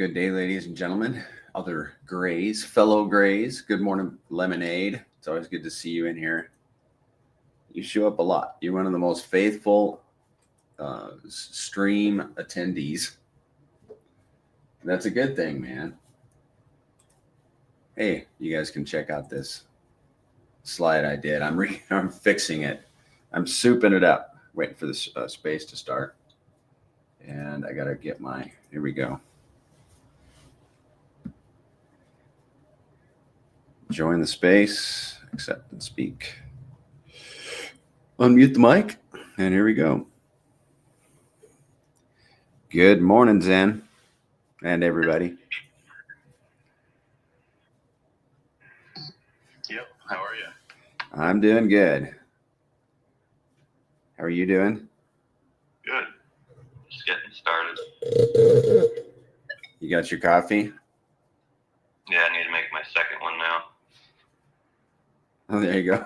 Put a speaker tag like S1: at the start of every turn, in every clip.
S1: Good day, ladies and gentlemen, other grays, fellow grays. Good morning, Lemonade. It's always good to see you in here. You show up a lot. You're one of the most faithful stream attendees. That's a good thing, man. Hey, you guys can check out this slide I did. I'm fixing it. I'm souping it up. Waiting for this space to start. And I gotta get here we go. Join the space, accept and speak. Unmute the mic, and here we go. Good morning, Zen, and everybody.
S2: Yep, how are you?
S1: I'm doing good. How are you doing?
S2: Good. Just getting started.
S1: You got your coffee?
S2: Yeah, I need to make my second one now.
S1: Oh, there you go.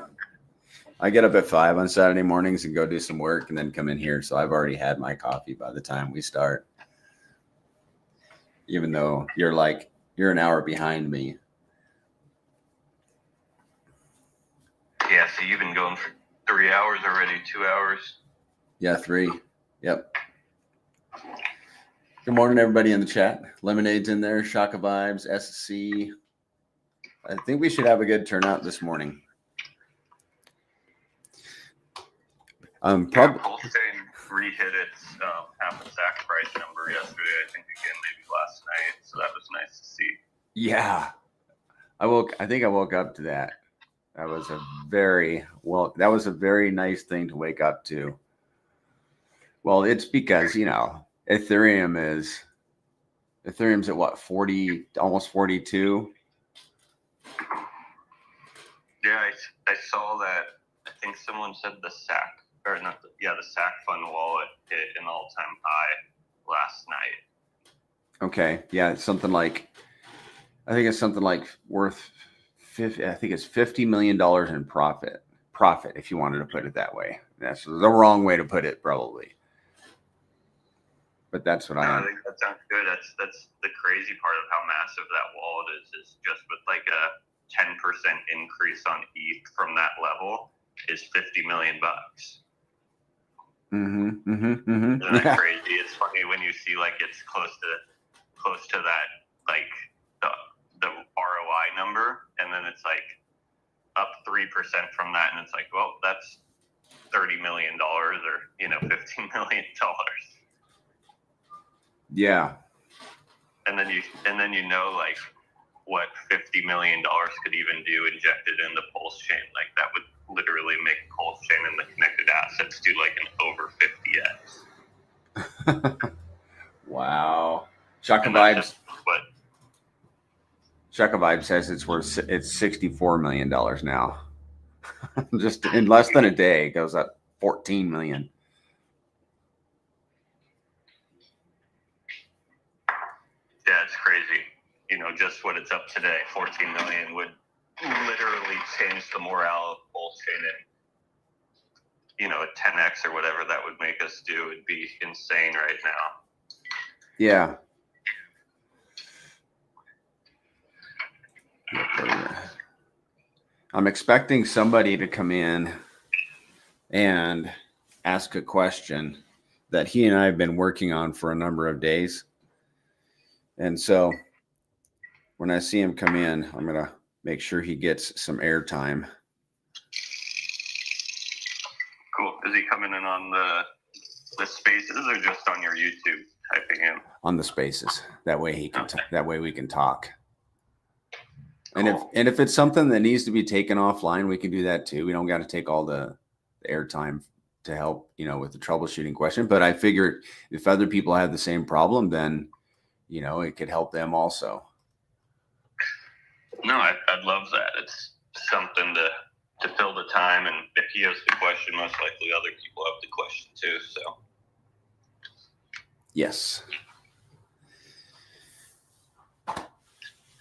S1: I get up at 5 on Saturday mornings and go do some work and then come in here. So I've already had my coffee by the time we start. Even though you're an hour behind me.
S2: Yeah, so you've been going for 3 hours already, 2 hours?
S1: Yeah, 3. Yep. Good morning, everybody in the chat. Lemonade's in there, Shaka Vibes, SC. I think we should have a good turnout this morning.
S2: PulseChain re-hit its half a stack price number yesterday, I think again maybe last night, so that was nice to see.
S1: Yeah. I think I woke up to that. That was a very nice thing to wake up to. Well, it's because, Ethereum's at what, 40, almost 42?
S2: Yeah, I saw that. I think someone said the SAC fund wallet hit an all-time high last night.
S1: Okay, yeah, I think it's something like worth $50 million in profit, if you wanted to put it that way. That's the wrong way to put it, probably. But that's what I
S2: think that sounds good. That's the crazy part of how massive that wallet is just with like a 10% increase on ETH from that level is $50 million. Isn't that crazy? It's funny when you see like it's close to that, like the ROI number, and then it's like up 3% from that, and it's like, well, that's $30 million or $15 million.
S1: Yeah.
S2: And then like what $50 million could even do injected into PulseChain. Like that would literally make PulseChain and the connected assets do like an over 50x.
S1: Wow. Shaka Vibes says it's $64 million now. Just in less than a day, it goes up 14 million.
S2: Yeah, it's crazy. Just what it's up today, 14 million would literally change the morale of PulseChain, and a 10x or whatever that would make us do would be insane right now.
S1: Yeah. I'm expecting somebody to come in and ask a question that he and I have been working on for a number of days. And so when I see him come in, I'm going to make sure he gets some airtime.
S2: Cool. Is he coming in on the spaces or just on your YouTube typing in?
S1: On the spaces. That way he can. That way we can talk.
S2: Cool.
S1: And if it's something that needs to be taken offline, we can do that too. We don't got to take all the airtime to help, with the troubleshooting question. But I figure if other people have the same problem, then it could help them also.
S2: No, I'd love that. It's something to fill the time, and if he has the question, most likely other people have the question too. So,
S1: yes,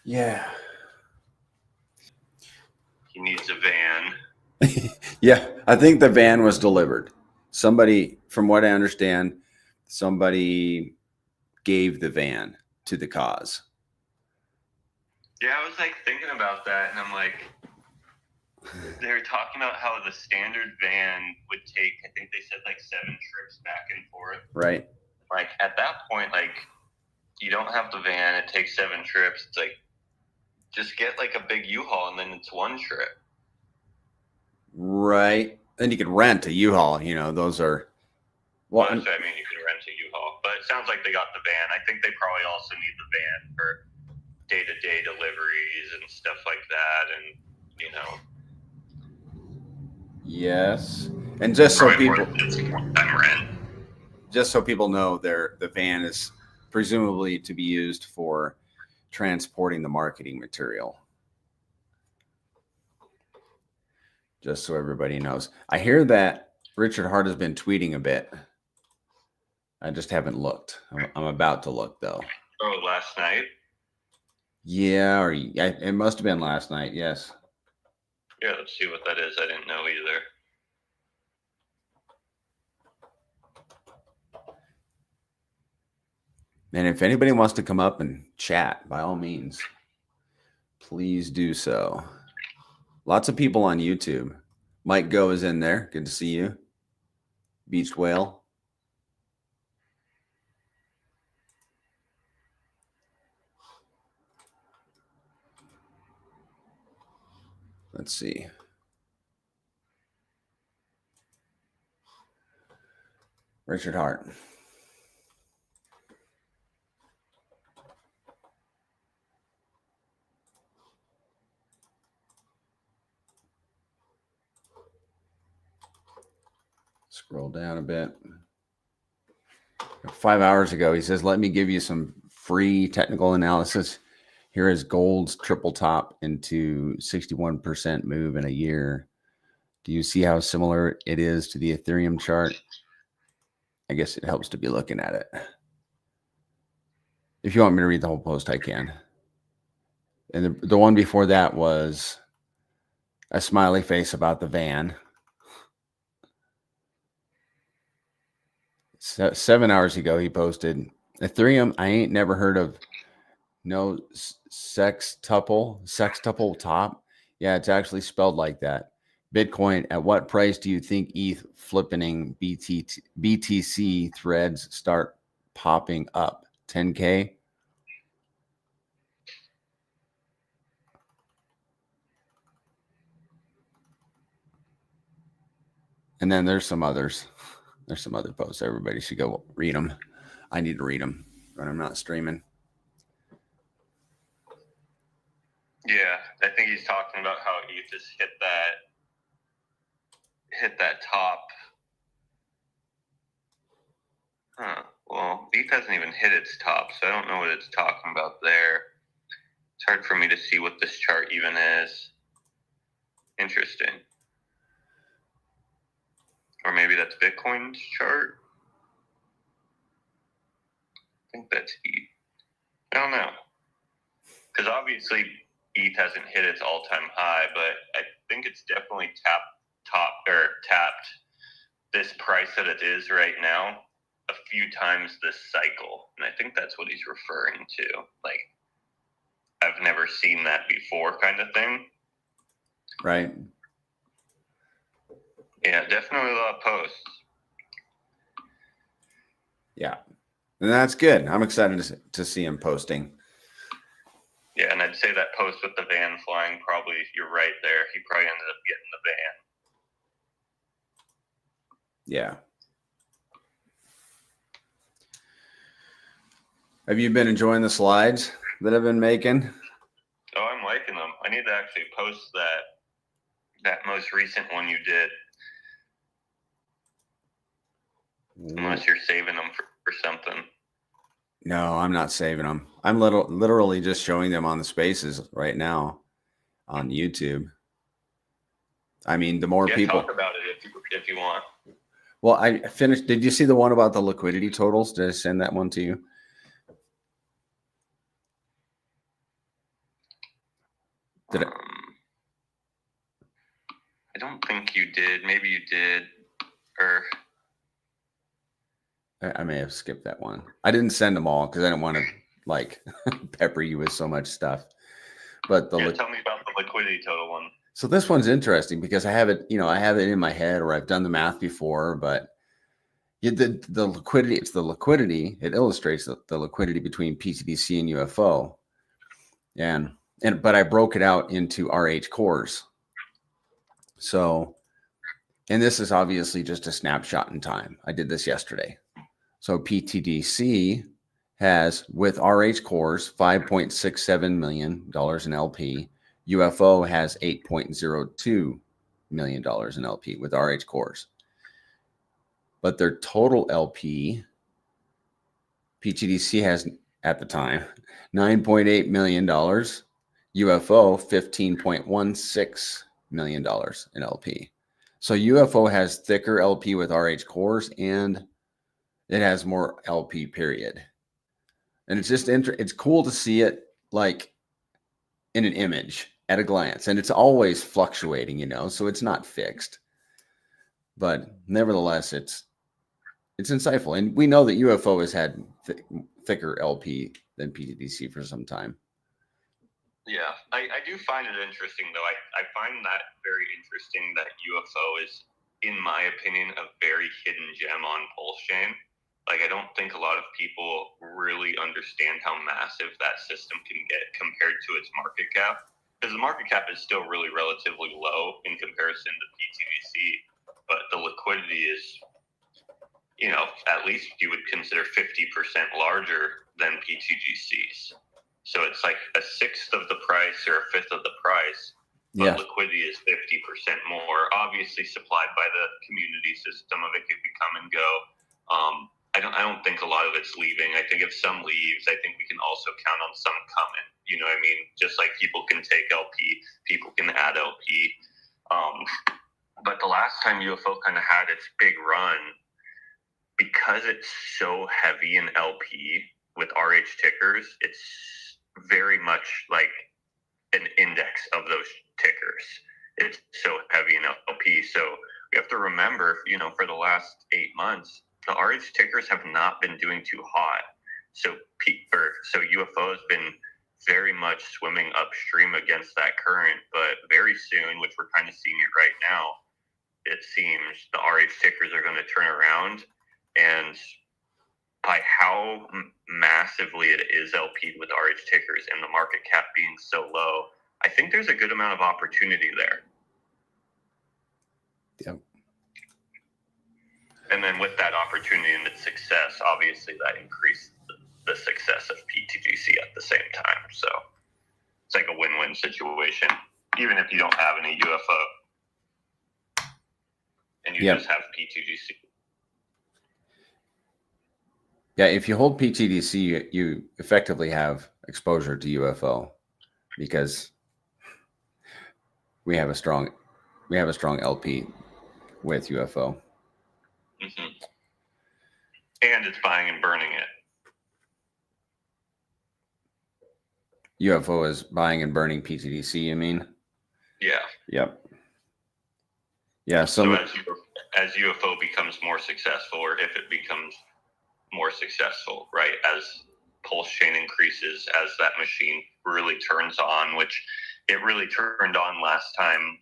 S1: yeah.
S2: He needs a van.
S1: Yeah, I think the van was delivered. Somebody, from what I understand, somebody gave the van. to the cause.
S2: Yeah, I was like thinking about that, and I'm like, they were talking about how the standard van would take, I think they said like 7 trips back and forth.
S1: Right.
S2: Like at that point, like you don't have the van, it takes 7 trips. It's like, just get like a big U-Haul and then it's 1 trip.
S1: Right. Then you could rent a U-Haul, you know, those are.
S2: Well, that's what I mean, you can rent a U-Haul. But it sounds like they got the van. I think they probably also need the van for day-to-day deliveries and stuff like that. And, you know.
S1: Yes. And just so people.
S2: Rent.
S1: Just so people know, the van is presumably to be used for transporting the marketing material. Just so everybody knows. I hear that Richard Hart has been tweeting a bit. I just haven't looked. I'm about to look, though.
S2: Oh, last night?
S1: Yeah, or it must have been last night, yes.
S2: Yeah, let's see what that is. I didn't know either.
S1: And if anybody wants to come up and chat, by all means, please do so. Lots of people on YouTube. Mike Go is in there. Good to see you. Beached Whale. Let's see. Richard Hart. Scroll down a bit. 5 hours ago, he says, let me give you some free technical analysis. Here is gold's triple top into 61% move in a year. Do you see how similar it is to the Ethereum chart? I guess it helps to be looking at it. If you want me to read the whole post, I can. And the one before that was a smiley face about the van. 7 hours ago, he posted, Ethereum, I ain't never heard of no sextuple top. Yeah, it's actually spelled like that. Bitcoin, at what price do you think ETH flipping BTC threads start popping up? 10K? And then there's some others. There's some other posts. Everybody should go read them. I need to read them, but I'm not streaming.
S2: Yeah, I think he's talking about how ETH has hit that top. Well, ETH hasn't even hit its top, so I don't know what it's talking about there. It's hard for me to see what this chart even is. Interesting. Or maybe that's Bitcoin's chart. I think that's ETH. I don't know. Because obviously ETH hasn't hit its all-time high, but I think it's definitely tapped this price that it is right now a few times this cycle. And I think that's what he's referring to. Like, I've never seen that before kind of thing.
S1: Right.
S2: Yeah, definitely a lot of posts.
S1: Yeah. And that's good. I'm excited to see him posting.
S2: Yeah, and I'd say that post with the van flying, probably, you're right there. He probably ended up getting the van.
S1: Yeah. Have you been enjoying the slides that I've been making?
S2: Oh, I'm liking them. I need to actually post that most recent one you did. Unless you're saving them for something.
S1: No, I'm not saving them. I'm literally just showing them on the spaces right now on YouTube. I mean, the more people
S2: talk about it if you want.
S1: Well, I finished. Did you see the one about the liquidity totals? Did I send that one to you?
S2: I don't think you did. Maybe you did. Or
S1: I may have skipped that one. I didn't send them all because I didn't want to like pepper you with so much stuff. But
S2: tell me about the liquidity total one.
S1: So this one's interesting because I have it, I have it in my head, or I've done the math before, but the liquidity, it's the liquidity. It illustrates the liquidity between pTGC and UFO. But I broke it out into RH cores. So, and this is obviously just a snapshot in time. I did this yesterday. So pTGC has, with RH cores, $5.67 million in LP. UFO has $8.02 million in LP with RH cores. But their total LP, pTGC has at the time $9.8 million, UFO $15.16 million in LP. So UFO has thicker LP with RH cores, and it has more LP period. And it's just it's cool to see it like in an image at a glance, and it's always fluctuating, so it's not fixed. But nevertheless, it's insightful, and we know that UFO has had thicker LP than pTGC for some time.
S2: Yeah, I do find it interesting, though. I find that very interesting that UFO is, in my opinion, a very hidden gem on PulseChain. Like, I don't think a lot of people really understand how massive that system can get compared to its market cap. Because the market cap is still really relatively low in comparison to pTGC, but the liquidity is, at least you would consider 50% larger than pTGC's. So it's like a sixth of the price or a fifth of the price, but liquidity is 50% more. Obviously supplied by the community system of it could come and go. I don't think a lot of it's leaving. I think if some leaves, I think we can also count on some coming. You know what I mean? Just like people can take LP, people can add LP. But the last time UFO kind of had its big run, because it's so heavy in LP with RH tickers, it's very much like an index of those tickers. It's so heavy in LP. So we have to remember, for the last 8 months, the RH tickers have not been doing too hot. So UFO has been very much swimming upstream against that current, but very soon, which we're kind of seeing it right now, it seems the RH tickers are going to turn around, and by how massively it is LP'd with RH tickers and the market cap being so low, I think there's a good amount of opportunity there.
S1: Yep.
S2: And then with that opportunity and its success, obviously that increased the success of pTGC at the same time. So it's like a win-win situation, even if you don't have any UFO and you just have pTGC.
S1: Yeah, if you hold pTGC, you effectively have exposure to UFO because we have a strong LP with UFO.
S2: Mm-hmm. And it's buying and burning it.
S1: UFO is buying and burning pTGC, you mean?
S2: Yeah.
S1: Yep. Yeah.
S2: So as UFO becomes more successful, or if it becomes more successful, right, as PulseChain increases, as that machine really turns on, which it really turned on last time.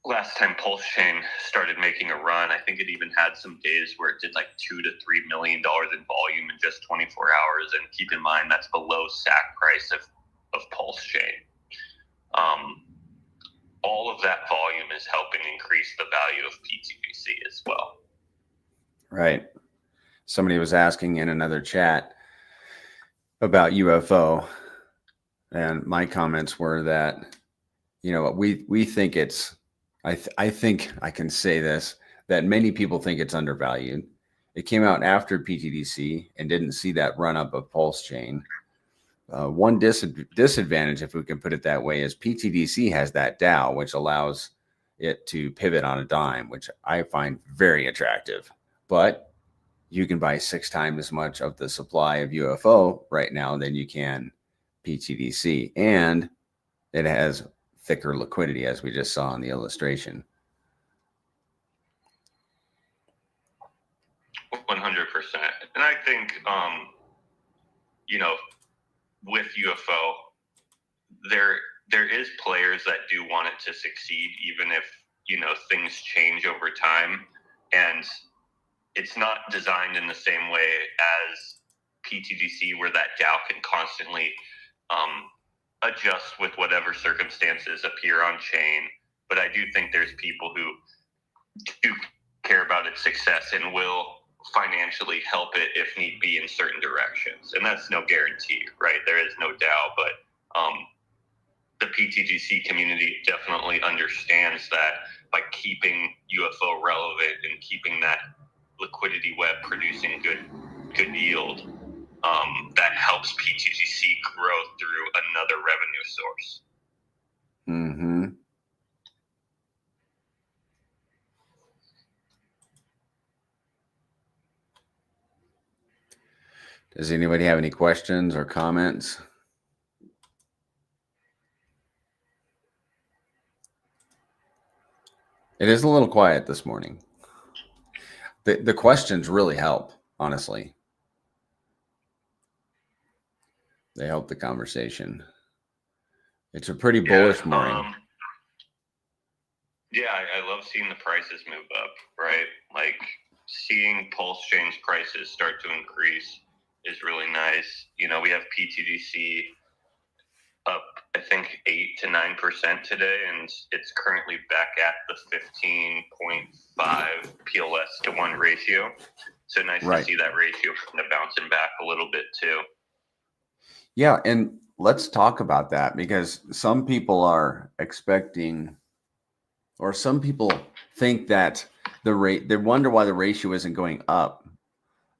S2: Last time PulseChain started making a run, I think it even had some days where it did like $2 to $3 million in volume in just 24 hours. And keep in mind, that's below SAC price of PulseChain. All of that volume is helping increase the value of pTGC as well. Right.
S1: Somebody was asking in another chat about UFO, and my comments were that, we think it's, I think I can say this, that many people think it's undervalued. It came out after pTGC and didn't see that run up of PulseChain. One disadvantage, if we can put it that way, is pTGC has that DAO, which allows it to pivot on a dime, which I find very attractive. But you can buy 6 times as much of the supply of UFO right now than you can pTGC. And it has thicker liquidity, as we just saw in the illustration.
S2: 100%. And I think with UFO, there is players that do want it to succeed, even if things change over time, and it's not designed in the same way as pTGC, where that DAO can constantly adjust with whatever circumstances appear on chain. But I do think there's people who do care about its success and will financially help it if need be in certain directions. And that's no guarantee, right? There is no DAO, but the pTGC community definitely understands that by keeping UFO relevant and keeping that liquidity web producing good yield, that helps pTGC grow through another revenue source.
S1: Mm-hmm. Does anybody have any questions or comments? It is a little quiet this morning. The questions really help, honestly. They help the conversation. It's a pretty bullish morning.
S2: I love seeing the prices move up, right? Like seeing PulseChain's prices start to increase is really nice. We have pTGC up, I think, 8 to 9% today, and it's currently back at the 15.5 PLS to 1 ratio. So nice to see that ratio kind of bouncing back a little bit too.
S1: Yeah, and let's talk about that, because some people are expecting, or some people think that they wonder why the ratio isn't going up.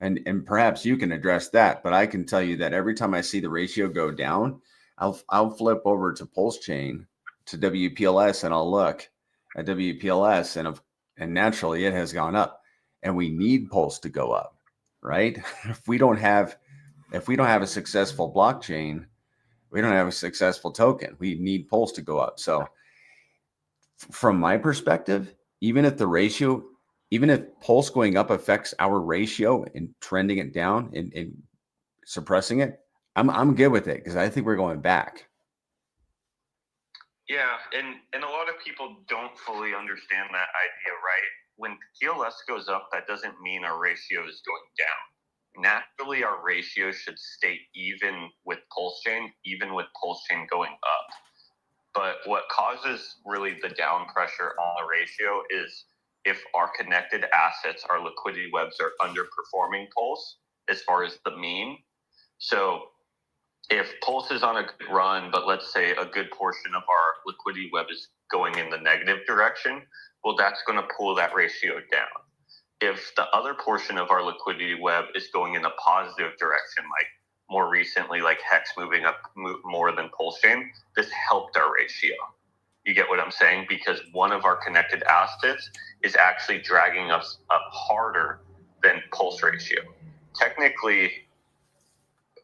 S1: And perhaps you can address that, but I can tell you that every time I see the ratio go down, I'll flip over to PulseChain, to WPLS, and I'll look at WPLS, and naturally it has gone up, and we need Pulse to go up, right? If we don't have a successful blockchain, we don't have a successful token. We need Pulse to go up. So from my perspective, even if Pulse going up affects our ratio and trending it down and suppressing it, I'm good with it, because I think we're going back.
S2: Yeah, and a lot of people don't fully understand that idea, right? When PLS goes up, that doesn't mean our ratio is going down. Naturally, our ratio should stay even with PulseChain, even with PulseChain going up. But what causes really the down pressure on the ratio is if our connected assets, our liquidity webs, are underperforming Pulse as far as the mean. So if Pulse is on a good run, but let's say a good portion of our liquidity web is going in the negative direction, well, that's going to pull that ratio down. If the other portion of our liquidity web is going in a positive direction, like more recently, like Hex moving up more than PulseChain, this helped our ratio. You get what I'm saying? Because one of our connected assets is actually dragging us up harder than Pulse ratio. Technically,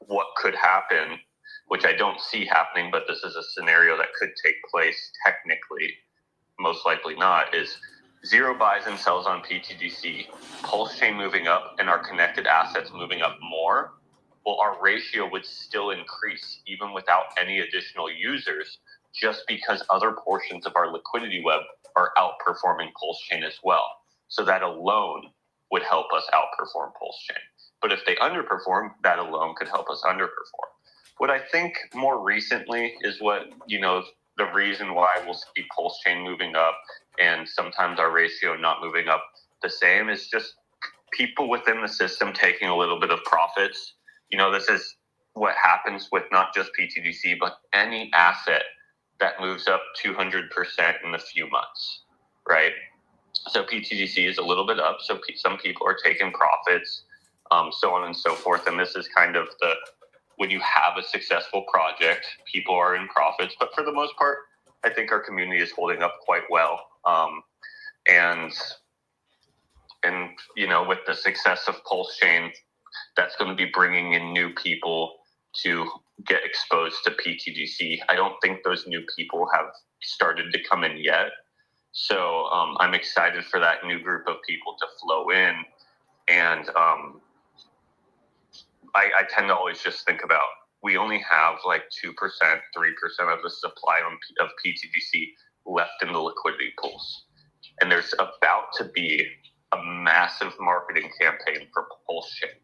S2: what could happen, which I don't see happening, but this is a scenario that could take place technically, most likely not, is zero buys and sells on pTGC, PulseChain moving up, and our connected assets moving up more. Well, our ratio would still increase even without any additional users, just because other portions of our liquidity web are outperforming PulseChain as well. So that alone would help us outperform PulseChain. But if they underperform, that alone could help us underperform. What I think more recently is what, the reason why we'll see PulseChain moving up and sometimes our ratio not moving up the same is just people within the system taking a little bit of profits. This is what happens with not just pTGC, but any asset that moves up 200% in a few months, right? So pTGC is a little bit up, so some people are taking profits, so on and so forth. And this is kind of when you have a successful project, people are in profits. But for the most part, I think our community is holding up quite well. And with the success of PulseChain, that's going to be bringing in new people to get exposed to pTGC. I don't think those new people have started to come in yet. So I'm excited for that new group of people to flow in. And I tend to always just think about, we only have like 2%, 3% of the supply of pTGC left in the liquidity pools. And there's about to be a massive marketing campaign for PulseChain.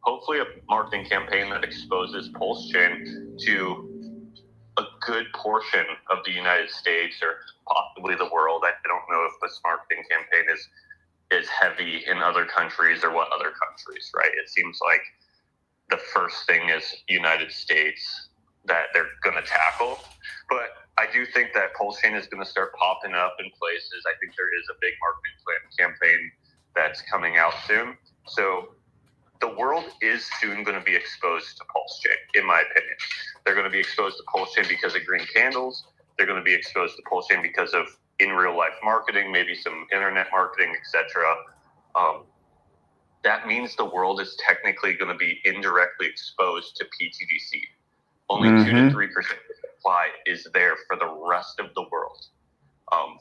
S2: Hopefully a marketing campaign that exposes PulseChain to a good portion of the United States or possibly the world. I don't know if this marketing campaign is heavy in other countries or what other countries, right? It seems like the first thing is United States that they're going to tackle. But I do think that PulseChain is going to start popping up in places. I think there is a big marketing campaign that's coming out soon. So the world is soon going to be exposed to PulseChain, in my opinion. They're going to be exposed to PulseChain because of green candles. They're going to be exposed to PulseChain because of in real life marketing, maybe some internet marketing, etc. That means the world is technically going to be indirectly exposed to pTGC. Only 2 to 3% of the supply is there for the rest of the world.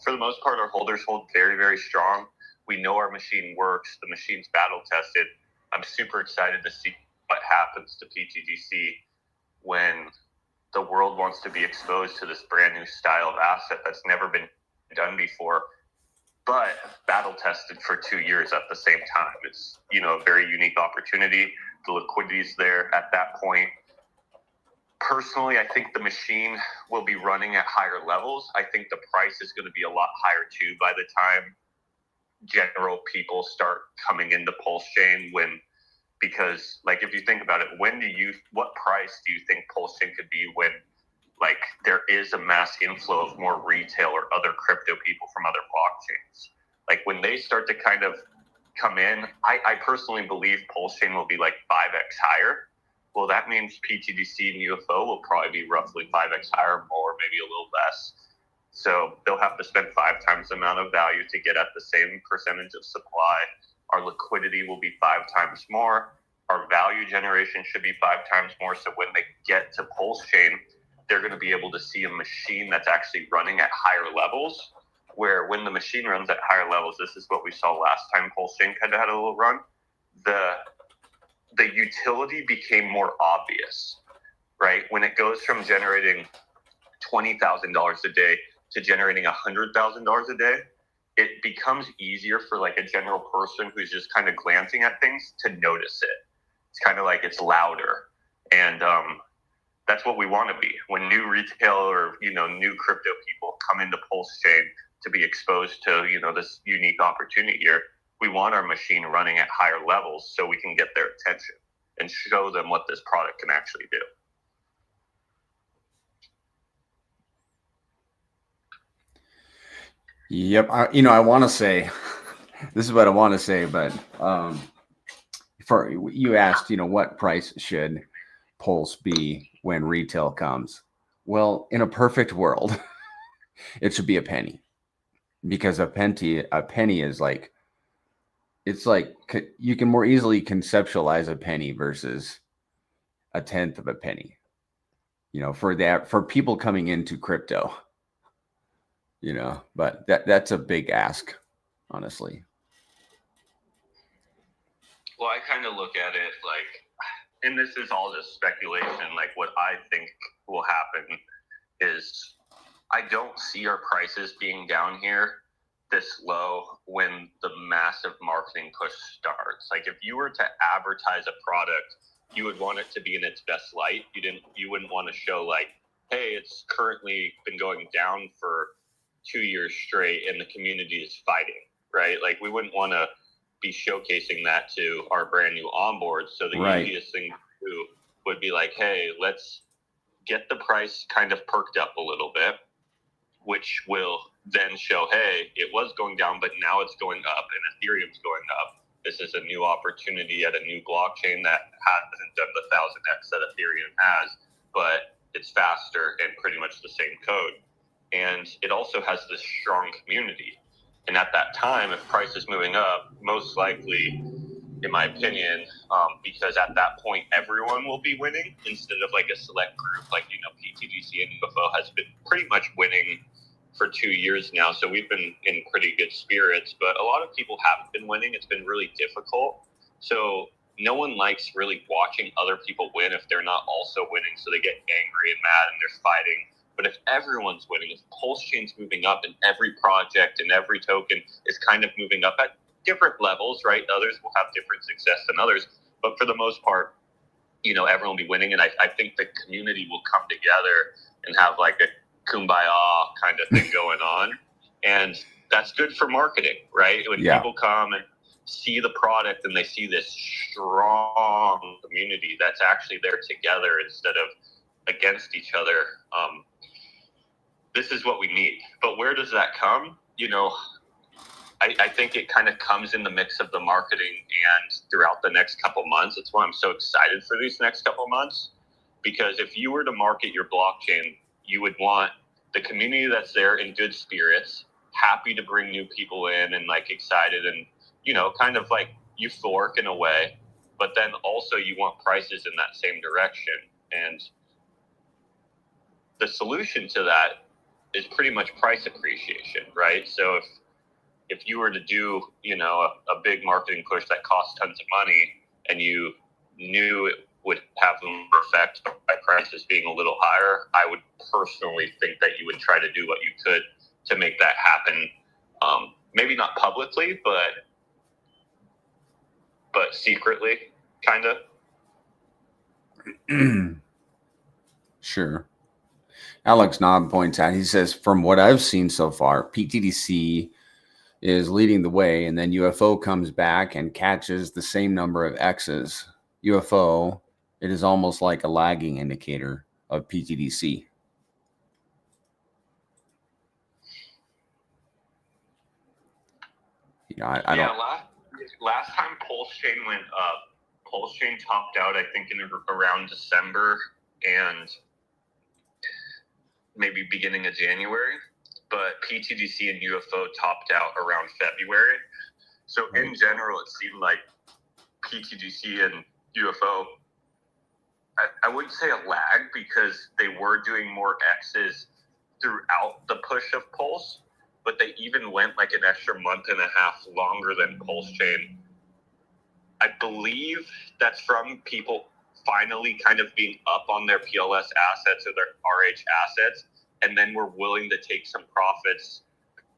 S2: For the most part, our holders hold very, very strong. We know our machine works. The machine's battle tested. I'm super excited to see what happens to pTGC when the world wants to be exposed to this brand new style of asset that's never been done before, but battle tested for 2 years at the same time. It's, a very unique opportunity. The liquidity is there at that point. Personally, I think the machine will be running at higher levels. I think the price is going to be a lot higher too by the time general people start coming into PulseChain, because like if you think about it, what price do you think PulseChain could be when like there is a mass inflow of more retail or other crypto people from other blockchains? Like when they start to kind of come in, I personally believe PulseChain will be like 5x higher. Well, that means pTGC and UFO will probably be roughly 5x higher, more, maybe a little less. So they'll have to spend 5 times the amount of value to get at the same percentage of supply. Our liquidity will be 5 times more. Our value generation should be 5 times more. So when they get to PulseChain, they're going to be able to see a machine that's actually running at higher levels, where when the machine runs at higher levels, this is what we saw last time PulseChain kind of had a little run, the utility became more obvious, right? When it goes from generating $20,000 a day to generating $100,000 a day, it becomes easier for like a general person who's just kind of glancing at things to notice it. It's kind of like it's louder. And that's what we want to be. When new retail or, new crypto people come into PulseChain to be exposed to, this unique opportunity here, we want our machine running at higher levels so we can get their attention and show them what this product can actually do.
S1: Yep. I want to say, this is what I want to say, but for you asked, what price should Pulse be when retail comes? Well, in a perfect world, it should be a penny, because a penny is like, it's like you can more easily conceptualize a penny versus a tenth of a penny, for people coming into crypto, but that's a big ask, honestly.
S2: Well, I kind of look at it like, and this is all just speculation, like what I think will happen is I don't see our prices being down here this low when the massive marketing push starts. Like if you were to advertise a product, you would want it to be in its best light. You wouldn't want to show like, hey, it's currently been going down for 2 years straight and the community is fighting, right? Like we wouldn't want to be showcasing that to our brand new onboards. So the easiest thing to do would be like, hey, let's get the price kind of perked up a little bit, which will then show, hey, it was going down, but now it's going up and Ethereum's going up. This is a new opportunity at a new blockchain that hasn't done the 1000x that Ethereum has, but it's faster and pretty much the same code. And it also has this strong community. And at that time, if price is moving up, most likely, in my opinion, because at that point, everyone will be winning instead of like a select group, like, pTGC and UFO has been pretty much winning for 2 years now. So we've been in pretty good spirits, but a lot of people haven't been winning. It's been really difficult. So no one likes really watching other people win if they're not also winning, so they get angry and mad and they're fighting. But if everyone's winning, if PulseChain's moving up and every project and every token is kind of moving up at different levels, right? Others will have different success than others. But for the most part, everyone will be winning. And I think the community will come together and have like a kumbaya kind of thing going on. And that's good for marketing, right? When people come and see the product and they see this strong community that's actually there together instead of against each other, this is what we need. But where does that come? I think it kind of comes in the mix of the marketing and throughout the next couple months. That's why I'm so excited for these next couple months, because if you were to market your blockchain, you would want the community that's there in good spirits, happy to bring new people in and like excited and, kind of like euphoric in a way. But then also you want prices in that same direction. And the solution to that is pretty much price appreciation, right? So if you were to do, a big marketing push that costs tons of money and you knew it would have an effect by prices being a little higher, I would personally think that you would try to do what you could to make that happen. Maybe not publicly, but secretly, kind of.
S1: Sure. Alex Knob points out, he says, from what I've seen so far, pTGC is leading the way, and then UFO comes back and catches the same number of X's. UFO, it is almost like a lagging indicator of pTGC. I don't.
S2: Last time PulseChain went up, PulseChain topped out, I think, in around December and maybe beginning of January. But pTGC and UFO topped out around February. So in general, it seemed like pTGC and UFO, I wouldn't say a lag because they were doing more X's throughout the push of Pulse, but they even went like an extra month and a half longer than PulseChain. I believe that's from people finally kind of being up on their PLS assets or their RH assets, and then we're willing to take some profits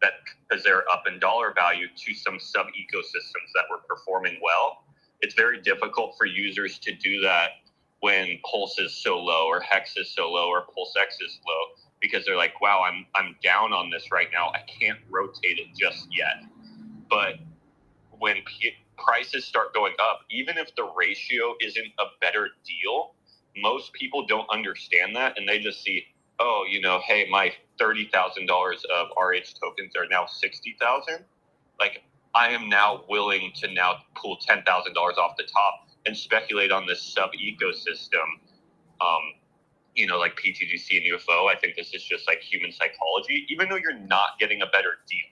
S2: that because they're up in dollar value to some sub ecosystems that were performing well. It's very difficult for users to do that when Pulse is so low or Hex is so low or PulseX is low, because they're like, wow, I'm down on this right now. I can't rotate it just yet. But when prices start going up, even if the ratio isn't a better deal, most people don't understand that, and they just see, oh, hey, my $30,000 of RH tokens are now $60,000. Like, I am now willing to now pull $10,000 off the top and speculate on this sub ecosystem. Like pTGC and UFO. I think this is just like human psychology, even though you're not getting a better deal,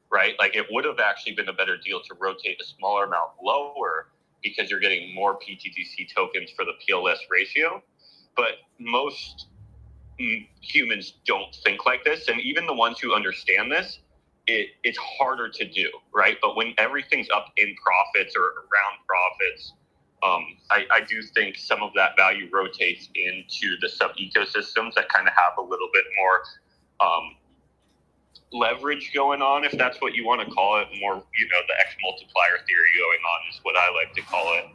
S2: right? Like, it would have actually been a better deal to rotate a smaller amount lower because you're getting more pTGC tokens for the PLS ratio. But most humans don't think like this. And even the ones who understand this, it's harder to do, right? But when everything's up in profits or around profits, I do think some of that value rotates into the sub ecosystems that kind of have a little bit more leverage going on, if that's what you want to call it. More, the X multiplier theory going on is what I like to call it.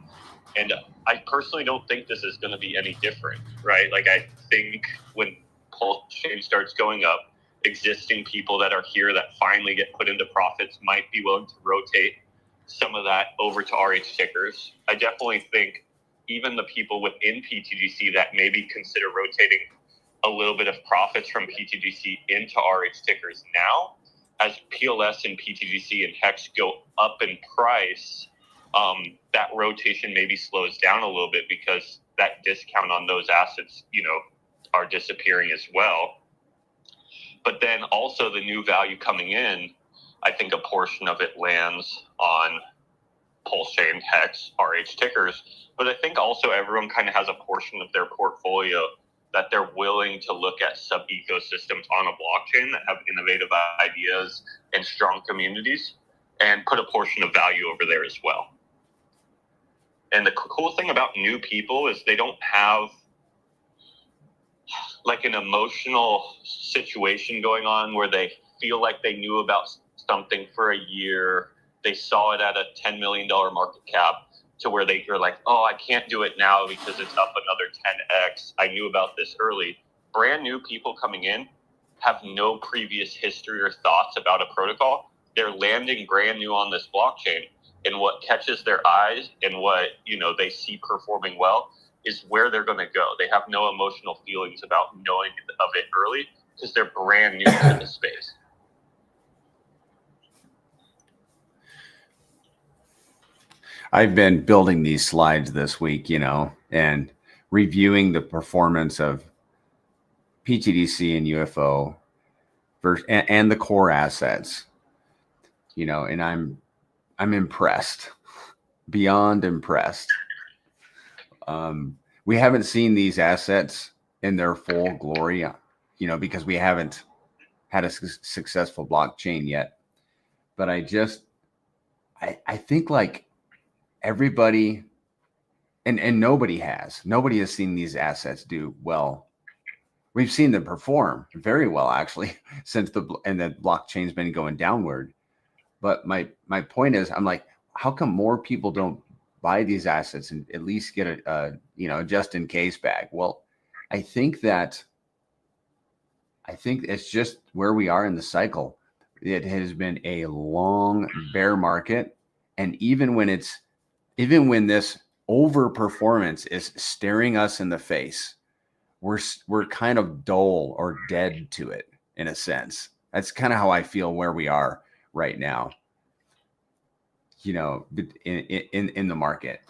S2: And I personally don't think this is going to be any different, right? Like, I think when PulseChain starts going up, existing people that are here that finally get put into profits might be willing to rotate some of that over to RH tickers. I definitely think even the people within pTGC that maybe consider rotating a little bit of profits from pTGC into RH tickers now, as PLS and pTGC and Hex go up in price, that rotation maybe slows down a little bit because that discount on those assets, are disappearing as well. But then also the new value coming in, I think a portion of it lands on PulseChain, Hex, RH tickers. But I think also everyone kind of has a portion of their portfolio that they're willing to look at sub ecosystems on a blockchain that have innovative ideas and strong communities and put a portion of value over there as well. And the cool thing about new people is they don't have like an emotional situation going on where they feel like they knew about something for a year. They saw it at a $10 million market cap to where they're like, oh, I can't do it now because it's up another 10x. I knew about this early. Brand new people coming in have no previous history or thoughts about a protocol. They're landing brand new on this blockchain. And what catches their eyes and what, you know, they see performing well is where they're going to go. They have no emotional feelings about knowing of it early because they're brand new to the space.
S1: I've been building these slides this week, you know, and reviewing the performance of pTGC and UFO and the core assets, you know, and I'm impressed, beyond impressed. We haven't seen these assets in their full glory, you know, because we haven't had a successful blockchain yet. But I think like everybody and nobody has seen these assets do well. We've seen them perform very well, actually, since the blockchain's been going downward. But my point is, I'm like, how come more people don't buy these assets and at least get a you know, just in case bag? Well, I think it's just where we are in the cycle. It has been a long bear market, and even when this overperformance is staring us in the face, we're kind of dull or dead to it in a sense. That's kind of how I feel where we are right now, you know, in the market.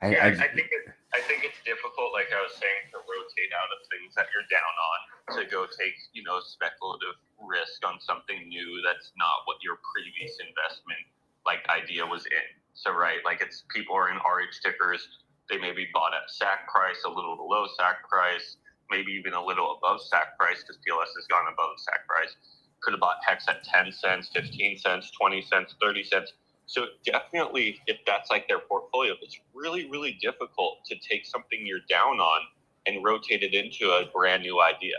S2: I think it's difficult, like I was saying, to rotate out of things that you're down on to go take, you know, speculative risk on something new that's not what your previous investment like idea was in. So right, like it's people are in RH tickers. They maybe bought at SAC price, a little below SAC price, maybe even a little above SAC price because PLS has gone above SAC price. Could have bought HEX at 10 cents, 15 cents, 20 cents, 30 cents. So definitely, if that's like their portfolio, it's really, really difficult to take something you're down on and rotate it into a brand new idea.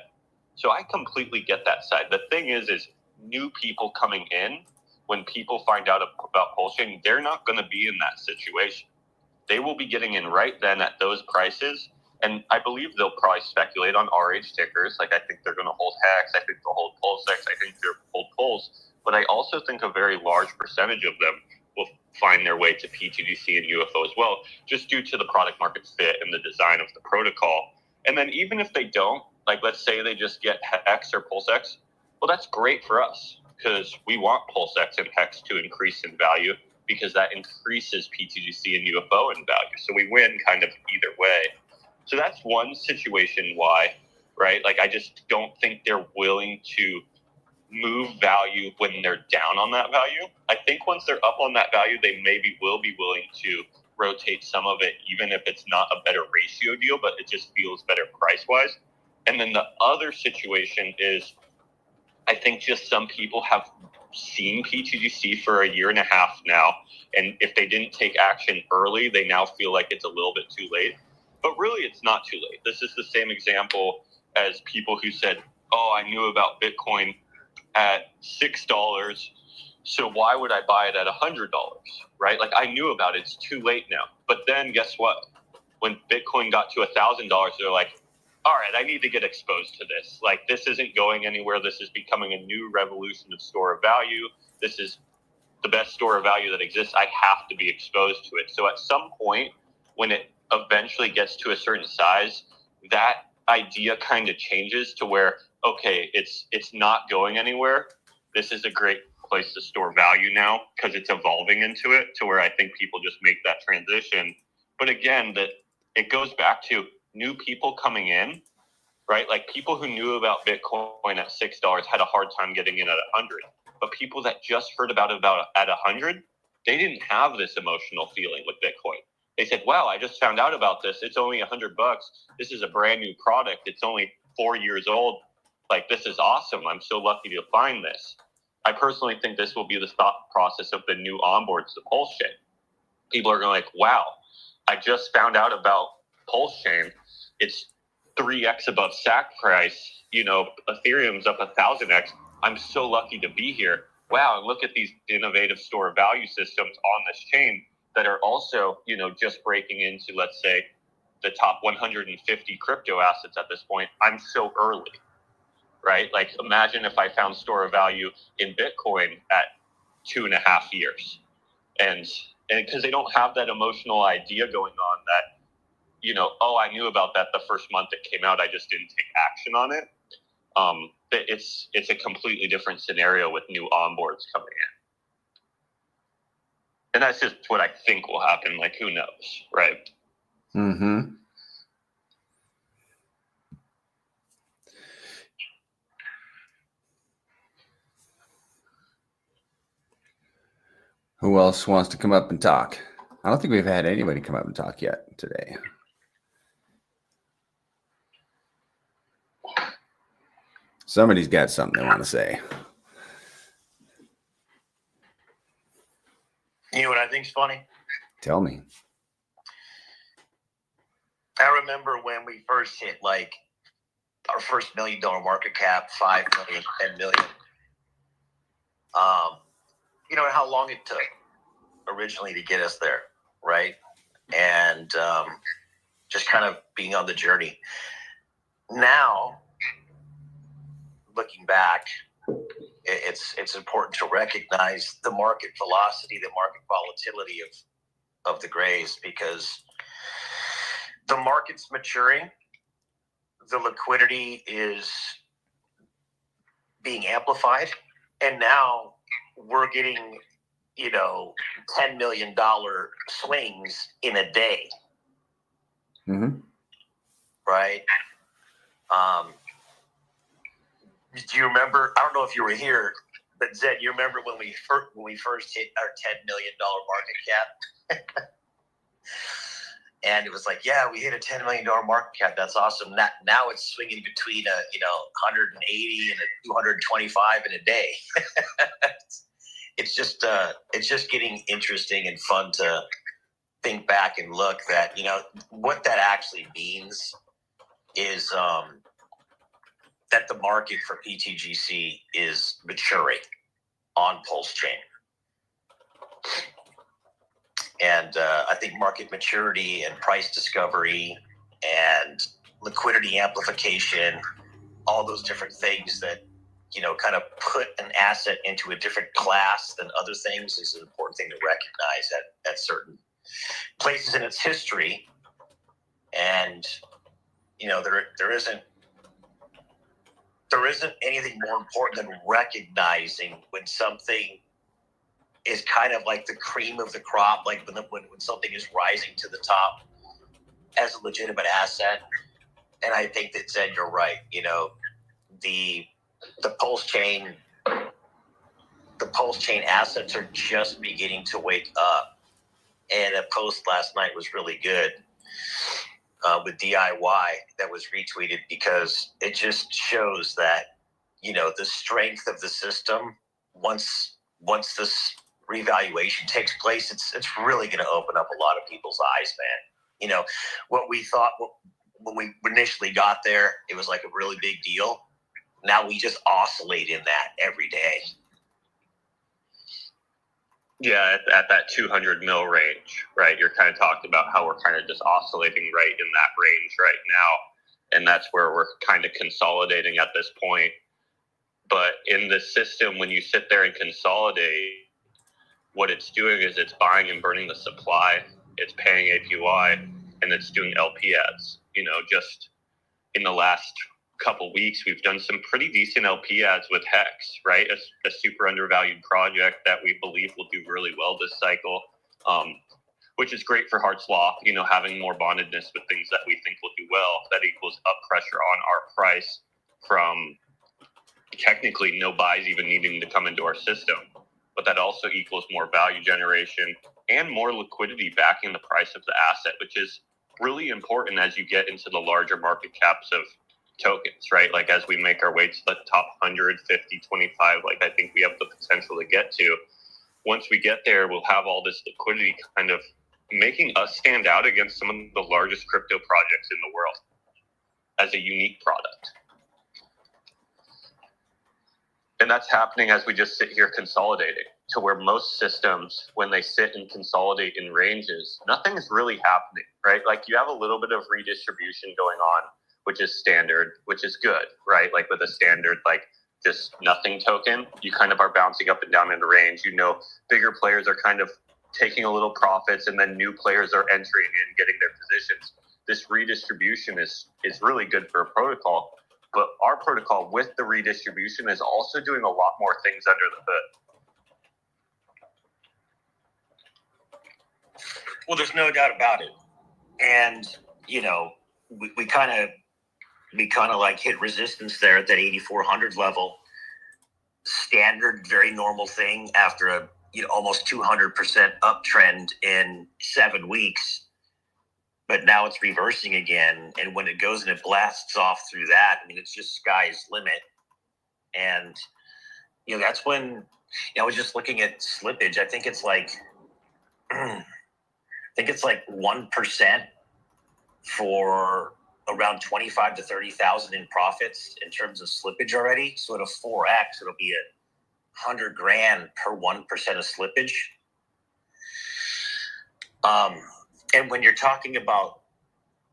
S2: So I completely get that side. The thing is new people coming in, when people find out about PulseChain, they're not going to be in that situation. They will be getting in right then at those prices. And I believe they'll probably speculate on RH tickers. Like I think they're going to hold HEX. I think they'll hold PulseX. I think they'll hold Pulse. But I also think a very large percentage of them will find their way to pTGC and UFO as well, just due to the product market fit and the design of the protocol. And then even if they don't, like let's say they just get HEX or PulseX, well, that's great for us because we want PulseX and HEX to increase in value because that increases pTGC and UFO in value. So we win kind of either way. So that's one situation why, right? Like I just don't think they're willing to move value when they're down on that value. I think once they're up on that value, they maybe will be willing to rotate some of it, even if it's not a better ratio deal, but it just feels better price-wise. And then the other situation is, I think just some people have seen pTGC for a year and a half now, and if they didn't take action early, they now feel like it's a little bit too late. But really, it's not too late. This is the same example as people who said, oh, I knew about Bitcoin at $6, so why would I buy it at $100, right? Like I knew about it, it's too late now. But then guess what? When Bitcoin got to $1,000, they're like, all right, I need to get exposed to this. Like this isn't going anywhere. This is becoming a new revolution of store of value. This is the best store of value that exists. I have to be exposed to it. So at some point, when it eventually gets to a certain size, that idea kind of changes to where, okay, it's not going anywhere. This is a great place to store value now because it's evolving into it to where I think people just make that transition. But again, that it goes back to new people coming in, right? Like people who knew about Bitcoin at $6 had a hard time getting in at 100. But people that just heard about it at 100, they didn't have this emotional feeling with Bitcoin. They said, wow, I just found out about this. It's only $100. This is a brand new product. It's only 4 years old. Like, this is awesome. I'm so lucky to find this. I personally think this will be the thought process of the new onboards to PulseChain. people are going like, wow, I just found out about PulseChain. It's 3x above SAC price. Ethereum's up 1,000x. I'm so lucky to be here. Wow, and look at these innovative store of value systems on this chain that are also, just breaking into, let's say, the top 150 crypto assets at this point. I'm so early, right? Like, imagine if I found store of value in Bitcoin at 2.5 years. And because they don't have that emotional idea going on that, oh, I knew about that the first month it came out, I just didn't take action on it. It's a completely different scenario with new onboards coming in. And that's just what I think will happen. Like, who knows, right?
S1: Mm-hmm. Who else wants to come up and talk? I don't think we've had anybody come up and talk yet today. Somebody's got something they want to say.
S3: You know what I think's funny?
S1: Tell me.
S3: I remember when we first hit like our first $1 million market cap, 5 million, 10 million. How long it took originally to get us there, right? And just kind of being on the journey. Now, looking back, it's important to recognize the market velocity, the market volatility of the grays, because the market's maturing, the liquidity is being amplified, and now we're getting, $10 million swings in a day.
S1: Mm-hmm.
S3: Right? Do you remember? I don't know if you were here, but Zed, you remember when we first hit our $10 million market cap? And it was like, yeah, we hit a $10 million market cap. That's awesome. Now it's swinging between 180 and 225 in a day. It's just getting interesting and fun to think back and look that, what that actually means is that the market for pTGC is maturing on PulseChain. And I think market maturity and price discovery and liquidity amplification, all those different things that, kind of put an asset into a different class than other things is an important thing to recognize at certain places in its history. And, there isn't anything more important than recognizing when something is kind of like the cream of the crop, like when something is rising to the top as a legitimate asset. And I think that, Zed, you're right. The PulseChain assets are just beginning to wake up. And a post last night was really good with DIY that was retweeted, because it just shows that, the strength of the system, once this revaluation takes place, it's really going to open up a lot of people's eyes, man. What we thought when we initially got there, it was like a really big deal. Now we just oscillate in that every day.
S2: Yeah, at that 200 mil range, right? You're kind of talking about how we're kind of just oscillating right in that range right now. And that's where we're kind of consolidating at this point. But in the system, when you sit there and consolidate, what it's doing is it's buying and burning the supply, it's paying APY, and it's doing LP ads. Just in the last couple weeks, we've done some pretty decent LP ads with Hex, right? A super undervalued project that we believe will do really well this cycle, which is great for Hart's Law, having more bondedness with things that we think will do well. That equals up pressure on our price from technically no buys even needing to come into our system. But that also equals more value generation and more liquidity backing the price of the asset, which is really important as you get into the larger market caps of tokens, right? Like as we make our way to the top 100, 50, 25, like I think we have the potential to get to. once we get there, we'll have all this liquidity kind of making us stand out against some of the largest crypto projects in the world as a unique product. And that's happening as we just sit here consolidating, to where most systems, when they sit and consolidate in ranges, nothing's really happening, right? Like you have a little bit of redistribution going on, which is standard, which is good, right? Like with a standard, like just nothing token, you kind of are bouncing up and down in the range. You know, bigger players are kind of taking a little profits, and then new players are entering in, getting their positions. This redistribution is really good for a protocol. But our protocol with the redistribution is also doing a lot more things under the hood.
S3: Well, there's no doubt about it. And, you know, we kind of like hit resistance there at that 8,400 level. Standard, very normal thing after a, you know, almost 200% uptrend in 7 weeks. But now it's reversing again. And when it goes and it blasts off through that, I mean, it's just sky's limit. And, you know, that's when, you know, I was just looking at slippage. I think it's like 1% for around 25 to 30,000 in profits in terms of slippage already. So at a 4X, it'll be $100,000 per 1% of slippage. And when you're talking about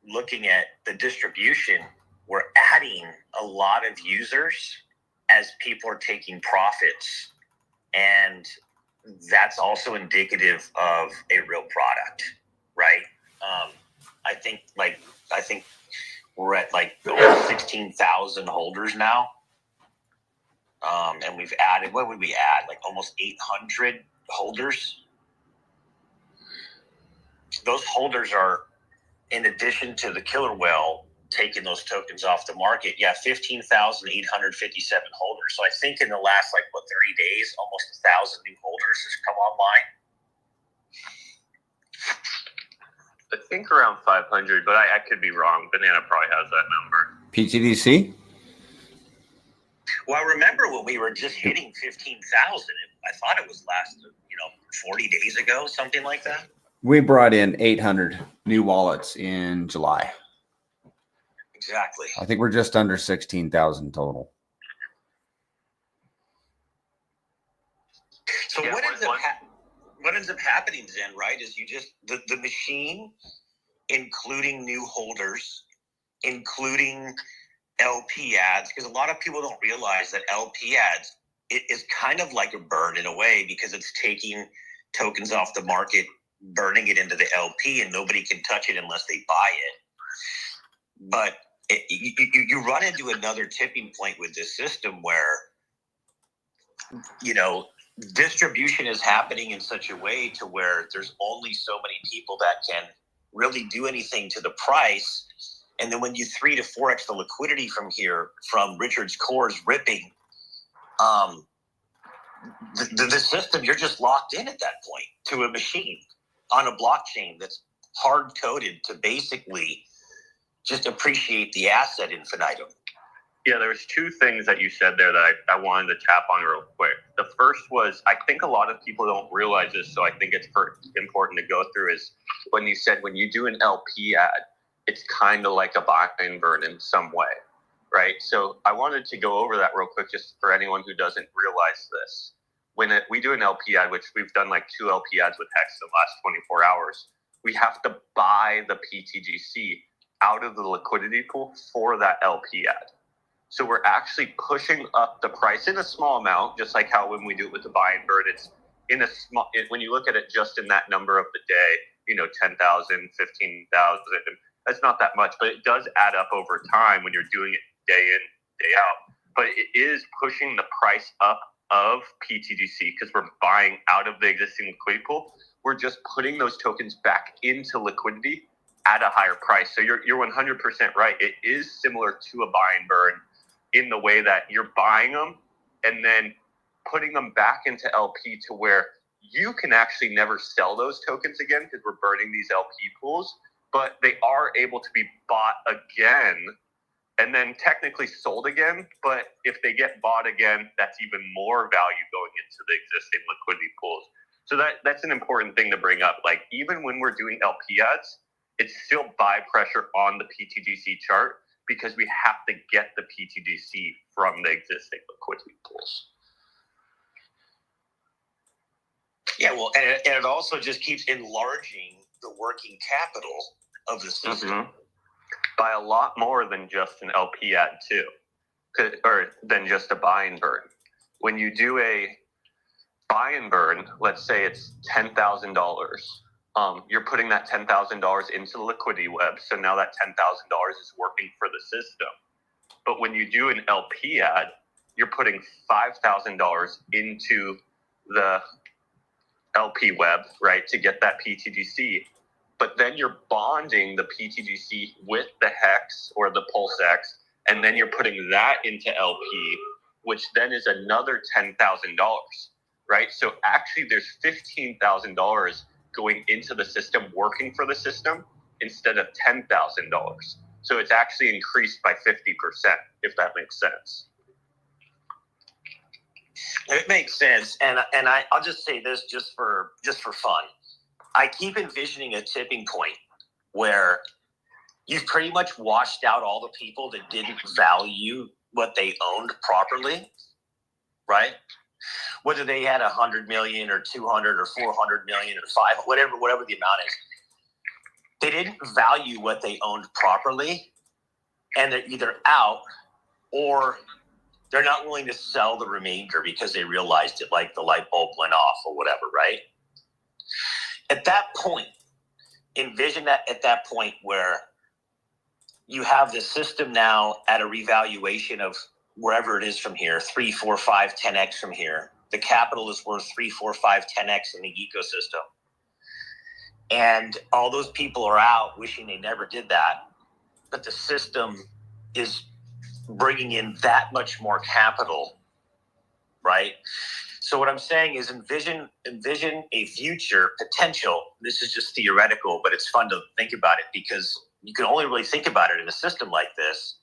S3: looking at the distribution, we're adding a lot of users as people are taking profits. And that's also indicative of a real product, right? I think we're at like over 16,000 holders now. And we've added, what would we add? Like almost 800 holders. Those holders are, in addition to the killer whale taking those tokens off the market, 15,857 holders. So I think in the last 30 days, almost 1,000 new holders has come online.
S2: I think around 500, but I could be wrong. Banana probably has that number.
S1: pTGC?
S3: Well, I remember when we were just hitting 15,000. I thought it was last, 40 days ago, something like that.
S1: We brought in 800 new wallets in July.
S3: Exactly.
S1: I think we're just under 16,000 total.
S3: So what ends up happening then, right, is you just, the machine, including new holders, including LP ads, because a lot of people don't realize that LP ads is kind of like a burn in a way, because it's taking tokens off the market, burning it into the LP, and nobody can touch it unless they buy it. But you run into another tipping point with this system where, distribution is happening in such a way to where there's only so many people that can really do anything to the price. And then when you 3 to 4x the liquidity from here, from Richard's cores ripping, the system, you're just locked in at that point to a machine on a blockchain that's hard coded to basically just appreciate the asset infinitum.
S2: Yeah, there was 2 things that you said there that I wanted to tap on real quick. The first was, I think a lot of people don't realize this, so I think it's important to go through, is when you said when you do an LP ad, it's kind of like a buy and burn in some way, right? So I wanted to go over that real quick just for anyone who doesn't realize this. When we do an LP ad, which we've done 2 LP ads with Hex in the last 24 hours, we have to buy the pTGC out of the liquidity pool for that LP ad. So we're actually pushing up the price in a small amount, just like how when we do it with the buy and burn, it's in a small, when you look at it just in that number of the day, 10,000, 15,000, that's not that much, but it does add up over time when you're doing it day in, day out. But it is pushing the price up of pTGC because we're buying out of the existing liquidity pool. We're just putting those tokens back into liquidity at a higher price. So you're 100% right. It is similar to a buy and burn in the way that you're buying them and then putting them back into LP to where you can actually never sell those tokens again because we're burning these LP pools, but they are able to be bought again and then technically sold again. But if they get bought again, that's even more value going into the existing liquidity pools. So that's an important thing to bring up. Like, even when we're doing LP ads, it's still buy pressure on the pTGC chart because we have to get the pTGC from the existing liquidity pools.
S3: Yeah, well, and it also just keeps enlarging the working capital of the system.
S2: Mm-hmm. By a lot more than just an LP ad too, or than just a buy and burn. When you do a buy and burn, let's say it's $10,000. You're putting that $10,000 into the liquidity web, so now that $10,000 is working for the system. But when you do an LP ad, you're putting $5,000 into the LP web, right, to get that pTGC. But then you're bonding the pTGC with the hex or the PulseX, and then you're putting that into LP, which then is another $10,000, right? So actually there's $15,000 going into the system, working for the system, instead of $10,000. So it's actually increased by 50%, if that makes sense.
S3: It makes sense, and I'll just say this just for fun. I keep envisioning a tipping point where you've pretty much washed out all the people that didn't value what they owned properly, right? Whether they had 100 million or 200 or 400 million or 5, whatever the amount is, they didn't value what they owned properly, and they're either out or they're not willing to sell the remainder because they realized it, like the light bulb went off or whatever, right? At that point, envision that at that point where you have the system now at a revaluation of wherever it is from here, 3, 4, 5, 10x from here. The capital is worth 3, 4, 5, 10x in the ecosystem. And all those people are out wishing they never did that. But the system is bringing in that much more capital, right? So what I'm saying is envision a future potential. This is just theoretical, but it's fun to think about it because you can only really think about it in a system like this.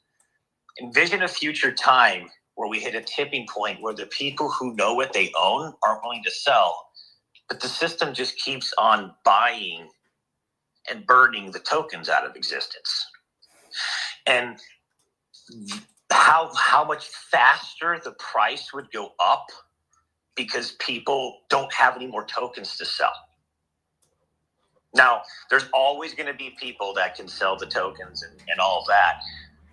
S3: Envision a future time where we hit a tipping point where the people who know what they own aren't willing to sell, but the system just keeps on buying and burning the tokens out of existence. And how much faster the price would go up because people don't have any more tokens to sell. Now, there's always going to be people that can sell the tokens and all of that.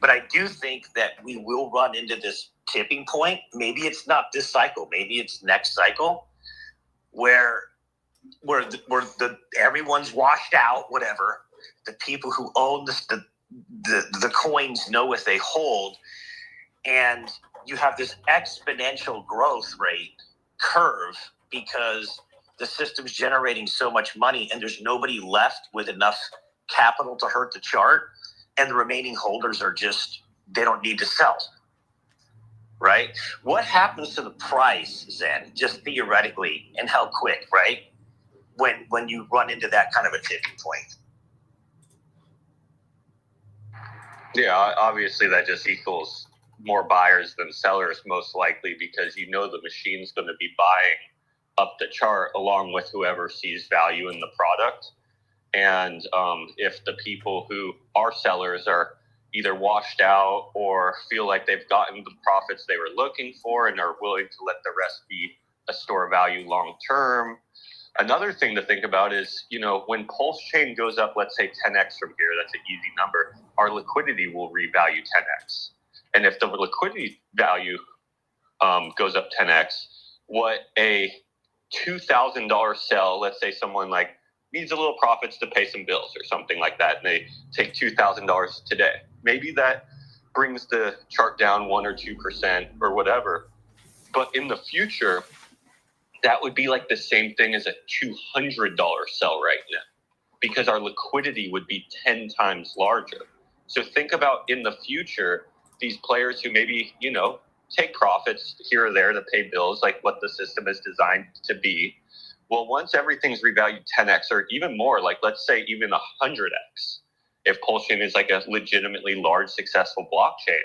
S3: But I do think that we will run into this tipping point. Maybe it's not this cycle. Maybe it's next cycle where everyone's washed out, whatever. The people who own the coins know what they hold. And you have this exponential growth rate curve because the system's generating so much money and there's nobody left with enough capital to hurt the chart, and the remaining holders are just, they don't need to sell, right? What happens to the price, Zen, just theoretically, and how quick, right? When you run into that kind of a tipping point?
S2: Yeah, obviously that just equals more buyers than sellers, most likely, because you know the machine's going to be buying up the chart along with whoever sees value in the product. And if the people who are sellers are either washed out or feel like they've gotten the profits they were looking for and are willing to let the rest be a store of value long term. Another thing to think about is, when PulseChain goes up, let's say 10x from here, that's an easy number, our liquidity will revalue 10x. And if the liquidity value goes up 10x, what a $2,000 sell, let's say someone like needs a little profits to pay some bills or something like that, and they take $2,000 today. Maybe that brings the chart down 1 or 2% or whatever. But in the future, that would be like the same thing as a $200 sell right now, because our liquidity would be 10 times larger. So think about in the future, these players who maybe, take profits here or there to pay bills, like what the system is designed to be. Well, once everything's revalued 10x or even more, like let's say even 100x, if PulseChain is like a legitimately large, successful blockchain,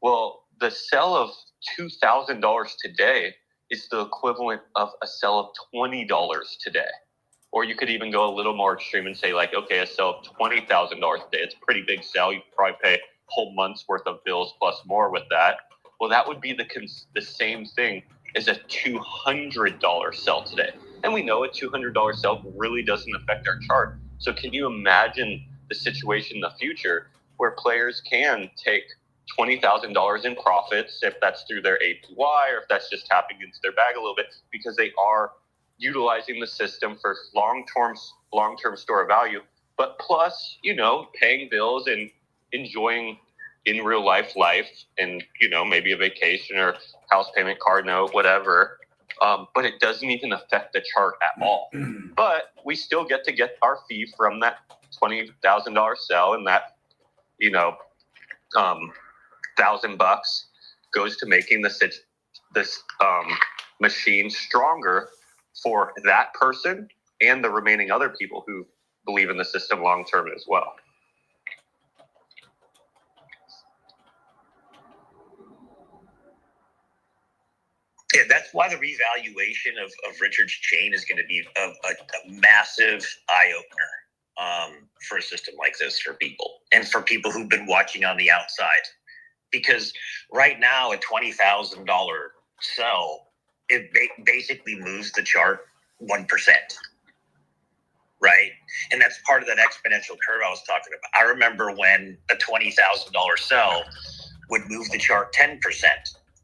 S2: well, the sell of $2,000 today is the equivalent of a sell of $20 today. Or you could even go a little more extreme and say, like, okay, a sell of $20,000 a day. It's a pretty big sell. You could probably pay a whole month's worth of bills plus more with that. Well, that would be the same thing as a $200 sell today. And we know a $200 sell really doesn't affect our chart. So can you imagine the situation in the future where players can take $20,000 in profits, if that's through their APY or if that's just tapping into their bag a little bit, because they are utilizing the system for long-term store of value, but plus, paying bills and enjoying in real life and, maybe a vacation or house payment, card note, whatever. But it doesn't even affect the chart at all. But we still get our fee from that $20,000 sell, and that, $1,000 goes to making this machine stronger for that person and the remaining other people who believe in the system long term as well.
S3: Yeah, that's why the revaluation of Richard's chain is going to be a massive eye-opener for a system like this for people, and for people who've been watching on the outside. Because right now, a $20,000 sell, it basically moves the chart 1%, right? And that's part of that exponential curve I was talking about. I remember when a $20,000 sell would move the chart 10%.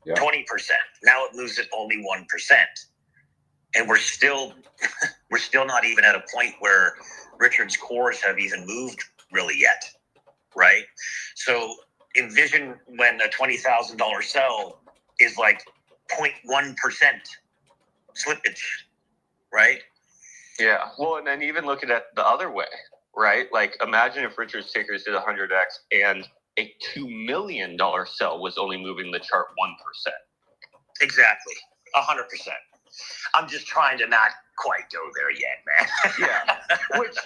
S3: Yeah. 20%. Now it moves it only 1%. And we're still not even at a point where Richard's cores have even moved really yet, right? So envision when a $20,000 sell is like 0.1% slippage, right?
S2: Yeah. Well, and then even looking at the other way, right? Like, imagine if Richard's takers did 100x and a $2 million sell was only moving the chart 1%.
S3: Exactly. 100%. I'm just trying to not quite go there yet, man.
S2: Yeah.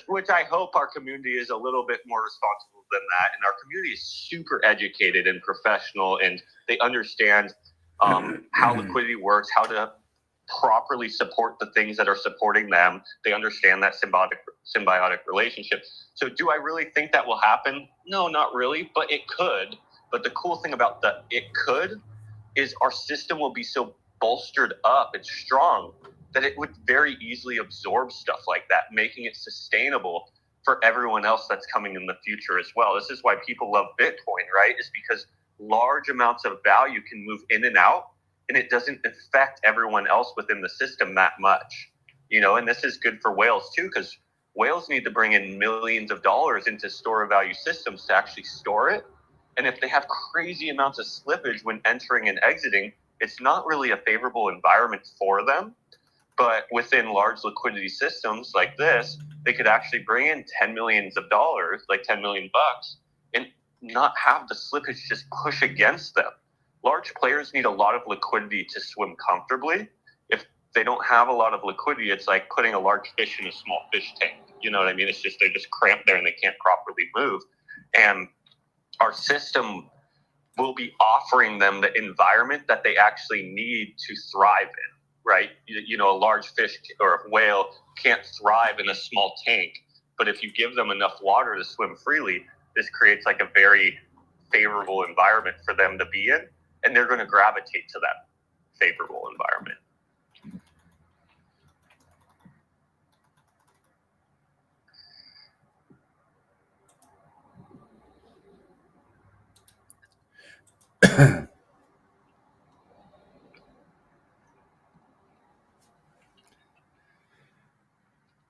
S2: Which I hope our community is a little bit more responsible than that. And our community is super educated and professional, and they understand how liquidity works, how to properly support the things that are supporting them. They understand that symbiotic relationship. So do I really think that will happen? No, not really, but it could. But the cool thing about the it could is our system will be so bolstered up and strong that it would very easily absorb stuff like that, making it sustainable for everyone else that's coming in the future as well. This is why people love Bitcoin, right? Is because large amounts of value can move in and out, and it doesn't affect everyone else within the system that much. And this is good for whales too, because whales need to bring in millions of dollars into store of value systems to actually store it. And if they have crazy amounts of slippage when entering and exiting, it's not really a favorable environment for them. But within large liquidity systems like this, they could actually bring in $10 million, like $10 million, and not have the slippage just push against them. Large players need a lot of liquidity to swim comfortably. If they don't have a lot of liquidity, it's like putting a large fish in a small fish tank. You know what I mean? It's just, they're just cramped there and they can't properly move. And our system will be offering them the environment that they actually need to thrive in, right? A large fish or a whale can't thrive in a small tank, but if you give them enough water to swim freely, this creates like a very favorable environment for them to be in, and they're going to gravitate to that favorable environment.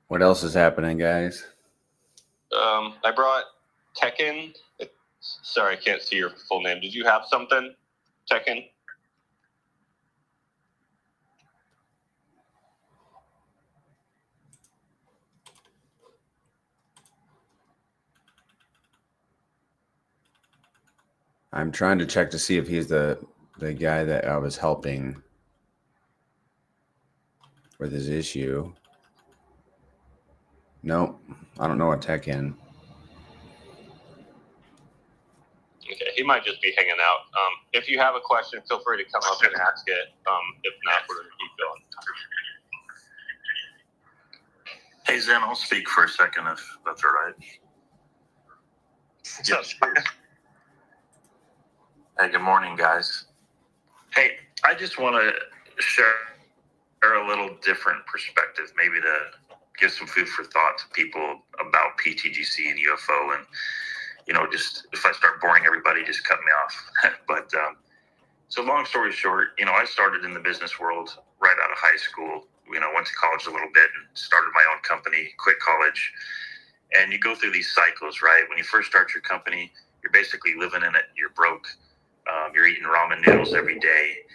S1: What else is happening, guys?
S2: I brought Tekken. Sorry, I can't see your full name. Did you have something, Tekken?
S1: I'm trying to check to see if he's the guy that I was helping with his issue. Nope, I don't know what Tekken.
S2: Okay, he might just be hanging out. If you have a question, feel free to come up and ask it. If not, we're going to
S4: Hey, Zen, I'll speak for a second if that's all right.
S3: Yes.
S4: Hey, good morning, guys. Hey, I just want to share a little different perspective, maybe to give some food for thought to people about pTGC and UFO. And, just if I start boring everybody, just cut me off. But so long story short, I started in the business world right out of high school. Went to college a little bit and started my own company, quit college. And you go through these cycles, right? When you first start your company, you're basically living in it. You're broke. You're eating ramen noodles every day.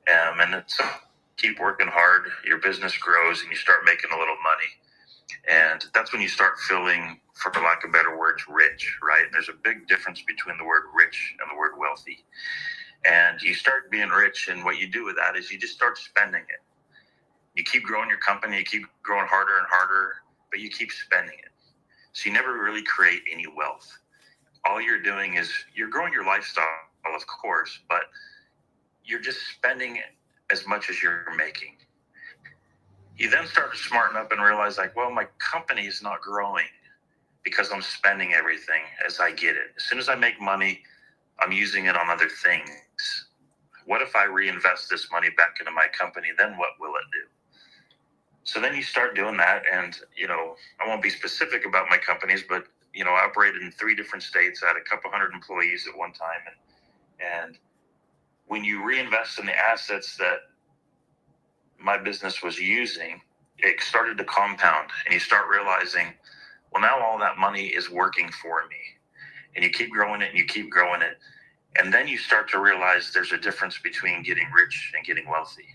S4: And it's keep working hard. Your business grows and you start making a little money. And that's when you start feeling, for lack of better words, rich, right? There's a big difference between the word rich and the word wealthy. And you start being rich, and what you do with that is you just start spending it. You keep growing your company, you keep growing harder and harder, but you keep spending it. So you never really create any wealth. All you're doing is you're growing your lifestyle, of course, but you're just spending as much as you're making. You then start to smarten up and realize, my company is not growing because I'm spending everything as I get it. As soon as I make money, I'm using it on other things. What if I reinvest this money back into my company? Then what will it do? So then you start doing that. And, I won't be specific about my companies, but, I operated in 3 different states. I had a couple hundred employees at one time. And when you reinvest in the assets that my business was using, it started to compound, and you start realizing, well, now all that money is working for me. And you keep growing it and you keep growing it. And then you start to realize there's a difference between getting rich and getting wealthy.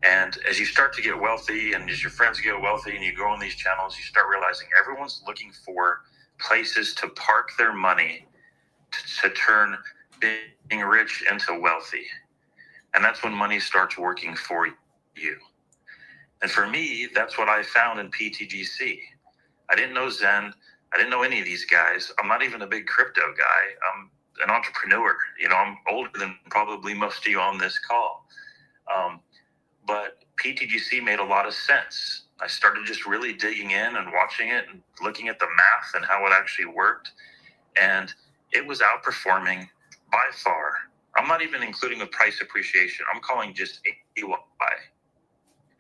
S4: And as you start to get wealthy, and as your friends get wealthy and you go on these channels, you start realizing everyone's looking for places to park their money to turn being rich into wealthy. And that's when money starts working for you. And for me, that's what I found in pTGC. I didn't know Zen. I didn't know any of these guys. I'm not even a big crypto guy. I'm an entrepreneur. I'm older than probably most of you on this call. But pTGC made a lot of sense. I started just really digging in and watching it and looking at the math and how it actually worked. And it was outperforming by far. I'm not even including the price appreciation. I'm calling just AY,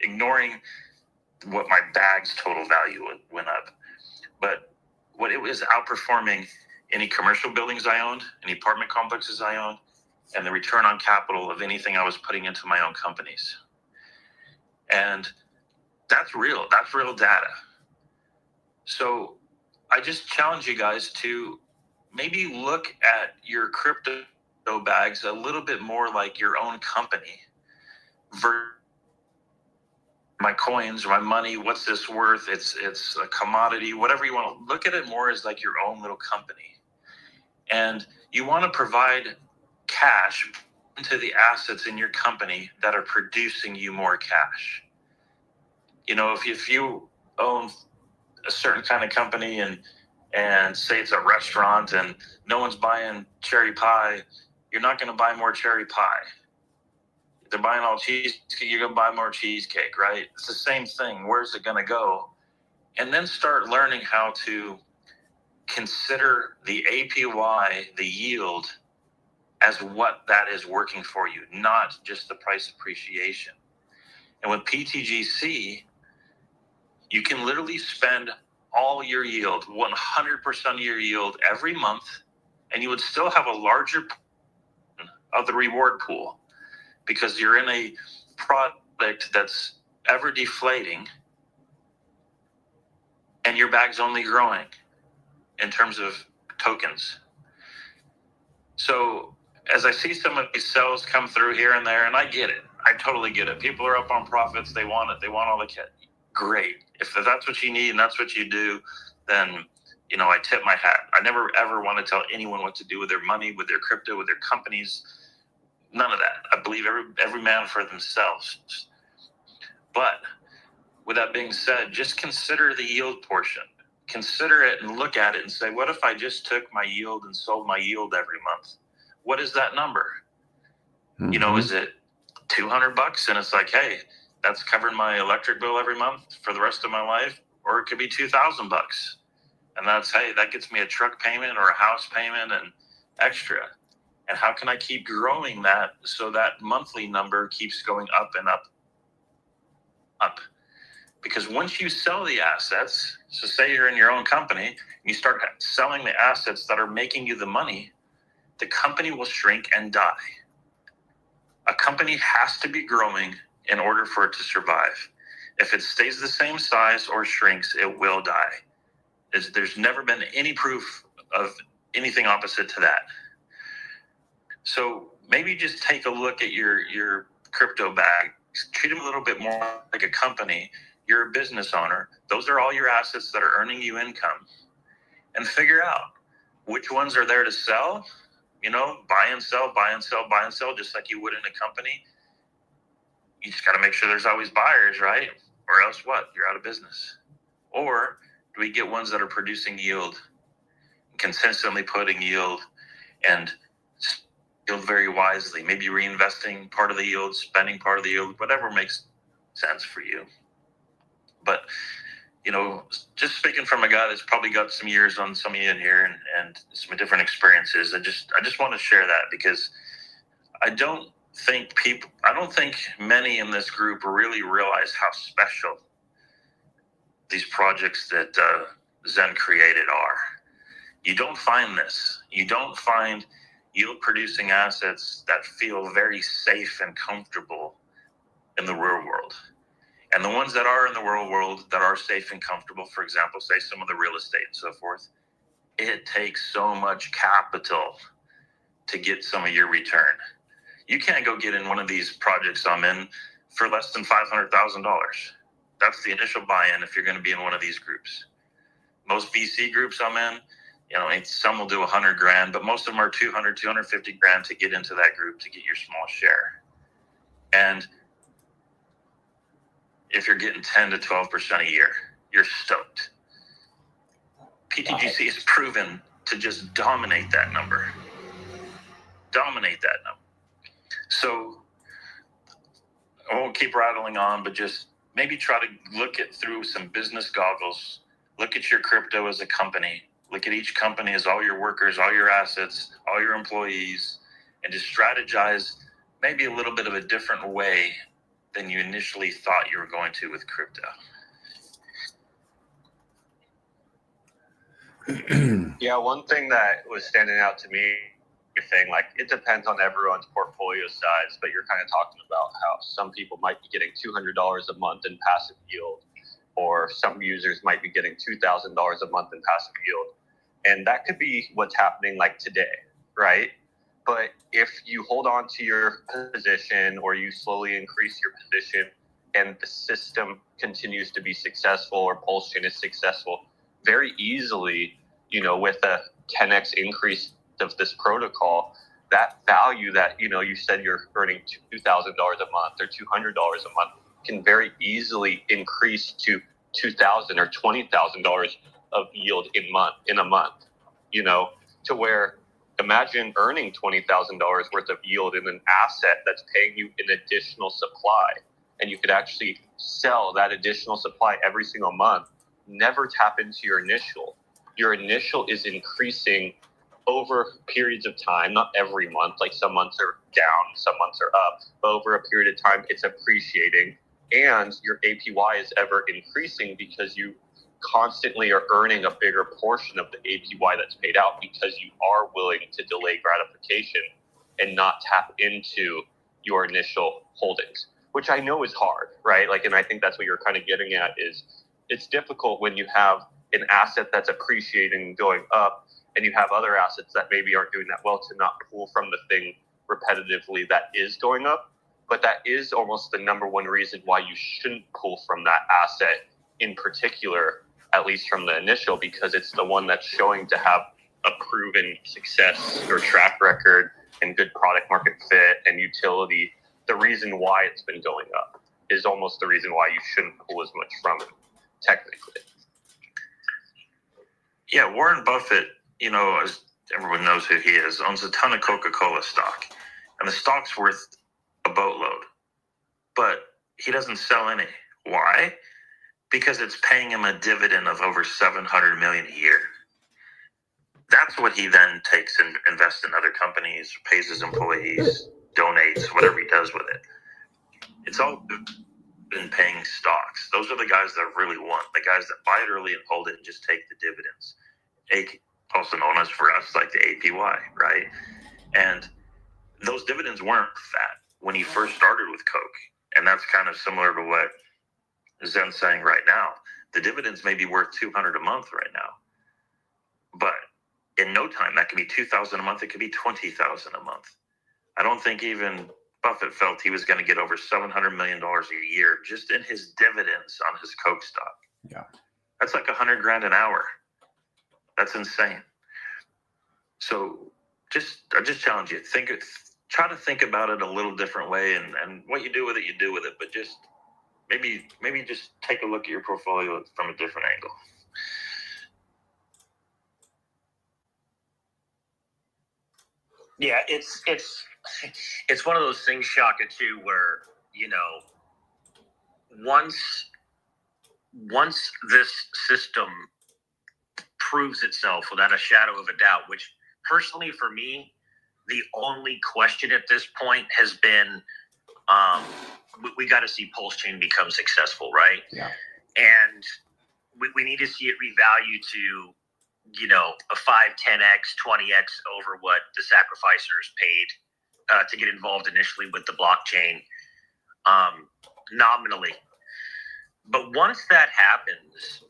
S4: ignoring what my bag's total value went up. But what it was outperforming any commercial buildings I owned, any apartment complexes I owned, and the return on capital of anything I was putting into my own companies. And that's real. That's real data. So I just challenge you guys to maybe look at your crypto bags a little bit more like your own company. My coins, my money, what's this worth? It's a commodity, whatever you want to look at it more as like your own little company. And you want to provide cash into the assets in your company that are producing you more cash. If you own a certain kind of company and say it's a restaurant and no one's buying cherry pie, you're not going to buy more cherry pie. If they're buying all cheesecake, you're going to buy more cheesecake, right? It's the same thing. Where's it going to go? And then start learning how to consider the APY, the yield, as what that is working for you, not just the price appreciation. And with pTGC, you can literally spend all your yield, 100% of your yield every month, and you would still have a larger of the reward pool because you're in a product that's ever deflating and your bag's only growing in terms of tokens. So as I see some of these sales come through here and there, and I get it, I totally get it. People are up on profits. They want it. They want all the kit. Great. If that's what you need and that's what you do, then, I tip my hat. I never, ever want to tell anyone what to do with their money, with their crypto, with their companies. None of that. I believe every man for themselves. But with that being said, just consider the yield portion. Consider it and look at it and say, what if I just took my yield and sold my yield every month? What is that number?
S1: Mm-hmm.
S4: Is it $200? And it's like, hey, that's covering my electric bill every month for the rest of my life, or it could be $2,000. And that's, hey, that gets me a truck payment or a house payment and extra. And how can I keep growing that so that monthly number keeps going up and up? Because once you sell the assets, so say you're in your own company, and you start selling the assets that are making you the money, the company will shrink and die. A company has to be growing in order for it to survive. If it stays the same size or shrinks, it will die. There's never been any proof of anything opposite to that. So maybe just take a look at your crypto bag. Treat them a little bit more like a company. You're a business owner. Those are all your assets that are earning you income. And figure out which ones are there to sell. You know, buy and sell, buy and sell, buy and sell, just like you would in a company. You just got to make sure there's always buyers, right? Or else what? You're out of business. Or do we get ones that are producing yield, consistently putting yield, and yield very wisely? Maybe reinvesting part of the yield, spending part of the yield, whatever makes sense for you. But, you know, just speaking from a guy that's probably got some years on some of you in here and some different experiences, I just want to share that, because I don't think many in this group really realize how special these projects that Zen created are. You don't find this. You don't find yield producing assets that feel very safe and comfortable in the real world. And the ones that are in the real world that are safe and comfortable, for example, say some of the real estate and so forth, it takes so much capital to get some of your return. You can't go get in one of these projects I'm in for less than $500,000. That's the initial buy-in if you're going to be in one of these groups. Most VC groups I'm in, you know, some will do 100 grand, but most of them are 200, 250 grand to get into that group to get your small share. And if you're getting 10 to 12% a year, you're stoked. pTGC is proven to just dominate that number. So I won't keep rattling on, but just maybe try to look at through some business goggles. Look at your crypto as a company. Look at each company as all your workers, all your assets, all your employees, and just strategize maybe a little bit of a different way than you initially thought you were going to with crypto.
S2: Yeah, one thing that was standing out to me, you're saying like it depends on everyone's portfolio size, but you're kind of talking about how some people might be getting $200 a month in passive yield, or some users might be getting $2,000 a month in passive yield. And that could be what's happening like today, right? But if you hold on to your position or you slowly increase your position and the system continues to be successful or PulseChain is successful, very easily, you know, with a 10x increase of this protocol, that value that, you know, you said you're earning $2,000 a month or $200 a month can very easily increase to $2,000 or $20,000 of yield in a month, you know, to where imagine earning $20,000 worth of yield in an asset that's paying you an additional supply, and you could actually sell that additional supply every single month. Never tap into your initial. Your initial is increasing over periods of time, not every month. Like some months are down, some months are up, but over a period of time, it's appreciating, and your APY is ever increasing because you constantly are earning a bigger portion of the APY that's paid out because you are willing to delay gratification and not tap into your initial holdings, which I know is hard, right? Like, and I think that's what you're kind of getting at is it's difficult when you have an asset that's appreciating and going up and you have other assets that maybe aren't doing that well to not pull from the thing repetitively that is going up. But that is almost the number one reason why you shouldn't pull from that asset in particular, at least from the initial, because it's the one that's showing to have a proven success or track record and good product market fit and utility. The reason why it's been going up is almost the reason why you shouldn't pull as much from it, technically.
S4: Yeah, Warren Buffett, you know, as everyone knows who he is, owns a ton of Coca-Cola stock. And the stock's worth a boatload. But he doesn't sell any. Why? Because it's paying him a dividend of over $700 million a year. That's what he then takes and invests in other companies, pays his employees, donates, whatever he does with it. It's all been paying stocks. Those are the guys that really want, the guys that buy it early and hold it and just take the dividends. Also known as for us like the APY, right? And those dividends weren't fat when he first started with Coke. And that's kind of similar to what Zen's saying right now. The dividends may be worth $200 a month right now, but in no time that could be $2,000 a month. It could be $20,000 a month. I don't think even Buffett felt he was going to get over $700 million a year just in his dividends on his Coke stock.
S1: Yeah,
S4: that's like $100,000 an hour. That's insane. So I just challenge you. Try to think about it a little different way, and what you do with it, you do with it. But just maybe just take a look at your portfolio from a different angle.
S3: Yeah, it's one of those things, Shaka, too, where, you know, once this system proves itself without a shadow of a doubt, which personally for me, the only question at this point has been, we got to see PulseChain become successful, right?
S1: Yeah.
S3: And we need to see it revalue to, you know, a 5, 10x, 20x over what the sacrificers paid to get involved initially with the blockchain, nominally. But once that happens,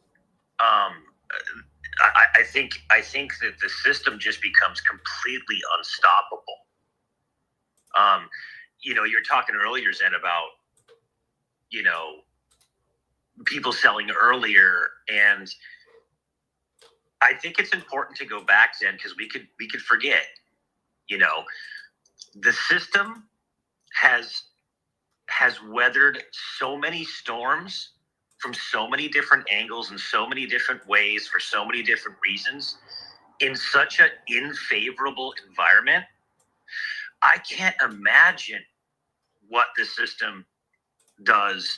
S3: I think that the system just becomes completely unstoppable. You know, you're talking earlier, Zen, about, you know, people selling earlier, and I think it's important to go back, Zen, because we could forget. You know, the system has weathered so many storms from so many different angles and so many different ways for so many different reasons in such an unfavorable environment. I can't imagine what the system does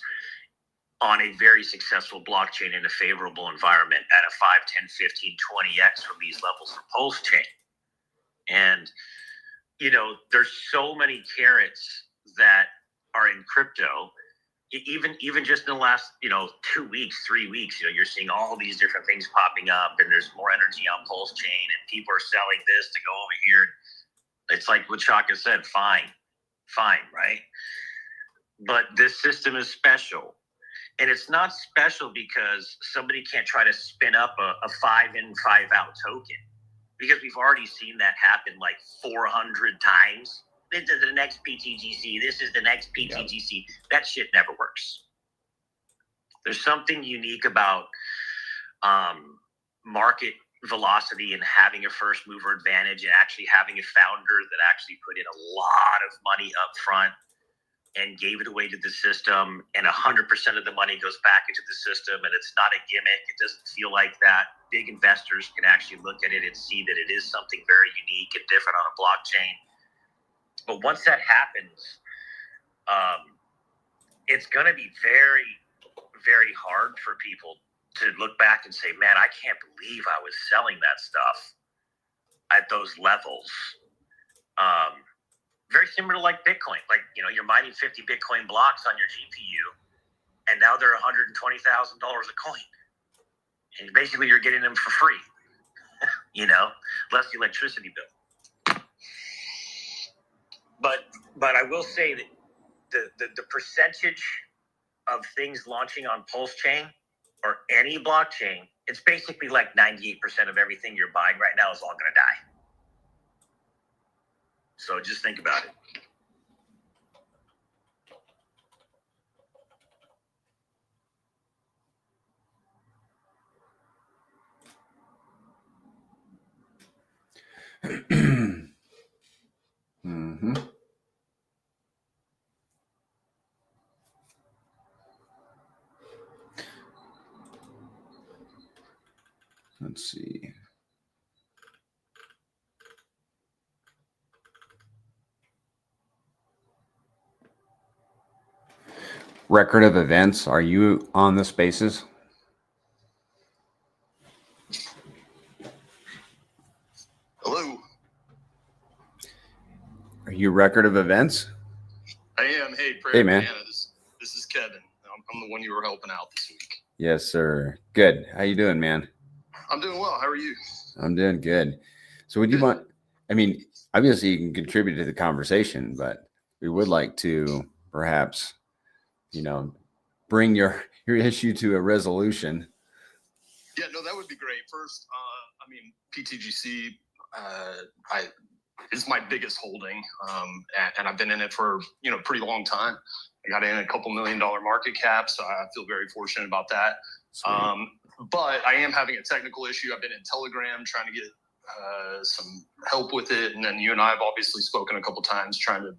S3: on a very successful blockchain in a favorable environment at a 5, 10, 15, 20x from these levels for PulseChain. And, you know, there's so many carrots that are in crypto. Even just in the last, you know, 2 weeks, 3 weeks, you know, you're seeing all these different things popping up, and there's more energy on PulseChain, and people are selling this to go over here. It's like what Shaka said, fine, right? But this system is special. And it's not special because somebody can't try to spin up a 5 in, 5 out token, because we've already seen that happen like 400 times. This is the next pTGC. This is the next pTGC. Yep. That shit never works. There's something unique about market velocity and having a first mover advantage, and actually having a founder that actually put in a lot of money up front and gave it away to the system, and 100% of the money goes back into the system, and it's not a gimmick. It doesn't feel like that. Big investors can actually look at it and see that it is something very unique and different on a blockchain. But once that happens, it's going to be very, very hard for people to look back and say, man, I can't believe I was selling that stuff at those levels. Very similar to like Bitcoin. Like, you know, you're mining 50 Bitcoin blocks on your GPU, and now they're $120,000 a coin. And basically you're getting them for free, you know, less the electricity bill. But I will say that the percentage of things launching on PulseChain or any blockchain, it's basically like 98% of everything you're buying right now is all going to die. So just think about it.
S1: Mm-hmm. Let's see. record of events, are you on the spaces?
S5: Hello.
S1: Are you record of events?
S5: I am. Hey,
S1: Hey, man.
S5: This is Kevin. I'm the one you were helping out this week.
S1: Yes, sir. Good. How you doing, man?
S5: I'm doing well. How are you?
S1: I'm doing good. So would you want, I mean, obviously you can contribute to the conversation, but we would like to perhaps, you know, bring your issue to a resolution.
S5: Yeah, no, that would be great. First, I mean, PTGC, is my biggest holding, and I've been in it for pretty long time. I got in a couple $1 million market cap, so I feel very fortunate about that. But I am having a technical issue. I've been in Telegram trying to get some help with it, and then you and I have obviously spoken a couple times trying to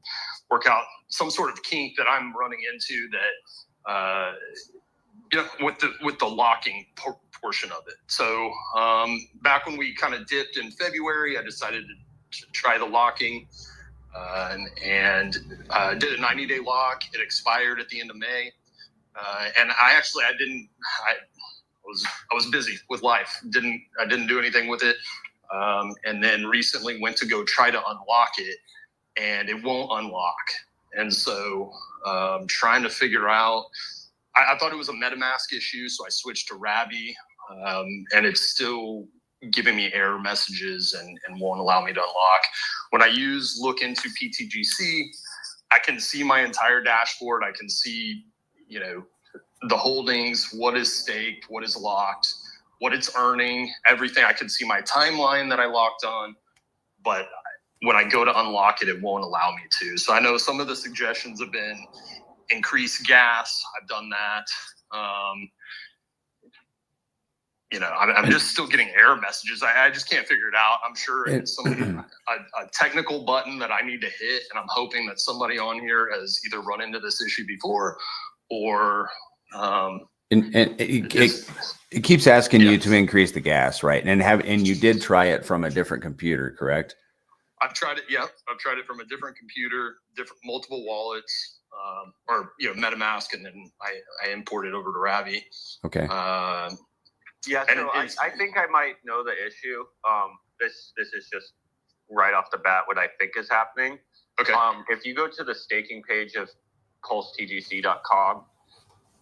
S5: work out some sort of kink that I'm running into that with the locking portion of it. So back when we kind of dipped in February, I decided to try the locking and did a 90-day lock. It expired at the end of May, and I was busy with life. I didn't do anything with it, and then recently went to go try to unlock it, and it won't unlock. And so trying to figure out. I thought it was a MetaMask issue, so I switched to Ravi, and it's still giving me error messages and won't allow me to unlock. When I look into PTGC, I can see my entire dashboard. I can see, the holdings, what is staked, what is locked, what it's earning, everything. I can see my timeline that I locked on, but when I go to unlock it, it won't allow me to. So I know some of the suggestions have been increase gas. I've done that. I'm just still getting error messages. I just can't figure it out. I'm sure it's a technical button that I need to hit, and I'm hoping that somebody on here has either run into this issue before or
S1: it keeps asking you to increase the gas, right? And you did try it from a different computer, correct?
S5: I've tried it. Yeah, I've tried it from a different computer, multiple wallets, or MetaMask, and then I import it over to Ravi.
S1: Okay.
S2: Yeah, so I think I might know the issue. This is just right off the bat what I think is happening.
S5: Okay.
S2: If you go to the staking page of PulseTGC.com,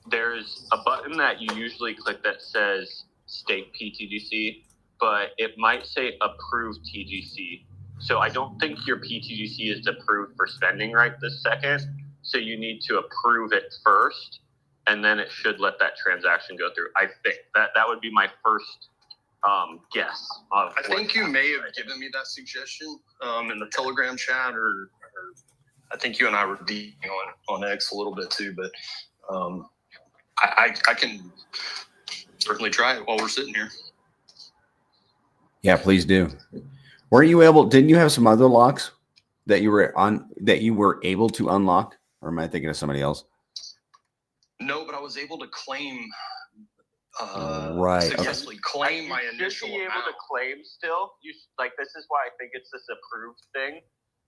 S2: there's a button that you usually click that says stake PTGC, but it might say approve TGC. So I don't think your PTGC is approved for spending right this second. So you need to approve it first, and then it should let that transaction go through. I think that would be my first guess.
S5: I think you may have given me that suggestion in the Telegram chat, or I think you and I were dealing on X a little bit too. But I can certainly try it while we're sitting here.
S1: Yeah, please do. Didn't you have some other locks that you were able to unlock? Or am I thinking of somebody else?
S5: No, but I was able to claim.
S2: Successfully
S5: claim my initial
S2: amount. You should be able to claim still. This is why I think it's this approved thing.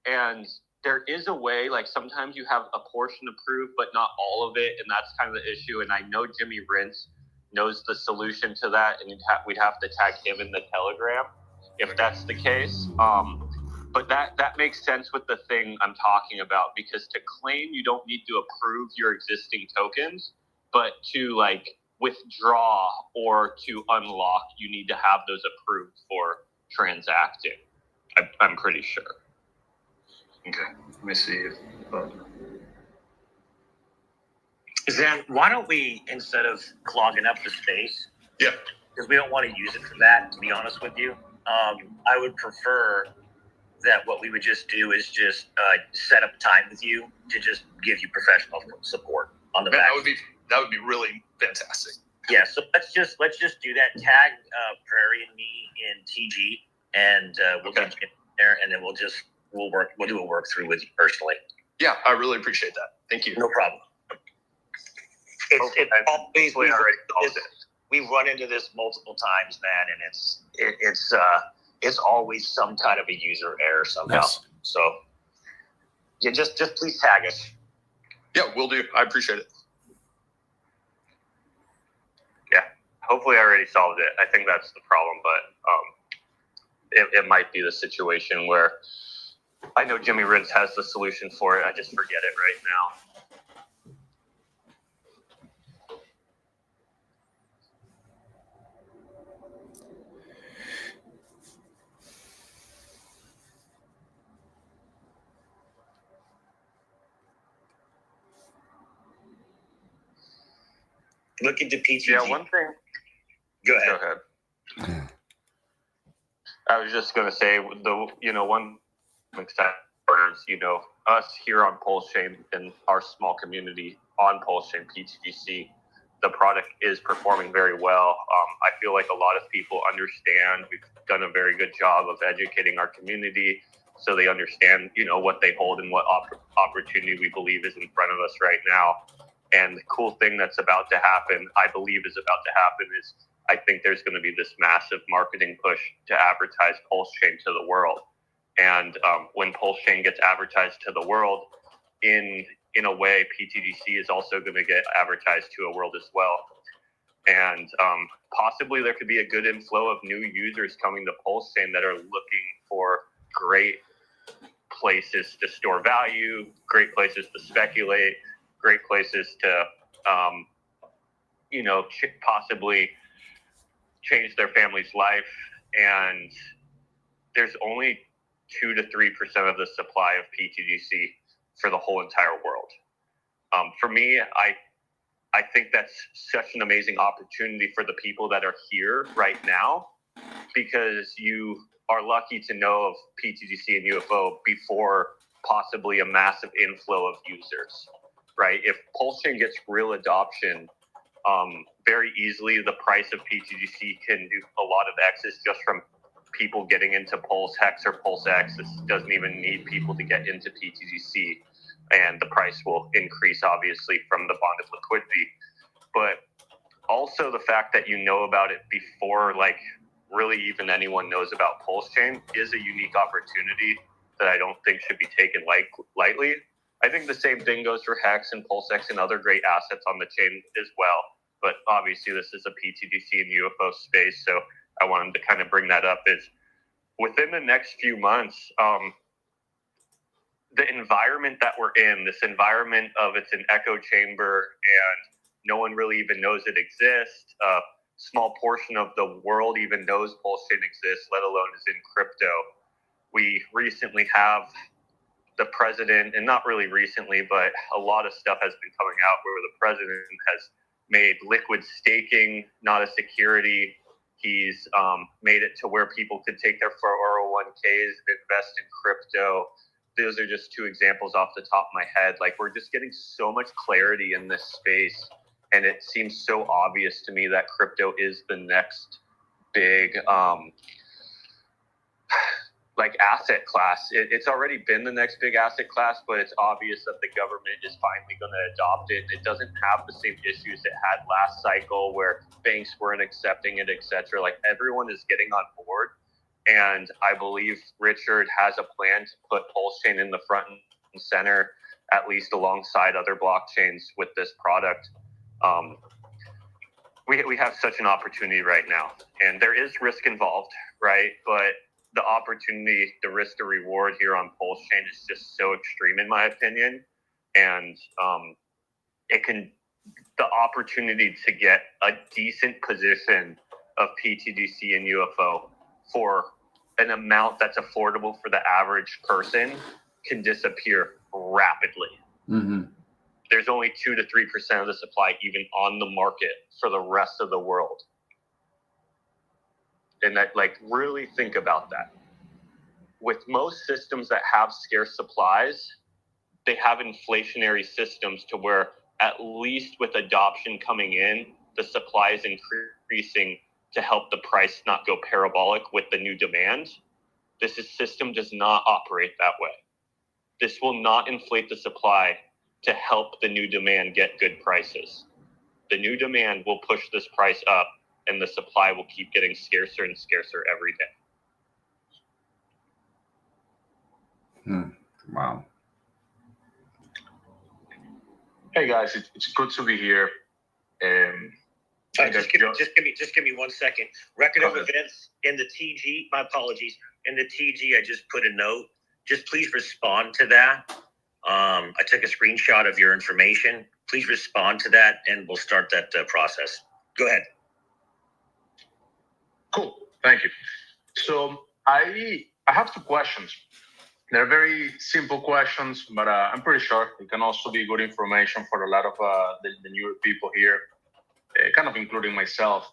S2: And there is a way, sometimes you have a portion approved, but not all of it. And that's kind of the issue. And I know Jimmy Rintz knows the solution to that. And we'd have to tag him in the Telegram if that's the case. But that makes sense with the thing I'm talking about, because to claim, you don't need to approve your existing tokens, but to withdraw or to unlock, you need to have those approved for transacting. I'm pretty sure.
S5: Okay, let me see.
S3: Zan, why don't we, instead of clogging up the space,
S5: yeah,
S3: because we don't want to use it for that, to be honest with you, I would prefer that what we would just do is just set up time with you to just give you professional support on the back.
S5: That would be really fantastic.
S3: Yeah, so let's just do that. Tag Prairie and me in TG, and we'll get you in there, and then we'll do a walkthrough with you personally.
S5: Yeah, I really appreciate that. Thank you.
S3: No problem. We've run into this multiple times, man, and it's always some kind of a user error somehow.
S1: Yes.
S3: So yeah, just please tag us.
S5: Yeah, we'll do. I appreciate it.
S2: hopefully I already solved it. I think that's the problem, but it might be the situation where I know Jimmy Ritz has the solution for it. I just forget it right now.
S3: Look into PTG.
S2: Yeah, one thing.
S3: Go ahead.
S2: Go ahead. I was just gonna say one partners, us here on PulseChain and our small community on PulseChain pTGC, the product is performing very well. I feel like a lot of people understand. We've done a very good job of educating our community so they understand, what they hold and what opportunity we believe is in front of us right now. And the cool thing that's about to happen, I believe is about to happen, is I think there's going to be this massive marketing push to advertise PulseChain to the world. And when PulseChain gets advertised to the world, in a way, pTGC is also going to get advertised to a world as well. And possibly there could be a good inflow of new users coming to PulseChain that are looking for great places to store value, great places to speculate, great places to, possibly change their family's life. And there's only 2 to 3% of the supply of pTGC for the whole entire world. For me, I think that's such an amazing opportunity for the people that are here right now, because you are lucky to know of pTGC and UFO before possibly a massive inflow of users, right? If PulseChain gets real adoption, very easily the price of pTGC can do a lot of X's just from people getting into Pulse Hex or Pulse X. This doesn't even need people to get into pTGC, and the price will increase obviously from the bond of liquidity. But also the fact that you know about it before really even anyone knows about PulseChain is a unique opportunity that I don't think should be taken lightly. I think the same thing goes for Hex and PulseX and other great assets on the chain as well. But obviously this is a pTGC and UFO space, so I wanted to kind of bring that up. Is within the next few months, the environment that we're in, this environment of it's an echo chamber and no one really even knows it exists. A small portion of the world even knows PulseChain exists, let alone is in crypto. We recently have the president, and not really recently, but a lot of stuff has been coming out where the president has made liquid staking not a security. He's made it to where people could take their 401ks and invest in crypto. Those are just 2 examples off the top of my head. We're just getting so much clarity in this space, and it seems so obvious to me that crypto is the next big asset class. It's already been the next big asset class, but it's obvious that the government is finally going to adopt it. It doesn't have the same issues it had last cycle where banks weren't accepting it, etc. Everyone is getting on board, and I believe Richard has a plan to put PulseChain in the front and center, at least alongside other blockchains with this product. We have such an opportunity right now, and there is risk involved, right? But the opportunity, the risk to reward here on PulseChain is just so extreme in my opinion. And the opportunity to get a decent position of pTGC and UFO for an amount that's affordable for the average person can disappear rapidly.
S1: Mm-hmm.
S2: There's only 2 to 3% of the supply even on the market for the rest of the world. And that, really think about that. With most systems that have scarce supplies, they have inflationary systems to where at least with adoption coming in, the supply is increasing to help the price not go parabolic with the new demand. This system does not operate that way. This will not inflate the supply to help the new demand get good prices. The new demand will push this price up, and the supply will keep getting scarcer and scarcer every day.
S1: Wow.
S4: Hey guys, it's good to be here.
S3: Just give me 1 second. Record of events in the TG. My apologies. In the TG, I just put a note. Just please respond to that. I took a screenshot of your information. Please respond to that, and we'll start that process. Go ahead.
S6: Cool. Thank you. So I have 2 questions. They're very simple questions, but I'm pretty sure it can also be good information for a lot of the newer people here, kind of including myself.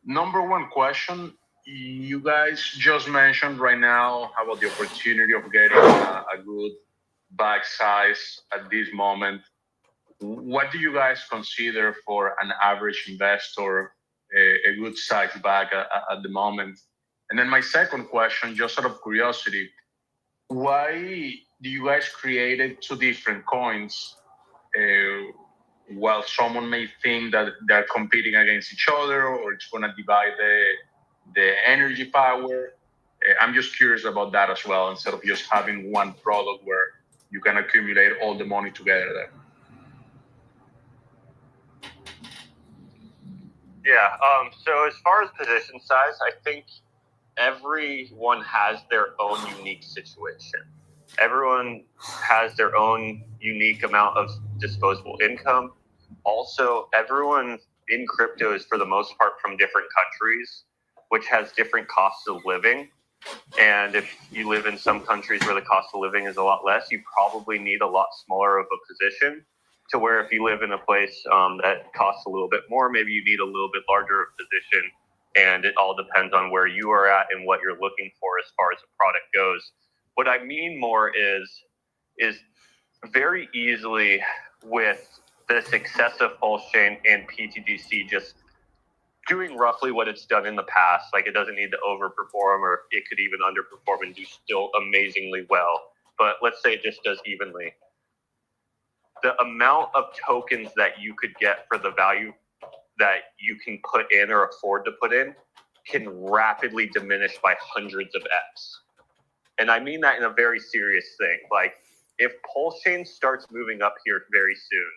S6: Number 1 question, you guys just mentioned right now about the opportunity of getting a good bag size at this moment. What do you guys consider for an average investor a good size bag at the moment? And then my second question, just out of curiosity, why do you guys create 2 different coins while someone may think that they're competing against each other or it's going to divide the energy power? I'm just curious about that as well, instead of just having one product where you can accumulate all the money together there.
S2: Yeah. So as far as position size, I think everyone has their own unique situation. Everyone has their own unique amount of disposable income. Also, everyone in crypto is for the most part from different countries, which has different costs of living. And if you live in some countries where the cost of living is a lot less, you probably need a lot smaller of a position, to where if you live in a place that costs a little bit more, maybe you need a little bit larger position. And it all depends on where you are at and what you're looking for as far as the product goes. What I mean more is very easily with the success of PulseChain and pTGC just doing roughly what it's done in the past. Like, it doesn't need to overperform, or it could even underperform and do still amazingly well. But let's say it just does evenly. The amount of tokens that you could get for the value that you can put in or afford to put in can rapidly diminish by hundreds of X. And I mean that in a very serious thing. Like, if PulseChain starts moving up here very soon,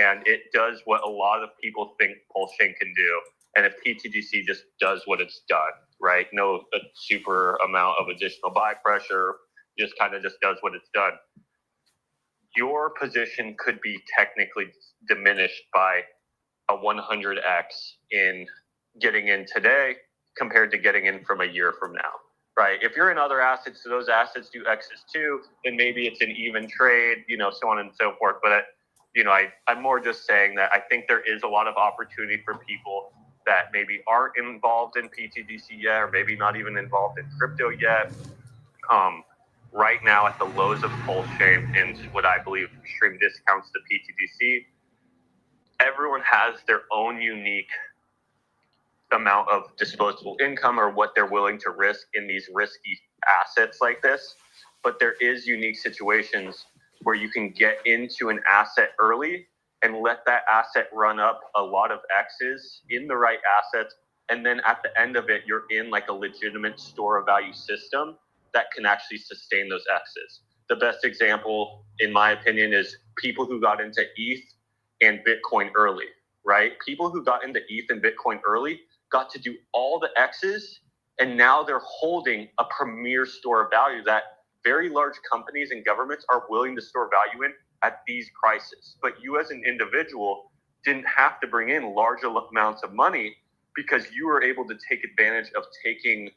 S2: and it does what a lot of people think PulseChain can do, and if pTGC just does what it's done, right? No super amount of additional buy pressure, just does what it's done. Your position could be technically diminished by a 100x in getting in today compared to getting in from a year from now, right? If you're in other assets, so those assets do X's too, then maybe it's an even trade, so on and so forth. But, I'm more just saying that I think there is a lot of opportunity for people that maybe aren't involved in pTGC yet, or maybe not even involved in crypto yet. Right now at the lows of PulseChain and what I believe extreme discounts to pTGC, everyone has their own unique amount of disposable income or what they're willing to risk in these risky assets like this. But there is unique situations where you can get into an asset early and let that asset run up a lot of X's in the right assets. And then at the end of it, you're in like a legitimate store of value system that can actually sustain those X's. The best example, in my opinion, is people who got into ETH and Bitcoin early, right? People who got into ETH and Bitcoin early got to do all the X's, and now they're holding a premier store of value that very large companies and governments are willing to store value in at these prices. But you as an individual didn't have to bring in large amounts of money because you were able to take advantage of taking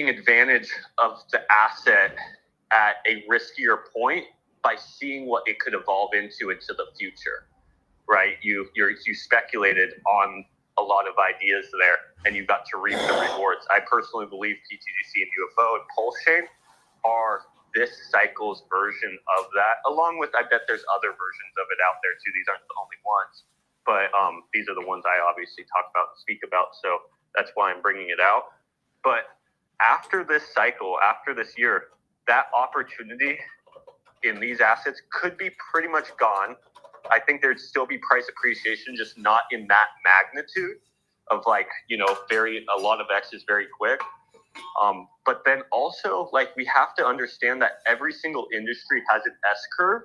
S2: advantage of the asset at a riskier point by seeing what it could evolve into the future, right? You speculated on a lot of ideas there, and you got to reap the rewards. I personally believe pTGC and UFO and PulseChain are this cycle's version of that, along with, I bet there's other versions of it out there too. These aren't the only ones, but these are the ones I obviously talk about and speak about, so that's why I'm bringing it out. But after this cycle, after this year, that opportunity in these assets could be pretty much gone. I think there'd still be price appreciation, just not in that magnitude of a lot of X's very quick. But then also, we have to understand that every single industry has an S curve,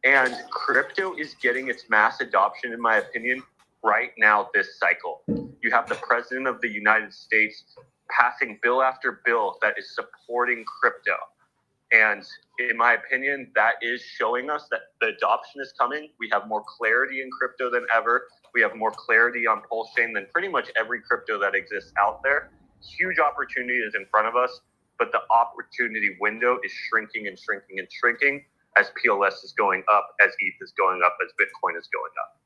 S2: And crypto is getting its mass adoption, in my opinion, right now this cycle. You have the President of the United States passing bill after bill that is supporting crypto. And in my opinion, that is showing us that the adoption is coming. We have more clarity in crypto than ever. We have more clarity on PulseChain than pretty much every crypto that exists out there. Huge opportunity is in front of us, but the opportunity window is shrinking and shrinking and shrinking as PLS is going up, as ETH is going up, as Bitcoin is going up.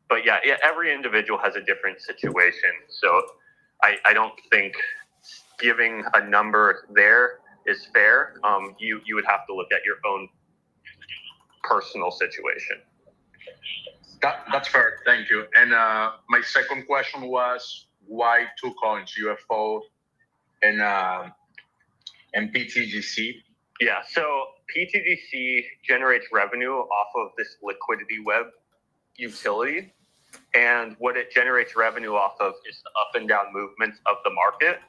S2: But yeah, every individual has a different situation. So I don't think giving a number there is fair. You would have to look at your own personal situation.
S6: That's fair. Thank you. And my second question was, why two coins, UFO and pTGC?
S2: Yeah, so pTGC generates revenue off of this Liquidity web utility. And what it generates revenue off of is the up and down movements of the market.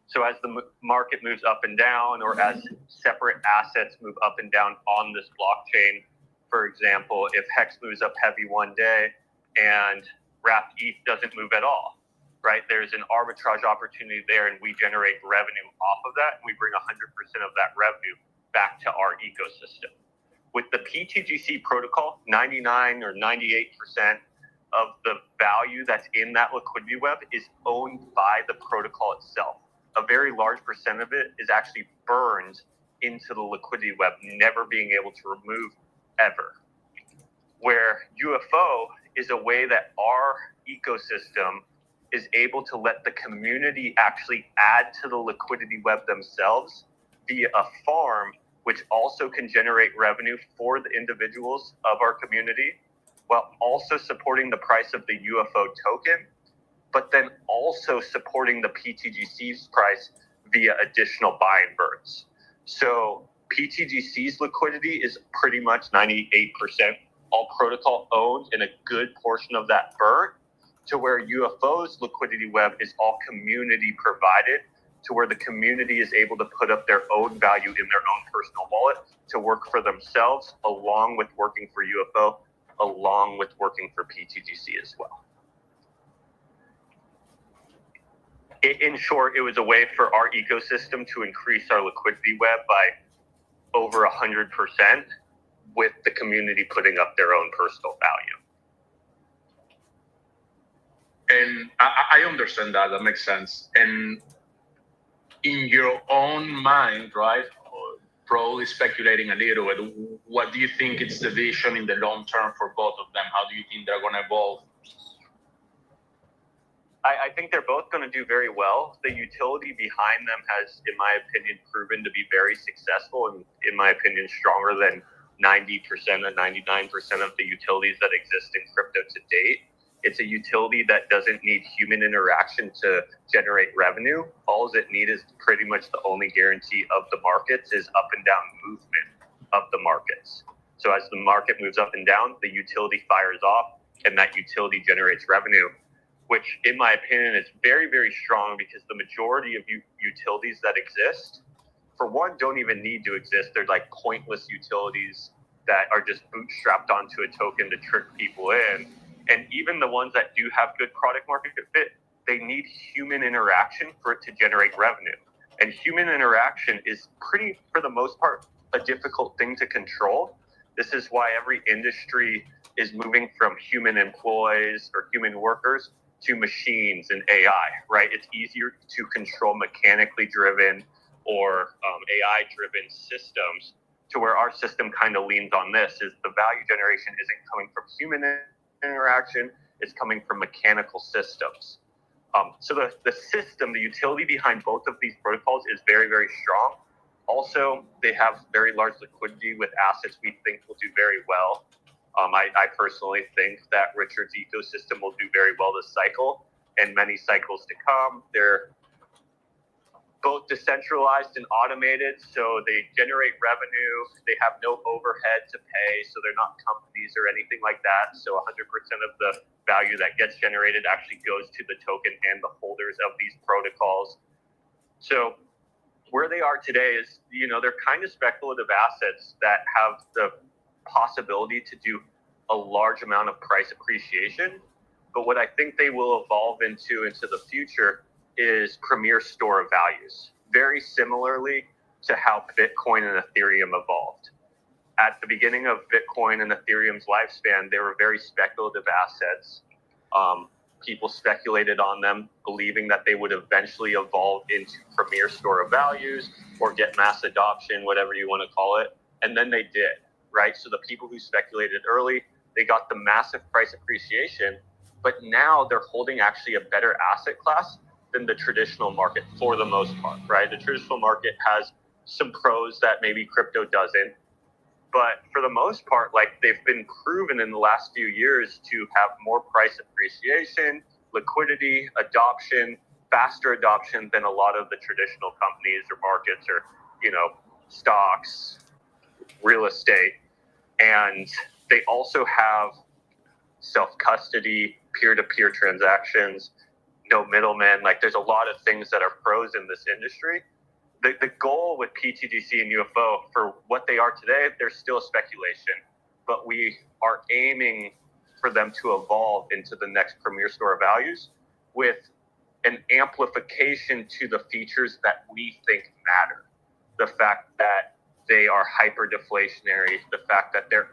S2: So as the market moves up and down, or as separate assets move up and down on this blockchain, for example, if Hex moves up heavy one day and wrapped ETH doesn't move at all, right? There's an arbitrage opportunity there, and we generate revenue off of that, and we bring 100% of that revenue back to our ecosystem. With the pTGC protocol, 99 or 98% of the value that's in that liquidity web is owned by the protocol itself. A very large percent of it is actually burned into the liquidity web, never being able to remove ever. Where UFO is a way that our ecosystem is able to let the community actually add to the liquidity web themselves via a farm, which also can generate revenue for the individuals of our community, while also supporting the price of the UFO token, but then also supporting the pTGC's price via additional buy and burns. So pTGC's liquidity is pretty much 98% all protocol owned, and a good portion of that burn, to where UFO's liquidity web is all community provided, to where the community is able to put up their own value in their own personal wallet to work for themselves, along with working for UFO, along with working for pTGC as well. In short, it was a way for our ecosystem to increase our liquidity web by over 100%, with the community putting up their own personal value.
S6: And I understand that. That makes sense. And in your own mind, right, probably speculating a little bit, what do you think is the vision in the long term for both of them? How do you think they're going to evolve?
S2: I think they're both going to do very well. The utility behind them has, in my opinion, proven to be very successful, and in my opinion, stronger than 90% or 99% of the utilities that exist in crypto to date. It's a utility that doesn't need human interaction to generate revenue. All it needs is pretty much the only guarantee of the markets is up and down movement of the markets. So as the market moves up and down, the utility fires off, and that utility generates revenue, which in my opinion is very, very strong, because the majority of utilities that exist, for one, don't even need to exist. They're like pointless utilities that are just bootstrapped onto a token to trick people in. And even the ones that do have good product market fit, they need human interaction for it to generate revenue. And human interaction is pretty, for the most part, a difficult thing to control. This is why every industry is moving from human employees or human workers to machines and AI, right? It's easier to control mechanically driven or AI-driven systems, to where our system kind of leans on this, is the value generation isn't coming from human interaction, it's coming from mechanical systems. So the system, the utility behind both of these protocols is very, very strong. Also, they have very large liquidity with assets we think will do very well. I personally think that Richard's ecosystem will do very well this cycle and many cycles to come. They're both decentralized and automated, so they generate revenue. They have no overhead to pay, so they're not companies or anything like that. So 100% of the value that gets generated actually goes to the token and the holders of these protocols. So where they are today is, they're kind of speculative assets that have the possibility to do a large amount of price appreciation. But what I think they will evolve into the future is premier store of values, very similarly to how Bitcoin and Ethereum evolved. At the beginning of Bitcoin and Ethereum's lifespan, they were very speculative assets. People speculated on them, believing that they would eventually evolve into premier store of values or get mass adoption, whatever you want to call it. And then they did, right? So the people who speculated early, they got the massive price appreciation, but now they're holding actually a better asset class than the traditional market for the most part, right? The traditional market has some pros that maybe crypto doesn't. But for the most part, like, they've been proven in the last few years to have more price appreciation, liquidity, adoption, faster adoption than a lot of the traditional companies or markets or, you know, stocks, real estate. And they also have self-custody, peer-to-peer transactions, no middlemen. Like, there's a lot of things that are pros in this industry. The goal with pTGC and UFO, for what they are today, there's still speculation, but we are aiming for them to evolve into the next premier store of values with an amplification to the features that we think matter. The fact that they are hyper deflationary, the fact that they're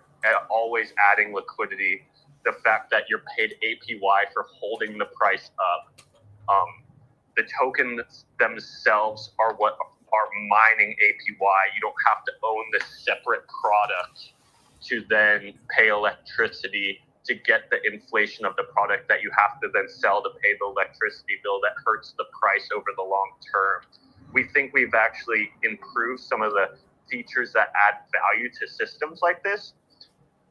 S2: always adding liquidity, the fact that you're paid APY for holding the price up. The tokens themselves are what are mining APY. You don't have to own this separate product to then pay electricity to get the inflation of the product that you have to then sell to pay the electricity bill that hurts the price over the long term. We think we've actually improved some of the features that add value to systems like this,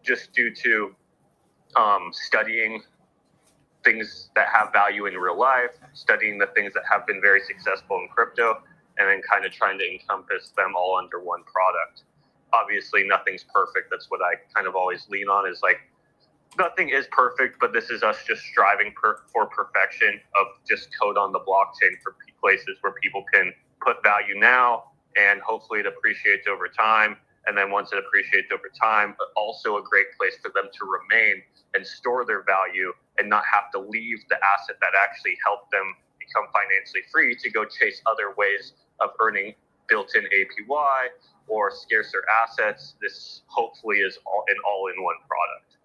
S2: just due to studying things that have value in real life, studying the things that have been very successful in crypto, and then kind of trying to encompass them all under one product. Obviously, nothing's perfect. That's what I kind of always lean on, is like, nothing is perfect, but this is us just striving for perfection of just code on the blockchain for places where people can put value now, and hopefully it appreciates over time. And then once it appreciates over time, but also a great place for them to remain and store their value and not have to leave the asset that actually helped them become financially free to go chase other ways of earning built-in APY or scarcer assets. This hopefully is an all-in-one product.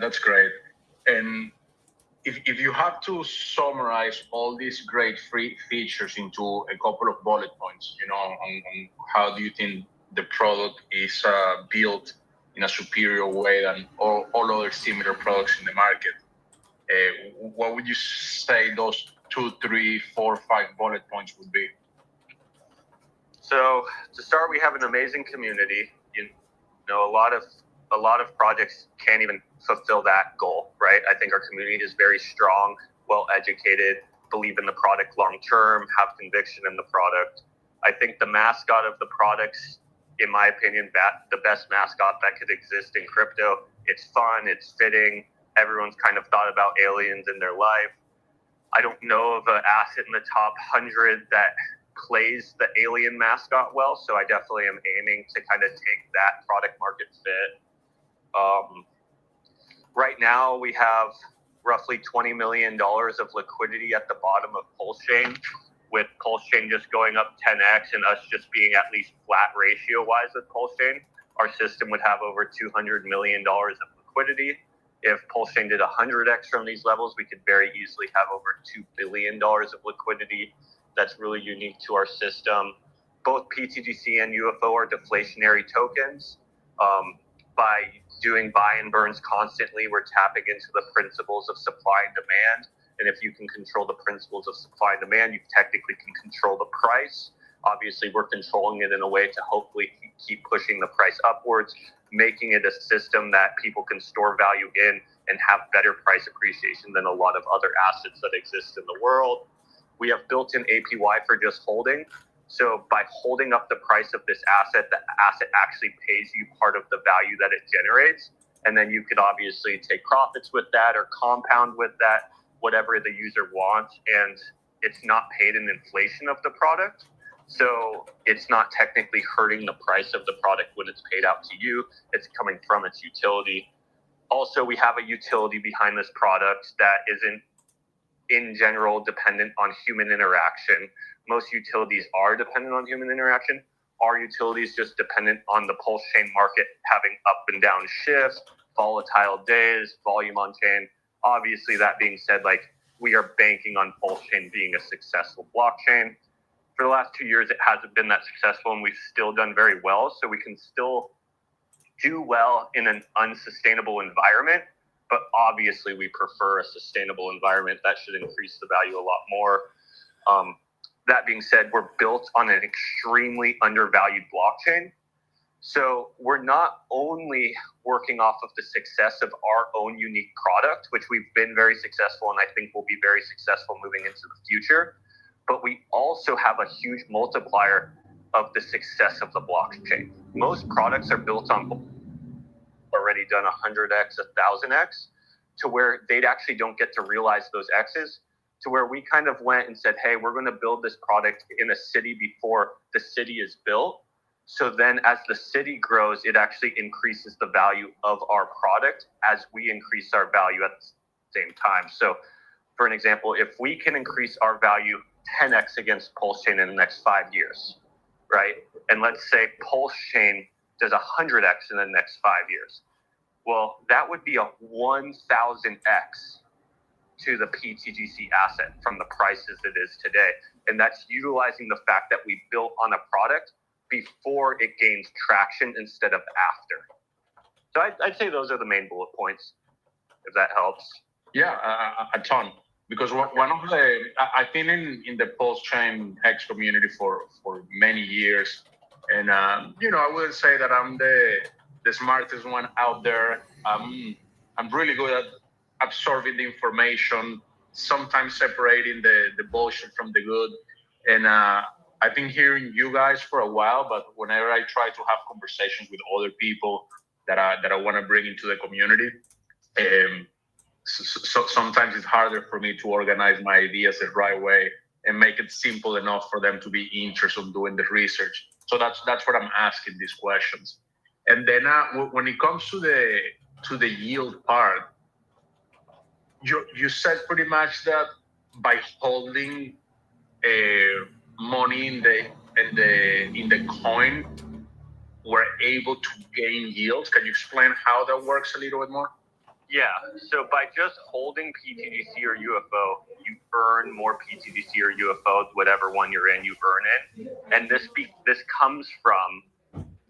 S6: That's great. And if you have to summarize all these great free features into a couple of bullet points, you know, on how do you think the product is built in a superior way than all other similar products in the market, what would you say those 2, 3, 4, 5 bullet points would be?
S2: So to start, we have an amazing community. You know, a lot of projects can't even fulfill that goal, right? I think our community is very strong, well educated, believe in the product long term, have conviction in the product. I think the mascot of the products, in my opinion, the best mascot that could exist in crypto. It's fun, it's fitting. Everyone's kind of thought about aliens in their life. I don't know of an asset in the top 100 that plays the alien mascot well, so I definitely am aiming to kind of take that product market fit. Right now, we have roughly $20 million of liquidity at the bottom of PulseChain, with PulseChain just going up 10x and us just being at least flat ratio-wise with PulseChain. Our system would have over $200 million of liquidity. If PulseChain did 100x from these levels, we could very easily have over $2 billion of liquidity. That's really unique to our system. Both pTGC and UFO are deflationary tokens. By doing buy and burns constantly, we're tapping into the principles of supply and demand. And if you can control the principles of supply and demand, you technically can control the price. Obviously, we're controlling it in a way to hopefully keep pushing the price upwards, making it a system that people can store value in and have better price appreciation than a lot of other assets that exist in the world. We have built-in APY for just holding. So by holding up the price of this asset, the asset actually pays you part of the value that it generates. And then you could obviously take profits with that or compound with that, whatever the user wants. And it's not paid in inflation of the product. So it's not technically hurting the price of the product when it's paid out to you. It's coming from its utility. Also, we have a utility behind this product that isn't in general dependent on human interaction. Most utilities are dependent on human interaction. Our utility is just dependent on the PulseChain market having up and down shifts, volatile days, volume on chain. Obviously, that being said, like, we are banking on PulseChain being a successful blockchain. For the last 2 years, it hasn't been that successful, and we've still done very well. So we can still do well in an unsustainable environment, but obviously we prefer a sustainable environment. That should increase the value a lot more. That being said, we're built on an extremely undervalued blockchain. So we're not only working off of the success of our own unique product, which we've been very successful and I think will be very successful moving into the future, but we also have a huge multiplier of the success of the blockchain. Most products are built on already done 100x, 1000x, to where they actually don't get to realize those X's, to where we kind of went and said, hey, we're going to build this product in a city before the city is built. So then as the city grows, it actually increases the value of our product as we increase our value at the same time. So for an example, if we can increase our value 10x against PulseChain in the next 5 years, right? And let's say PulseChain does 100x in the next 5 years. Well, that would be a 1000x to the pTGC asset from the prices it is today. And that's utilizing the fact that we built on a product before it gains traction instead of after. So I'd say those are the main bullet points, if that helps.
S6: Yeah, a ton. Because one of the, I've been in the PulseChain Hex community for many years. And, you know, I wouldn't say that I'm the smartest one out there. I'm really good at absorbing the information, sometimes separating the bullshit from the good. And I've been hearing you guys for a while, but whenever I try to have conversations with other people that I want to bring into the community, so sometimes it's harder for me to organize my ideas the right way and make it simple enough for them to be interested in doing the research. So that's what I'm asking these questions. And then when it comes to the yield part, you said pretty much that by holding money in the coin, we're able to gain yields. Can you explain how that works a little bit more?
S2: Yeah, so by just holding pTGC or UFO, you earn more pTGC or UFO, whatever one you're in, you earn it. And this comes from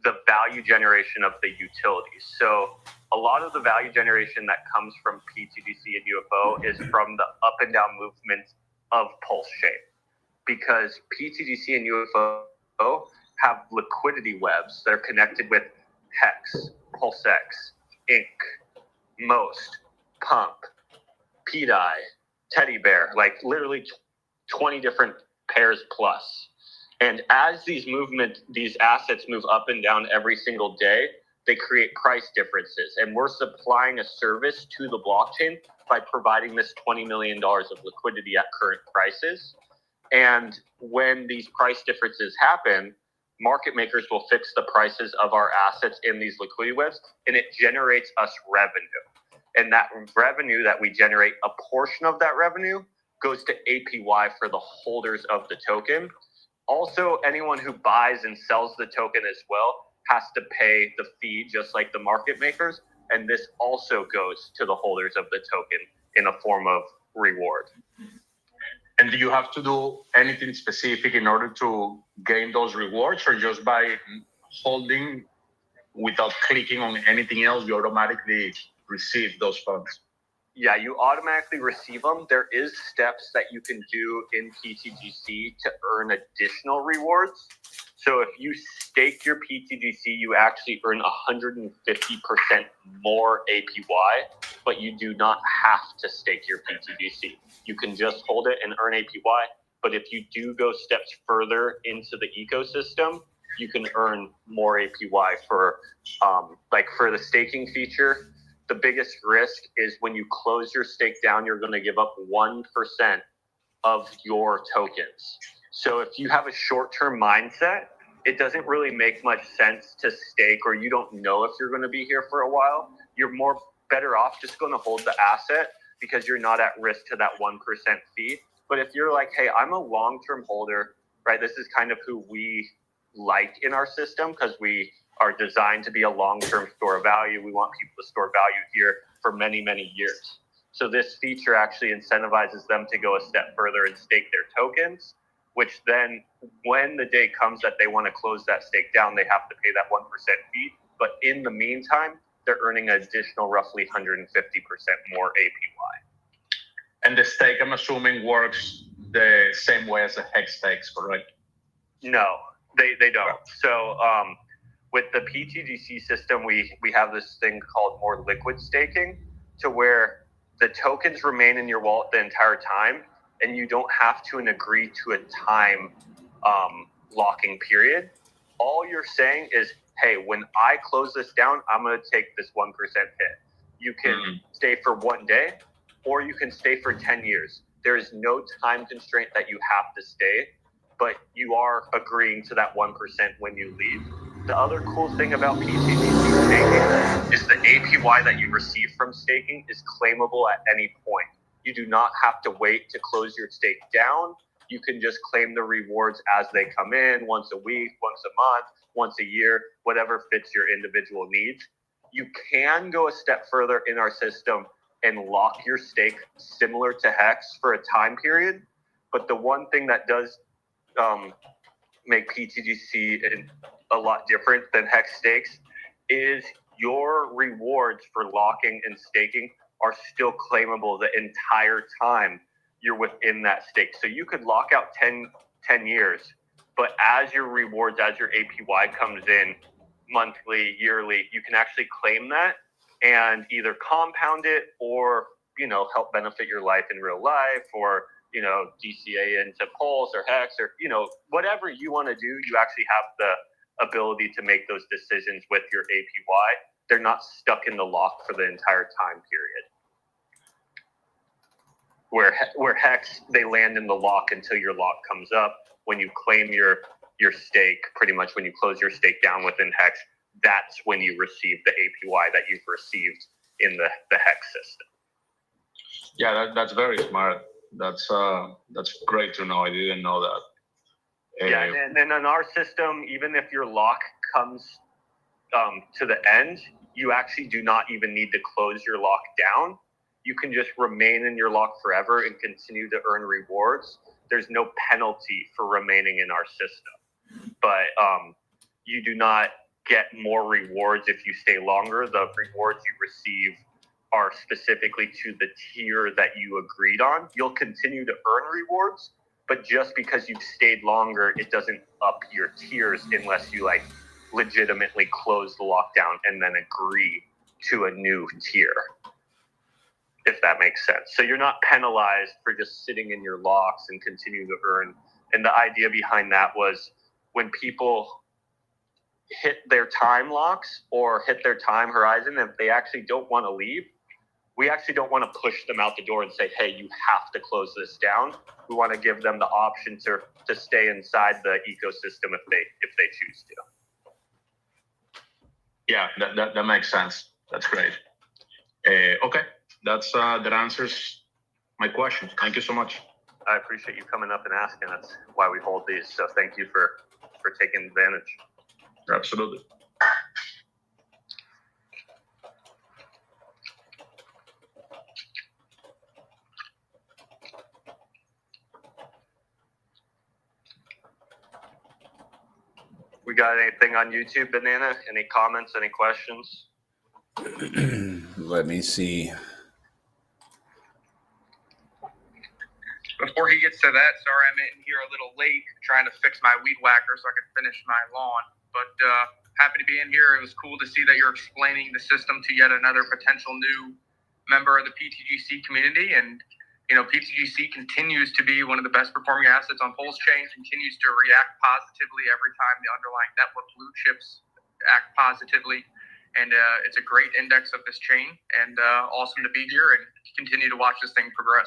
S2: the value generation of the utilities. So a lot of the value generation that comes from pTGC and UFO is from the up and down movement of PulseChain. Because pTGC and UFO have liquidity webs that are connected with Hex, PulseX, Inc., Most, Pump, PDI, Teddy Bear, like literally 20 different pairs plus. And as these assets move up and down every single day, they create price differences. And we're supplying a service to the blockchain by providing this $20 million of liquidity at current prices. And when these price differences happen, market makers will fix the prices of our assets in these liquidity webs, and it generates us revenue. And that revenue that we generate, a portion of that revenue goes to APY for the holders of the token. Also, anyone who buys and sells the token as well has to pay the fee just like the market makers. And this also goes to the holders of the token in a form of reward.
S6: And do you have to do anything specific in order to gain those rewards, or just by holding without clicking on anything else, you automatically receive those funds?
S2: Yeah, you automatically receive them. There is steps that you can do in pTGC to earn additional rewards. So if you stake your pTGC, you actually earn 150% more APY, but you do not have to stake your pTGC. You can just hold it and earn APY. But if you do go steps further into the ecosystem, you can earn more APY for the staking feature. The biggest risk is when you close your stake down, you're going to give up 1% of your tokens. So if you have a short-term mindset, it doesn't really make much sense to stake, or you don't know if you're going to be here for a while. You're more better off just going to hold the asset because you're not at risk to that 1% fee. But if you're like, hey, I'm a long-term holder, right? This is kind of who we like in our system because we are designed to be a long-term store of value. We want people to store value here for many, many years. So this feature actually incentivizes them to go a step further and stake their tokens, which then when the day comes that they want to close that stake down, they have to pay that 1% fee. But in the meantime, they're earning an additional roughly 150% more APY.
S6: And the stake, I'm assuming, works the same way as the hex stakes, correct?
S2: No, they don't. So with the pTGC system, we have this thing called more liquid staking, to where the tokens remain in your wallet the entire time, and you don't have to agree to a time locking period. All you're saying is, hey, when I close this down, I'm going to take this 1% hit. You can stay for 1 day, or you can stay for 10 years. There is no time constraint that you have to stay, but you are agreeing to that 1% when you leave. The other cool thing about pTGC staking is the APY that you receive from staking is claimable at any point. You do not have to wait to close your stake down. You can just claim the rewards as they come in, once a week, once a month, once a year, whatever fits your individual needs. You can go a step further in our system and lock your stake similar to Hex for a time period. But the one thing that does make pTGC a lot different than Hex stakes is your rewards for locking and staking are still claimable the entire time you're within that stake. So you could lock out 10 years, but as your rewards, as your APY comes in monthly, yearly, you can actually claim that and either compound it or, help benefit your life in real life, or, DCA into Pulse or Hex, or, whatever you want to do, you actually have the ability to make those decisions with your APY. They're not stuck in the lock for the entire time period. Where Hex, they land in the lock until your lock comes up. When you claim your stake, pretty much when you close your stake down within Hex, that's when you receive the APY that you've received in the Hex system.
S6: Yeah, that's very smart. That's great to know. I didn't know that.
S2: Yeah, and then in our system, even if your lock comes to the end, you actually do not even need to close your lock down. You can just remain in your lock forever and continue to earn rewards. There's no penalty for remaining in our system. But you do not get more rewards if you stay longer. The rewards you receive are specifically to the tier that you agreed on. You'll continue to earn rewards, but just because you've stayed longer, it doesn't up your tiers unless you legitimately close the lockdown and then agree to a new tier, if that makes sense. So you're not penalized for just sitting in your locks and continue to earn. And the idea behind that was when people hit their time locks or hit their time horizon, if they actually don't want to leave, we actually don't want to push them out the door and say, hey, you have to close this down. We want to give them the option to stay inside the ecosystem if they choose to.
S6: Yeah, that makes sense. That's great. Okay, that answers my questions. Thank you so much.
S2: I appreciate you coming up and asking. That's why we hold these. So thank you for taking advantage.
S6: Absolutely.
S2: We got anything on YouTube, Banana? Any comments, any questions?
S1: Let me see.
S7: Before he gets to that, sorry I'm in here a little late trying to fix my weed whacker so I can finish my lawn. But happy to be in here. It was cool to see that you're explaining the system to yet another potential new member of the pTGC community. And, pTGC continues to be one of the best performing assets on PulseChain, continues to react positively every time the underlying network blue chips act positively. And it's a great index of this chain, and awesome to be here and continue to watch this thing progress.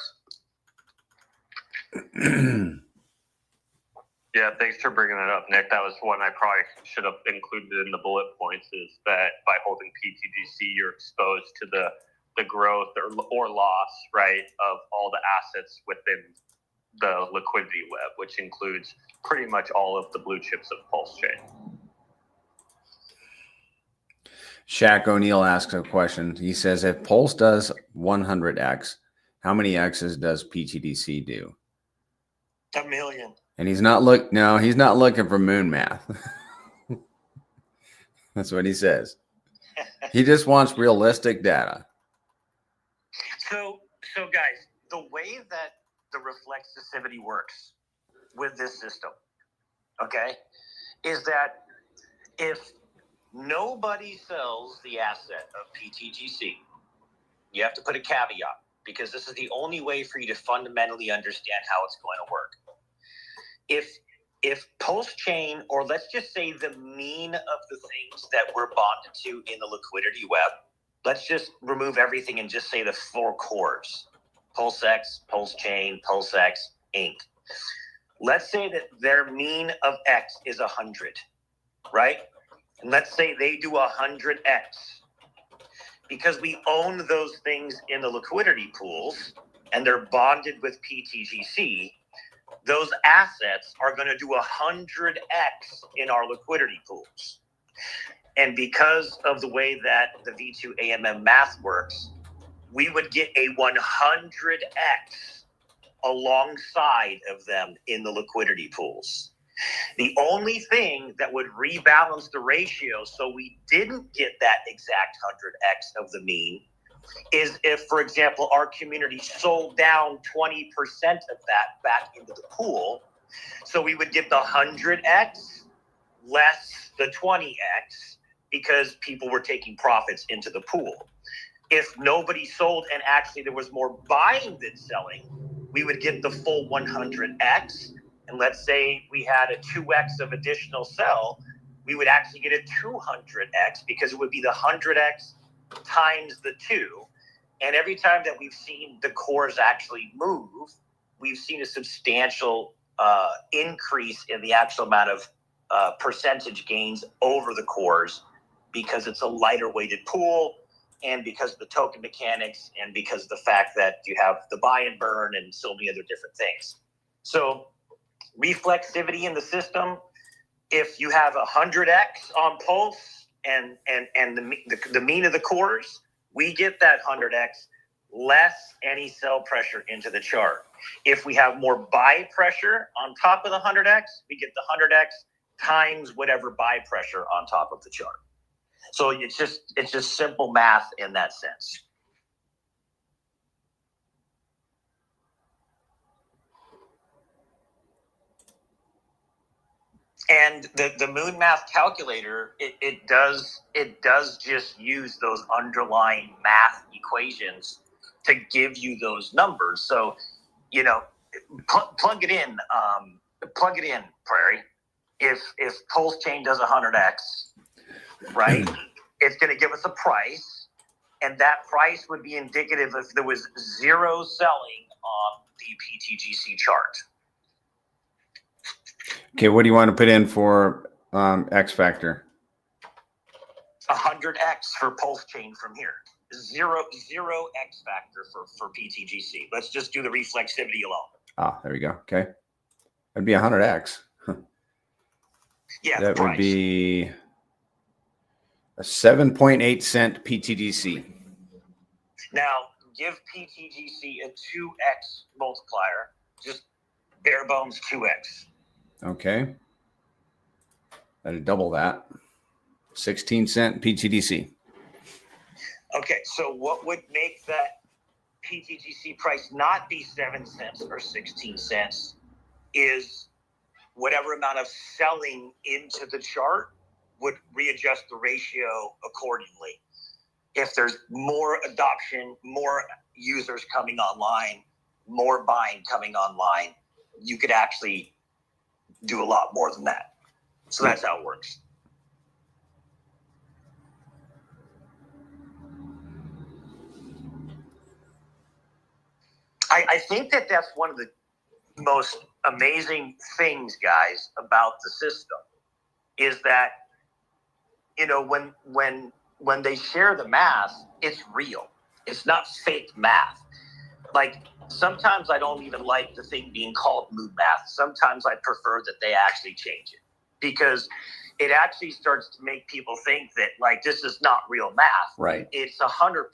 S2: Yeah, thanks for bringing that up, Nick. That was one I probably should have included in the bullet points, is that by holding pTGC, you're exposed to the growth or loss, right, of all the assets within the liquidity web, which includes pretty much all of the blue chips of PulseChain.
S1: Shaq O'Neill asks a question. He says, if Pulse does 100x, how many X's does pTGC do?
S3: 1 million.
S1: And he's not looking for moon math. That's what he says. He just wants realistic data.
S3: So guys, the way that the reflexivity works with this system, okay, is that if nobody sells the asset of pTGC, you have to put a caveat, because this is the only way for you to fundamentally understand how it's going to work. If PulseChain, or let's just say the mean of the things that we're bonded to in the liquidity web, let's just remove everything and just say the 4 cores: PulseX, PulseChain, PulseX, Inc. Let's say that their mean of X is 100, right? And let's say they do 100X. Because we own those things in the liquidity pools and they're bonded with pTGC, those assets are going to do 100X in our liquidity pools. And because of the way that the V2 AMM math works, we would get a 100X alongside of them in the liquidity pools. The only thing that would rebalance the ratio so we didn't get that exact 100X of the mean is if, for example, our community sold down 20% of that back into the pool. So we would get the 100X less the 20X because people were taking profits into the pool. If nobody sold and actually there was more buying than selling, we would get the full 100X. And let's say we had a 2X of additional sell, we would actually get a 200X because it would be the 100X times the 2. And every time that we've seen the cores actually move, we've seen a substantial increase in the actual amount of percentage gains over the cores, because it's a lighter weighted pool, and because of the token mechanics, and because of the fact that you have the buy and burn and so many other different things. So reflexivity in the system, if you have 100X on Pulse and the mean of the cores, we get that 100X less any sell pressure into the chart. If we have more buy pressure on top of the 100X, we get the 100X times whatever buy pressure on top of the chart. So it's just simple math in that sense. And the moon math calculator, it does just use those underlying math equations to give you those numbers. So, you know, plug it in, Prairie. If PulseChain does 100X, right, it's going to give us a price, and that price would be indicative if there was 0 selling on the pTGC chart.
S1: Okay, what do you want to put in for X factor?
S3: 100X for PulseChain from here. Zero X factor for pTGC. Let's just do the reflexivity alone.
S1: Oh, there we go. Okay. That'd be 100X.
S3: Yeah,
S1: that would be a 7.8 cent pTGC.
S3: Now, give pTGC a 2X multiplier, just bare bones 2X.
S1: Okay. That'd double that. 16 cent pTGC.
S3: Okay, so what would make that pTGC price not be 7 cents or 16 cents is whatever amount of selling into the chart would readjust the ratio accordingly. If there's more adoption, more users coming online, more buying coming online, you could actually do a lot more than that. So that's how it works. I think that that's one of the most amazing things, guys, about the system is that, you know, when they share the math, it's real. It's not fake math. Like, sometimes I don't even like the thing being called mood math. Sometimes I prefer that they actually change it, because it actually starts to make people think that, like, this is not real math.
S1: Right.
S3: It's 100%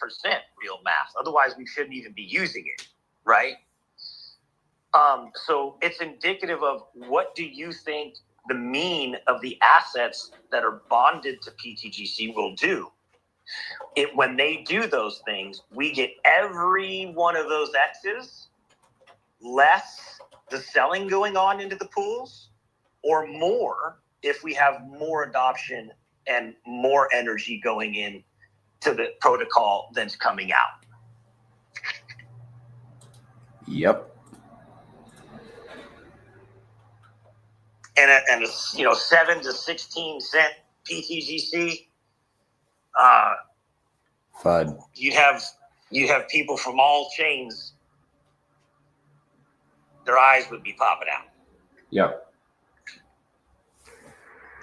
S3: real math. Otherwise, we shouldn't even be using it, right? So it's indicative of, what do you think the mean of the assets that are bonded to pTGC will do? When they do those things, we get every one of those X's less the selling going on into the pools, or more if we have more adoption and more energy going in to the protocol that's coming out.
S1: Yep.
S3: And a 7 to 16 cent pTGC,
S1: FUD.
S3: you'd have people from all chains, their eyes would be popping out.
S1: Yep.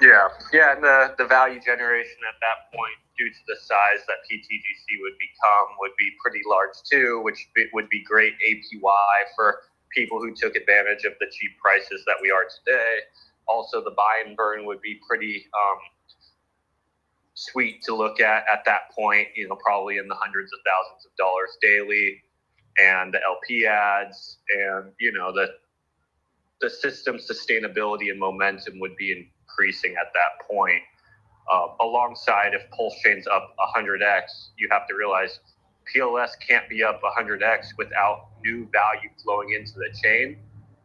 S2: Yeah, and the value generation at that point, due to the size that pTGC would become, would be pretty large too, which would be great APY for people who took advantage of the cheap prices that we are today. Also, the buy and burn would be pretty sweet to look at that point, you know, probably in the hundreds of thousands of dollars daily, and the LP ads, and, you know, the system sustainability and momentum would be increasing at that point. Alongside, if PulseChain's up 100x, you have to realize PLS can't be up 100x without new value flowing into the chain.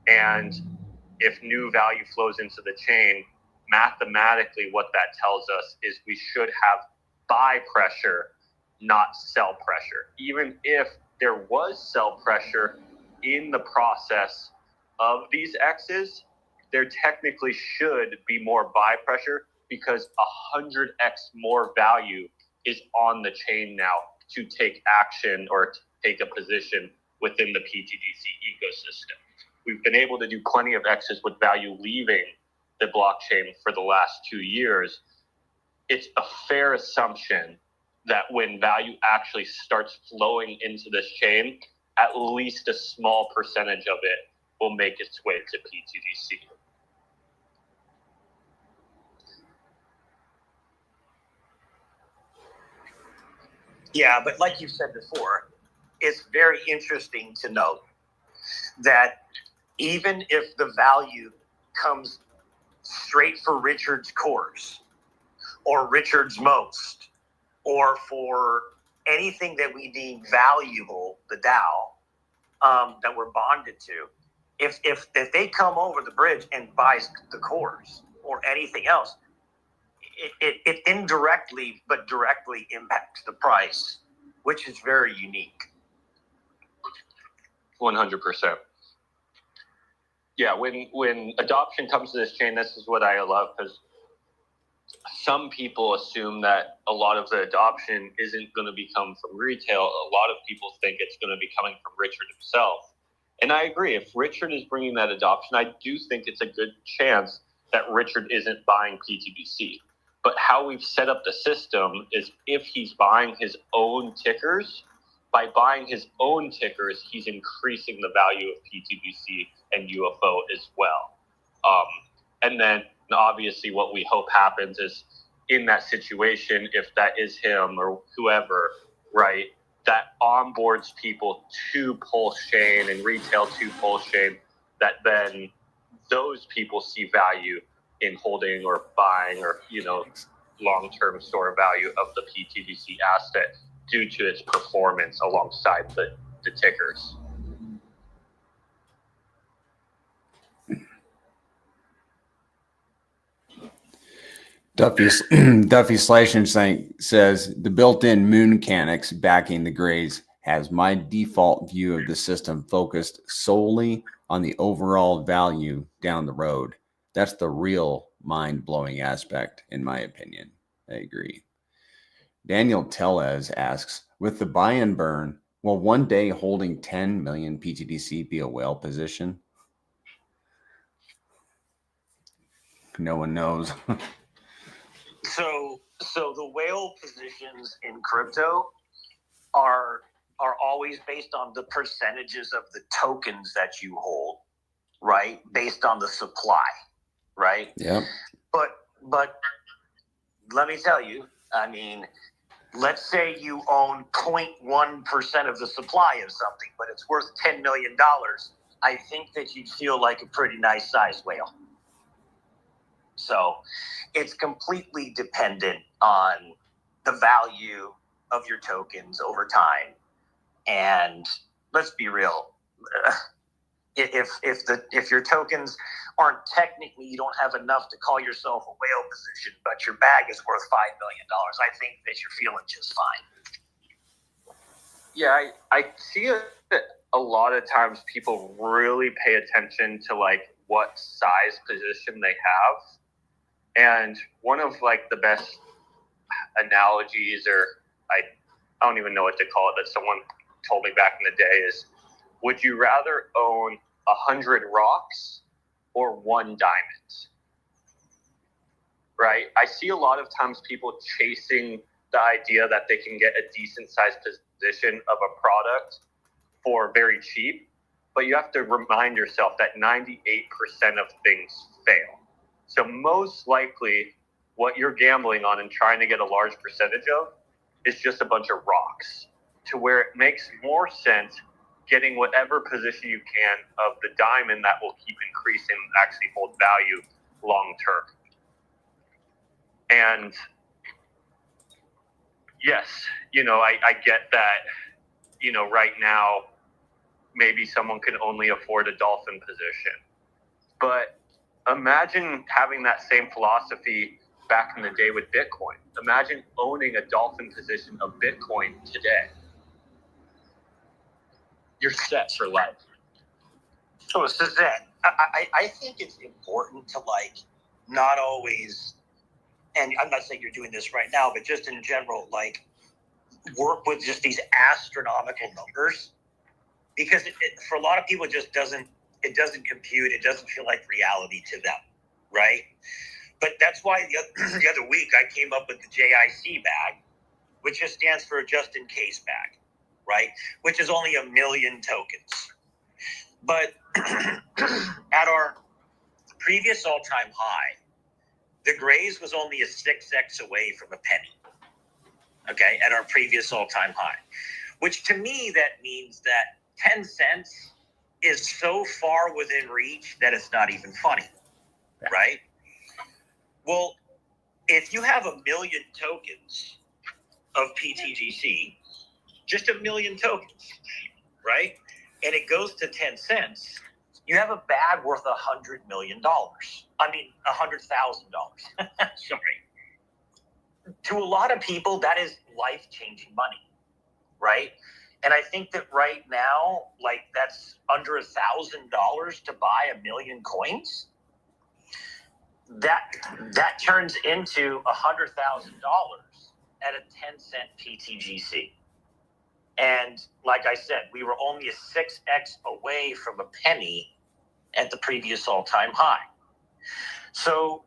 S2: And if new value flows into the chain, mathematically what that tells us is we should have buy pressure, not sell pressure. Even if there was sell pressure in the process of these X's, there technically should be more buy pressure, because 100x more value is on the chain now to take action or take a position within the pTGC ecosystem. We've been able to do plenty of X's with value leaving the blockchain for the last 2 years. It's a fair assumption that when value actually starts flowing into this chain, at least a small percentage of it will make its way to pTGC.
S3: Yeah, but like you said before, it's very interesting to note that even if the value comes straight for Richard's cores or Richard's most, or for anything that we deem valuable, the DAO, that we're bonded to, if they come over the bridge and buys the cores or anything else, it indirectly but directly impacts the price, which is very unique.
S2: 100%. Yeah, when adoption comes to this chain, this is what I love, because some people assume that a lot of the adoption isn't going to become from retail. A lot of people think it's going to be coming from Richard himself. And I agree. If Richard is bringing that adoption, I do think it's a good chance that Richard isn't buying pTGC. But how we've set up the system is, if he's buying his own tickers, by buying his own tickers, he's increasing the value of pTGC and UFO as well. And then obviously what we hope happens is, in that situation, if that is him or whoever, right, that onboards people to PulseChain and retail to PulseChain, that then those people see value in holding or buying, or, you know, long-term store value of the pTGC asset due to its performance alongside the tickers.
S1: Duffy Slashing says the built-in moon mechanics backing the grays has my default view of the system focused solely on the overall value down the road. That's the real mind-blowing aspect, in my opinion. I agree. Daniel Tellez asks, with the buy and burn, will one day holding 10 million pTGC be a whale position? no one knows.
S3: So the whale positions in crypto are always based on the percentages of the tokens that you hold, right? Based on the supply, right?
S1: Yep.
S3: But let me tell you, I mean, let's say you own 0.1% of the supply of something, but it's worth $10 million. I think that you'd feel like a pretty nice sized whale. So it's completely dependent on the value of your tokens over time. And let's be real, if your tokens aren't technically, you don't have enough to call yourself a whale position, but your bag is worth $5 million, I think that you're feeling just fine.
S8: Yeah, I see it a lot of times. People really pay attention to like what size position they have, and one of like the best analogies, or I don't even know what to call it, that someone told me back in the day is, would you rather own 100 rocks or 1 diamond? Right? I see a lot of times people chasing the idea that they can get a decent sized position of a product for very cheap, but you have to remind yourself that 98% of things fail. So most likely what you're gambling on and trying to get a large percentage of is just a bunch of rocks, to where it makes more sense getting whatever position you can of the diamond that will keep increasing and actually hold value long term. And yes, I get that, right now, maybe someone can only afford a dolphin position. But imagine having that same philosophy back in the day with Bitcoin. Imagine owning a dolphin position of Bitcoin today. You're set for life.
S3: So Suzanne, I think it's important to not always, and I'm not saying you're doing this right now, but just in general, work with just these astronomical numbers, because for a lot of people, it doesn't compute. It doesn't feel like reality to them, right? But that's why the other week I came up with the JIC bag, which just stands for a just in case bag, right? Which is only 1 million tokens. But at our previous all-time high, the Grays was only a 6x away from a penny. Okay, at our previous all-time high, which to me that means that 10 cents is so far within reach that it's not even funny, right? Well, if you have 1 million tokens of pTGC, just 1 million tokens, right? And it goes to 10 cents, you have a bag worth $100 million. I mean, $100,000. Sorry. To a lot of people, that is life-changing money, right? And I think that right now, that's under $1,000 to buy 1 million coins. That turns into $100,000 at a 10-cent pTGC. And like I said, we were only a 6x away from a penny at the previous all-time high. So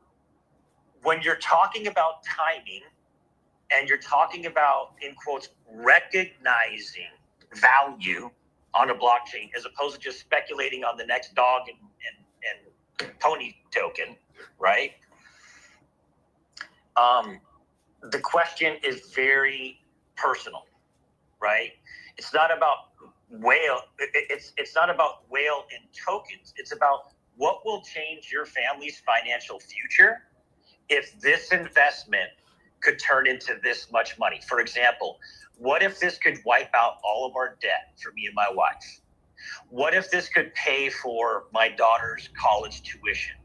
S3: when you're talking about timing and you're talking about, in quotes, recognizing value on a blockchain as opposed to just speculating on the next dog and pony token, right? The question is very personal, right? It's not about whale. It's not about whale in tokens. It's about what will change your family's financial future if this investment could turn into this much money. For example, what if this could wipe out all of our debt for me and my wife? What if this could pay for my daughter's college tuition?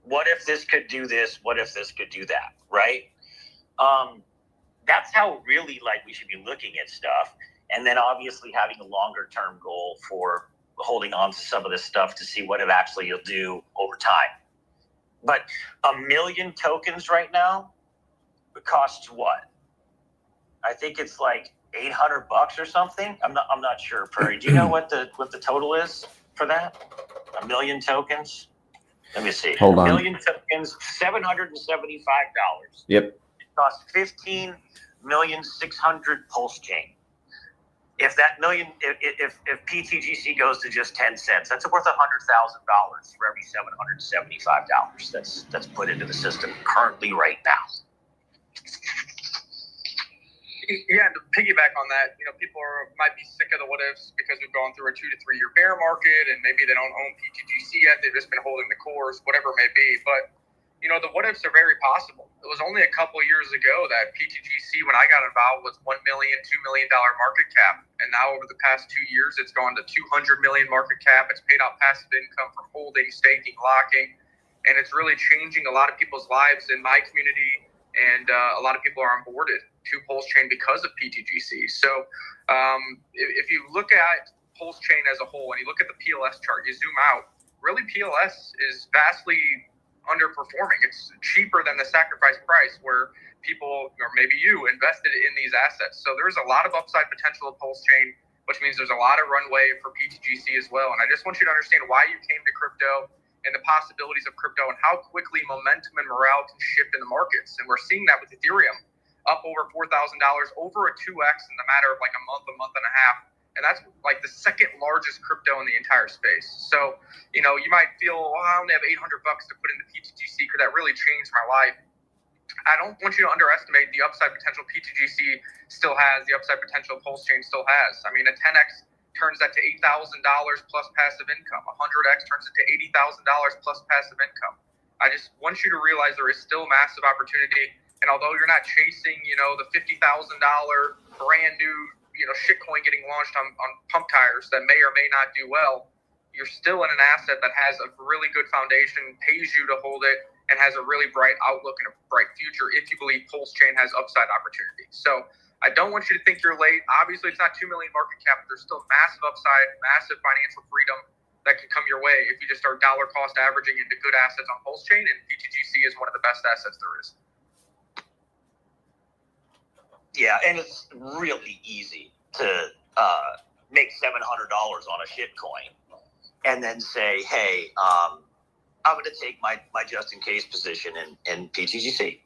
S3: What if this could do this? What if this could do that? Right? That's how really we should be looking at stuff. And then obviously having a longer term goal for holding on to some of this stuff to see what it actually will do over time. But 1 million tokens right now, it costs what? I think it's $800 or something. I'm not sure. Prairie, do you know what the total is for that? 1 million tokens? Let me see.
S1: Hold on.
S3: A million tokens, $775.
S1: Yep.
S3: It costs 15,600,000 PulseChain. If that million, if pTGC goes to just 10 cents, that's worth $100,000 for every $775 that's put into the system currently right now.
S7: Yeah, to piggyback on that, people might be sick of the what ifs because we've gone through a 2 to 3 year bear market, and maybe they don't own pTGC yet. They've just been holding the course, whatever it may be. But the what ifs are very possible. It was only a couple years ago that pTGC, when I got involved, was $1 million, $2 million market cap, and now over the past 2 years, it's gone to 200 million market cap. It's paid out passive income from holding, staking, locking, and it's really changing a lot of people's lives in my community. And a lot of people are onboarded to PulseChain because of pTGC. So if you look at PulseChain as a whole and you look at the PLS chart, you zoom out, really PLS is vastly underperforming. It's cheaper than the sacrifice price where people, or maybe you, invested in these assets. So there's a lot of upside potential of PulseChain, which means there's a lot of runway for pTGC as well. And I just want you to understand why you came to crypto and the possibilities of crypto and how quickly momentum and morale can shift in the markets. And we're seeing that with Ethereum up over $4,000, over a 2x in the matter of like a month and a half. And that's like the second largest crypto in the entire space. So, you might feel, I only have $800 to put into pTGC. Could that really change my life? I don't want you to underestimate the upside potential pTGC still has, the upside potential PulseChain still has. I mean, a 10x turns that to $8,000 plus passive income. 100x turns it to $80,000 plus passive income. I just want you to realize there is still massive opportunity. And although you're not chasing, the $50,000 brand new, shitcoin getting launched on pump tires that may or may not do well, you're still in an asset that has a really good foundation, pays you to hold it, and has a really bright outlook and a bright future if you believe PulseChain has upside opportunity. So I don't want you to think you're late. Obviously, it's not 2 million market cap, but there's still massive upside, massive financial freedom that can come your way if you just start dollar cost averaging into good assets on PulseChain, and pTGC is one of the best assets there is.
S3: Yeah, and it's really easy to make $700 on a shitcoin and then say, hey, I'm going to take my just in case position in pTGC.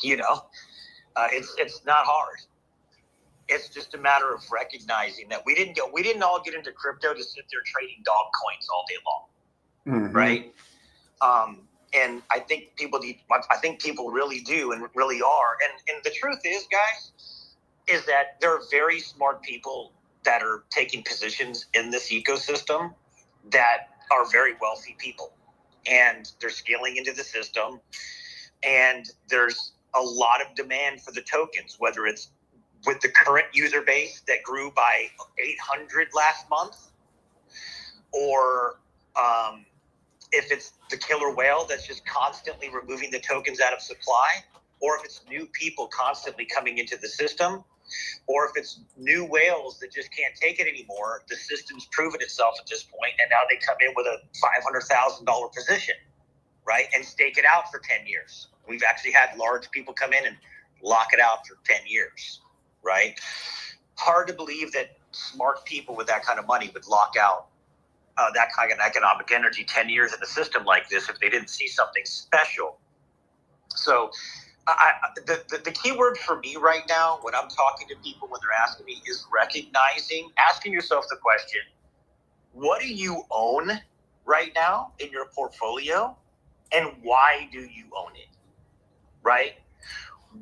S3: It's not hard. It's just a matter of recognizing that we didn't all get into crypto to sit there trading dog coins all day long, right? And I think people really do and really are. And the truth is, guys, is that there are very smart people that are taking positions in this ecosystem that are very wealthy people, and they're scaling into the system, and there's a lot of demand for the tokens, whether it's with the current user base that grew by 800 last month, or if it's the killer whale that's just constantly removing the tokens out of supply, or if it's new people constantly coming into the system, or if it's new whales that just can't take it anymore. The system's proven itself at this point, and now they come in with a $500,000 position, right, and stake it out for 10 years. We've actually had large people come in and lock it out for 10 years, right? Hard to believe that smart people with that kind of money would lock out that kind of economic energy 10 years in a system like this if they didn't see something special. So the key word for me right now when I'm talking to people when they're asking me is asking yourself the question, what do you own right now in your portfolio, and why do you own it, right?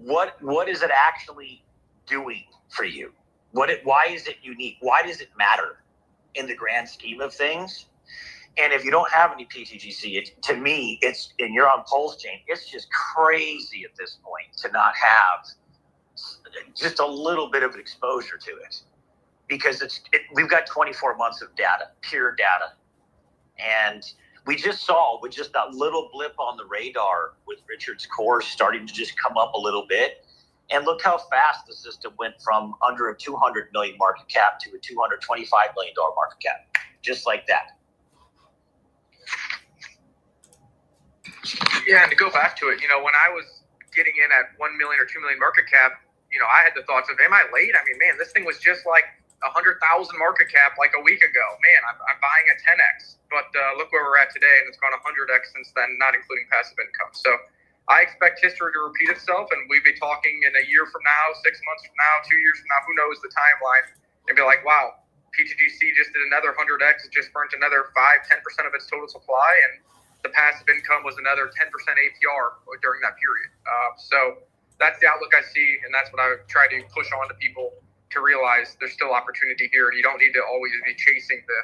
S3: What is it actually doing for you? Why is it unique? Why does it matter in the grand scheme of things? And if you don't have any pTGC, to me, and you're on PulseChain, it's just crazy at this point to not have just a little bit of exposure to it, because we've got 24 months of data, pure data. And we just saw with just that little blip on the radar with Richard's course starting to just come up a little bit. And look how fast the system went from under a 200 million market cap to a $225 million market cap, just like that.
S7: Yeah, and to go back to it, when I was getting in at 1 million or 2 million market cap, I had the thoughts of, am I late? I mean, man, this thing was just like 100,000 market cap like a week ago. Man, I'm buying a 10x, but look where we're at today, and it's gone 100x since then, not including passive income. So I expect history to repeat itself, and we'll be talking in a year from now, 6 months from now, 2 years from now, who knows the timeline, and be like, wow, pTGC just did another 100x, it just burnt another 5-10% of its total supply, and the passive income was another 10% APR during that period. So that's the outlook I see, and that's what I would try to push on to people to realize there's still opportunity here, and you don't need to always be chasing the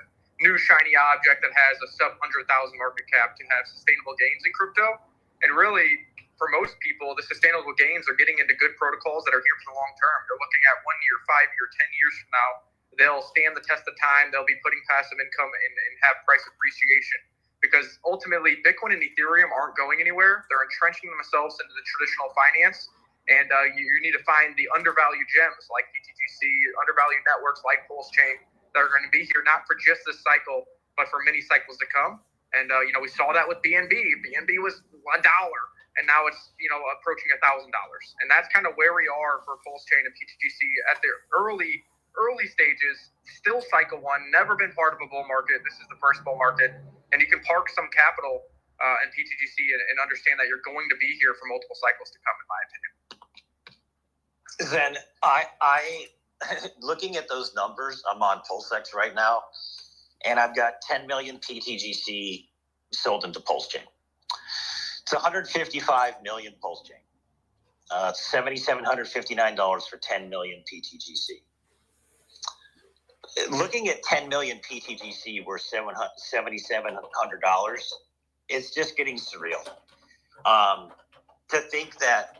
S7: new shiny object that has a sub 100,000 market cap to have sustainable gains in crypto. And really, for most people, the sustainable gains are getting into good protocols that are here for the long term. They're looking at 1 year, 5 year, 10 years from now. They'll stand the test of time. They'll be putting passive income and have price appreciation. Because ultimately, Bitcoin and Ethereum aren't going anywhere. They're entrenching themselves into the traditional finance. And you need to find the undervalued gems like pTGC, undervalued networks like PulseChain that are going to be here not for just this cycle, but for many cycles to come. And, we saw that with BNB. BNB was $1, and now it's, approaching $1,000. And that's kind of where we are for PulseChain and pTGC at their early stages, still cycle one, never been part of a bull market. This is the first bull market. And you can park some capital in pTGC and understand that you're going to be here for multiple cycles to come, in my opinion.
S3: Then I looking at those numbers, I'm on PulseX right now, and I've got 10 million pTGC sold into PulseChain. It's 155 million PulseChain. $7,759 for 10 million pTGC. Looking at 10 million pTGC worth $7,700, it's just getting surreal. To think that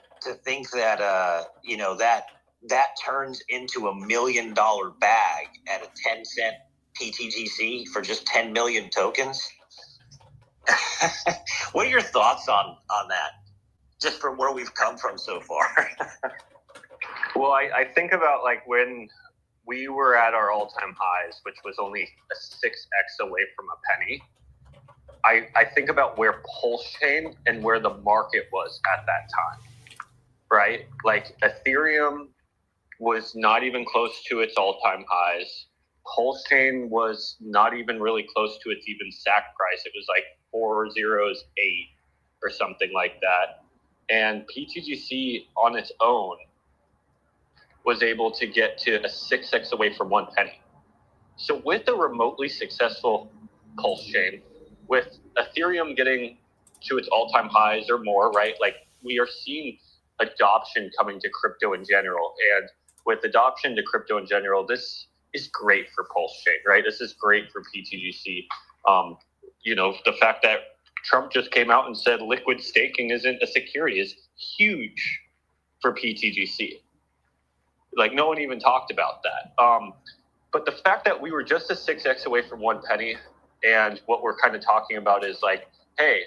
S3: that turns into $1 million bag at a 10-cent pTGC for just 10 million tokens. What are your thoughts on that? Just from where we've come from so far.
S8: Well, I think about like when we were at our all-time highs, which was only a 6x away from a penny. I think about where PulseChain and where the market was at that time, right? Like Ethereum was not even close to its all-time highs. PulseChain was not even really close to its even sack price. It was like 408 or something like that. And pTGC on its own was able to get to a 6x away from 1 penny. So with a remotely successful PulseChain, with Ethereum getting to its all-time highs or more, right? Like we are seeing adoption coming to crypto in general. And with adoption to crypto in general, this is great for PulseChain, right? This is great for pTGC. The fact that Trump just came out and said liquid staking isn't a security is huge for pTGC. Like no one even talked about that. But the fact that we were just a 6x away from 1 penny, and what we're kind of talking about is like, hey,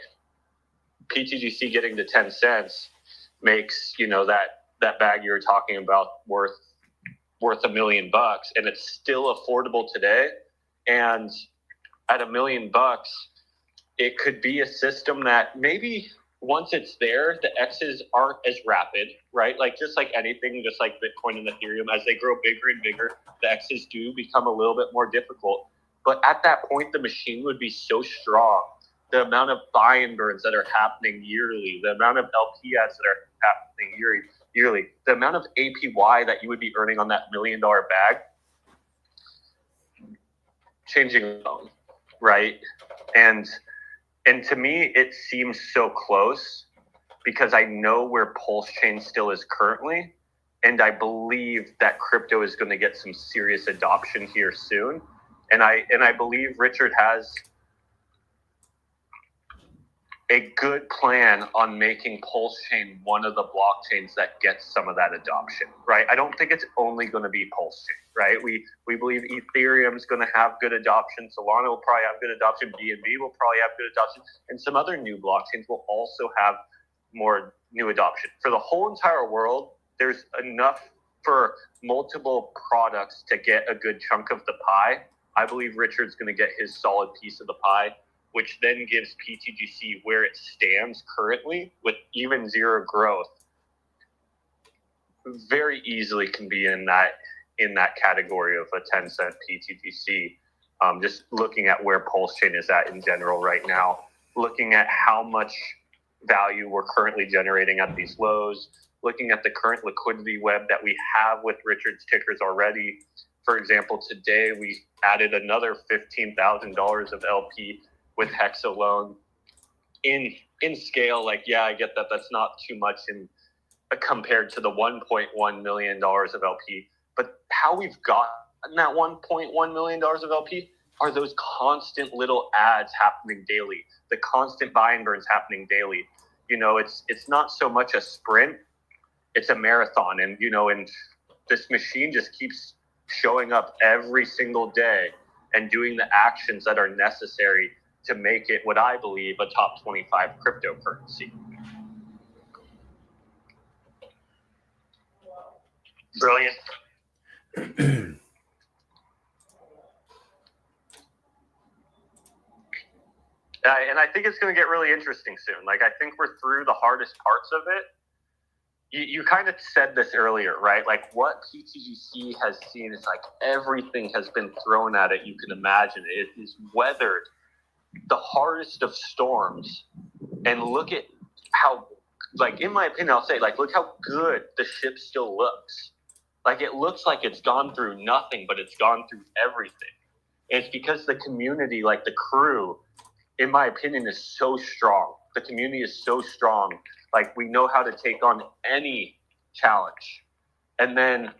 S8: pTGC getting to 10 cents makes, that bag you were talking about worth $1 million, and it's still affordable today. And at $1 million, it could be a system that maybe once it's there, the X's aren't as rapid, right? Like just like anything, just like Bitcoin and Ethereum, as they grow bigger and bigger, the X's do become a little bit more difficult. But at that point, the machine would be so strong. The amount of buy and burns that are happening yearly, the amount of LPs that are happening yearly, the amount of APY that you would be earning on that $1 million bag, changing zone, right? And to me, it seems so close because I know where PulseChain still is currently, and I believe that crypto is going to get some serious adoption here soon. And I believe Richard has a good plan on making PulseChain one of the blockchains that gets some of that adoption, right? I don't think it's only going to be PulseChain, right? We believe Ethereum's going to have good adoption. Solana will probably have good adoption. BNB will probably have good adoption. And some other new blockchains will also have more new adoption. For the whole entire world, there's enough for multiple products to get a good chunk of the pie. I believe Richard's going to get his solid piece of the pie, which then gives pTGC where it stands currently with even zero growth, very easily can be in that in that category of a 10-cent pTGC. Just looking at where PulseChain is at in general right now, looking at how much value we're currently generating at these lows, looking at the current liquidity web that we have with Richard's tickers already. For example, today we added another $15,000 of LP with Hex alone. In scale, like, yeah, I get that that's not too much in compared to the $1.1 million of LP. But how we've gotten that $1.1 million of LP are those constant little ads happening daily, the constant buy and burns happening daily. You know, it's not so much a sprint, it's a marathon. And, you know, and this machine just keeps showing up every single day and doing the actions that are necessary to make it what I believe a top 25 cryptocurrency.
S3: Brilliant.
S8: And I think it's going to get really interesting soon. Like, I think we're through the hardest parts of it. You kind of said this earlier, right? Like, what pTGC has seen is like everything has been thrown at it you can imagine. It is weathered the hardest of storms. And look at how, like, in my opinion, I'll say, like, look how good the ship still looks. Like, it looks like it's gone through nothing, but it's gone through everything. And it's because the community, like the crew, in my opinion, is so strong. The community is so strong. Like, we know how to take on any challenge. And then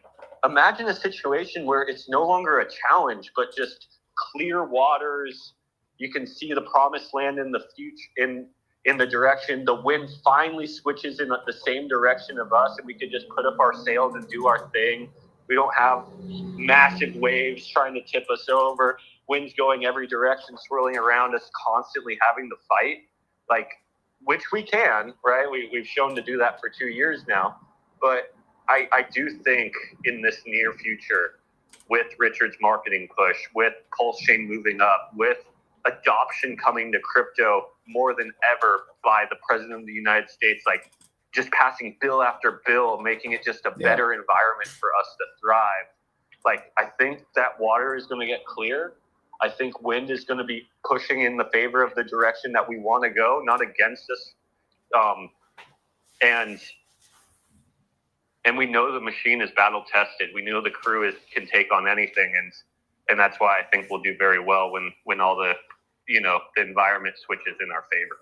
S8: imagine a situation where it's no longer a challenge, but just clear waters. You can see the promised land in the future, in the direction. The wind finally switches in the same direction of us, and we can just put up our sails and do our thing. We don't have massive waves trying to tip us over, winds going every direction, swirling around us, constantly having to fight, like, which we can, right? We've shown to do that for 2 years now. But I do think in this near future, with Richard's marketing push, with PulseChain moving up, with adoption coming to crypto more than ever by the President of the United States, like, just passing bill after bill, making it just a better environment for us to thrive. Like, I think that water is going to get clear. I think wind is going to be pushing in the favor of the direction that we want to go, not against us. And we know the machine is battle tested. We know the crew can take on anything, and that's why I think we'll do very well when all the, you know, the environment switches in our favor.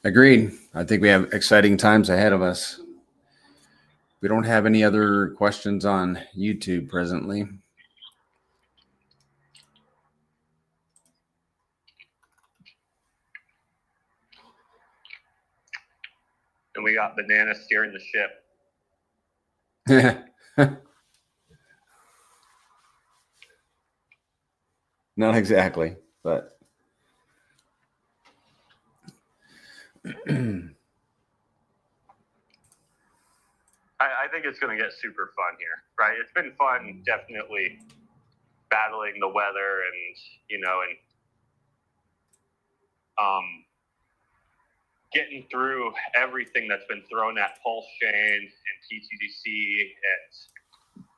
S1: Agreed. I think we have exciting times ahead of us. We don't have any other questions on YouTube presently.
S8: And we got Banana steering the ship.
S1: Not exactly, but
S8: I think it's going to get super fun here, right? It's been fun, definitely, battling the weather and, you know, and getting through everything that's been thrown at PulseChain and pTGC.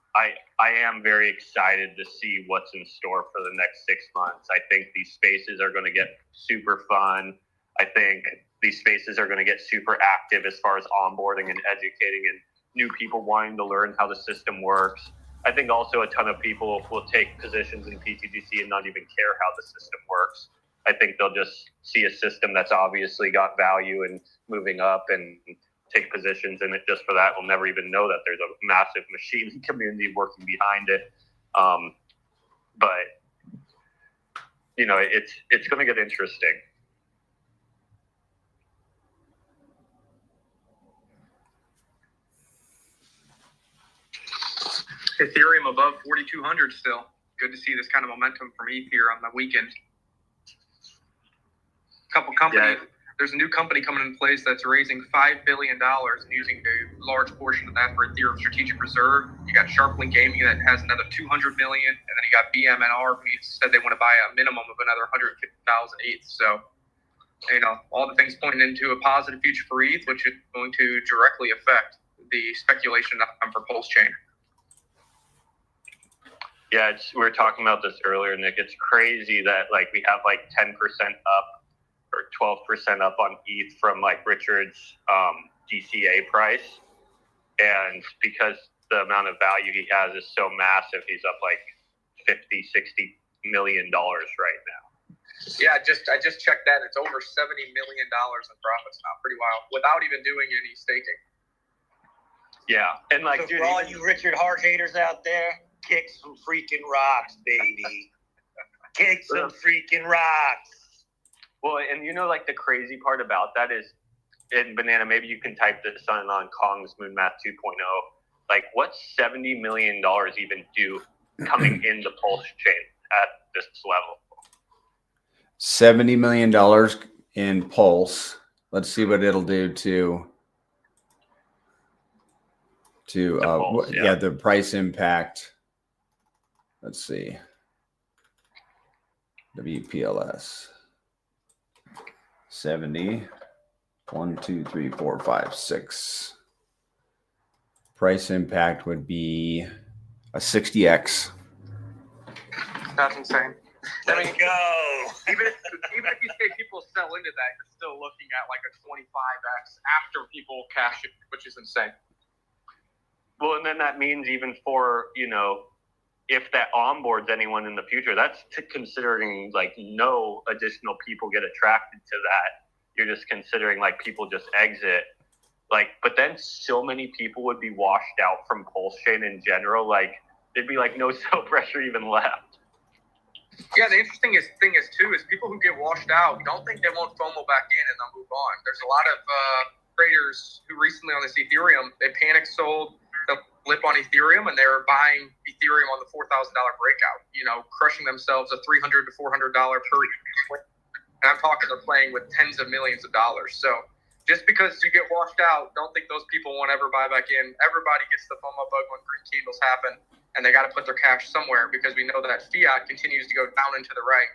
S8: And I am very excited to see what's in store for the next 6 months. I think these spaces are going to get super fun. I think these spaces are going to get super active as far as onboarding and educating and new people wanting to learn how the system works. I think also a ton of people will take positions in pTGC and not even care how the system works. I think they'll just see a system that's obviously got value and moving up and take positions in it just for that. We'll never even know that there's a massive machine community working behind it. But, you know, it's going to get interesting.
S7: Ethereum above 4,200 still. Good to see this kind of momentum from ETH here on the weekend. Couple companies there's a new company coming in place that's raising $5 billion and using a large portion of that for Ethereum strategic reserve. You got Sharplink Gaming that has another 200 million, and then you got BMNR who said they want to buy a minimum of another 150,000 ETH. So, you know, all the things pointing into a positive future for ETH, which is going to directly affect the speculation for PulseChain.
S2: Yeah, we were talking about this earlier, Nick. It's crazy that like we have like 10% up or 12% up on ETH from like Richard's DCA price, and because the amount of value he has is so massive, he's up like $50-60 million right now.
S7: Yeah, I just checked that. It's over $70 million in profits now. Pretty wild, without even doing any staking.
S2: Yeah, and like,
S3: So
S2: dude,
S3: for all
S2: even-
S3: you Richard Hart haters out there, kick some freaking rocks, baby. Kick some freaking rocks.
S2: well, and you know, like the crazy part about that is, in Banana, maybe you can type this on Kong's Moon Math 2.0. Like, what's $70 million even do coming into PulseChain at this level?
S1: $70 million in Pulse. Let's see what it'll do to
S2: Pulse,
S1: yeah, the price impact. Let's see. WPLS 70. 1, 2, 3, 4, 5, 6. Price impact would be a 60x.
S7: That's insane.
S3: Let's go.
S7: Even if you say people sell into that, you're still looking at like a 25x after people cash it, which is insane.
S2: Well, and then that means even for, you know, if that onboards anyone in the future, that's considering like no additional people get attracted to that. You're just considering like people just exit. Like, but then so many people would be washed out from PulseChain in general. Like, there'd be like no sell pressure even left.
S7: Yeah, the interesting thing is too is people who get washed out don't think they won't FOMO back in and they'll move on. There's a lot of traders who recently on this Ethereum, they panic sold the flip on Ethereum and they were buying Ethereum on the $4,000 breakout, you know, crushing themselves a $300 to $400 per. And I'm talking they're playing with tens of millions of dollars. So just because you get washed out, don't think those people won't ever buy back in. Everybody gets the FOMO bug when green candles happen, and they got to put their cash somewhere because we know that fiat continues to go down and to the right,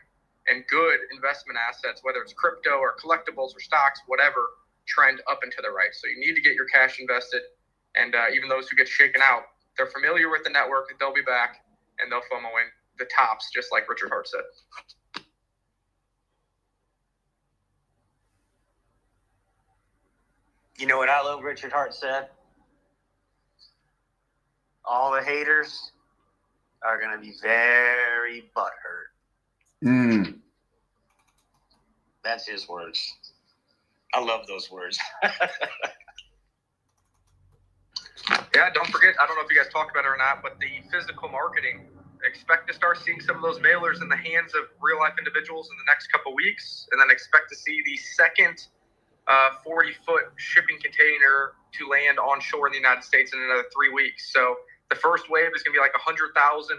S7: and good investment assets, whether it's crypto or collectibles or stocks, whatever, trend up and to the right. So you need to get your cash invested, and even those who get shaken out, they're familiar with the network, they'll be back, and they'll FOMO in the tops, just like Richard Hart said.
S3: You know what I love Richard Hart said? All the haters are going to be very butthurt. That's his words. I love those words.
S7: Yeah, don't forget, I don't know if you guys talked about it or not, but the physical marketing, expect to start seeing some of those mailers in the hands of real-life individuals in the next couple weeks, and then expect to see the second 40-foot shipping container to land on shore in the United States in another 3 weeks. So the first wave is going to be like 100,000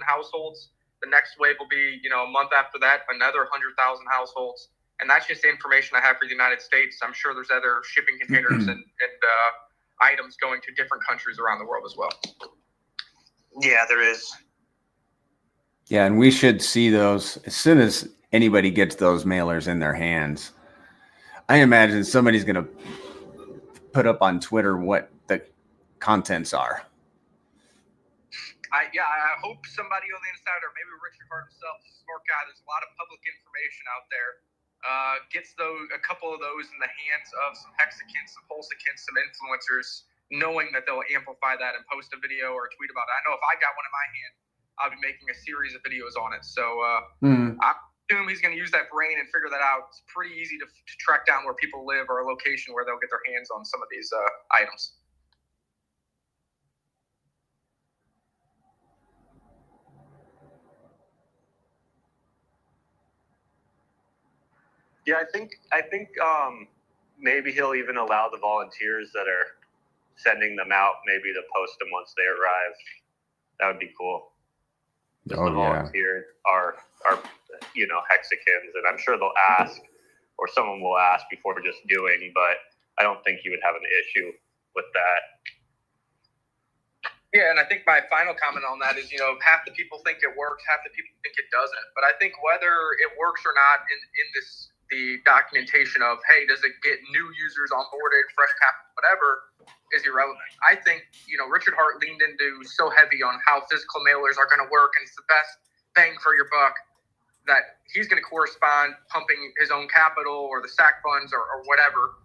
S7: households. The next wave will be, you know, a month after that, another 100,000 households. And that's just the information I have for the United States. I'm sure there's other shipping containers and items going to different countries around the world as well.
S3: Yeah, there is.
S1: Yeah, and we should see those as soon as anybody gets those mailers in their hands. I imagine somebody's going to put up on Twitter what the contents are.
S7: I hope somebody on the inside, or maybe Richard Hart himself, smart guy, there's a lot of public information out there, gets a couple of those in the hands of some hexicans, some pulsicans, some influencers, knowing that they'll amplify that and post a video or a tweet about it. I know if I got one in my hand, I'll be making a series of videos on it. So I assume he's going to use that brain and figure that out. It's pretty easy to track down where people live or a location where they'll get their hands on some of these items.
S2: Yeah, I think maybe he'll even allow the volunteers that are sending them out maybe to post them once they arrive. That would be cool. The volunteers are you know, hexicans, and I'm sure they'll ask or someone will ask before just doing, but I don't think you would have an issue with that.
S7: Yeah, and I think my final comment on that is, half the people think it works, half the people think it doesn't. But I think whether it works or not in the documentation of, hey, does it get new users onboarded, fresh capital, whatever, is irrelevant. I think, Richard Hart leaned into so heavy on how physical mailers are going to work, and it's the best bang for your buck, that he's going to correspond pumping his own capital or the SAC funds or whatever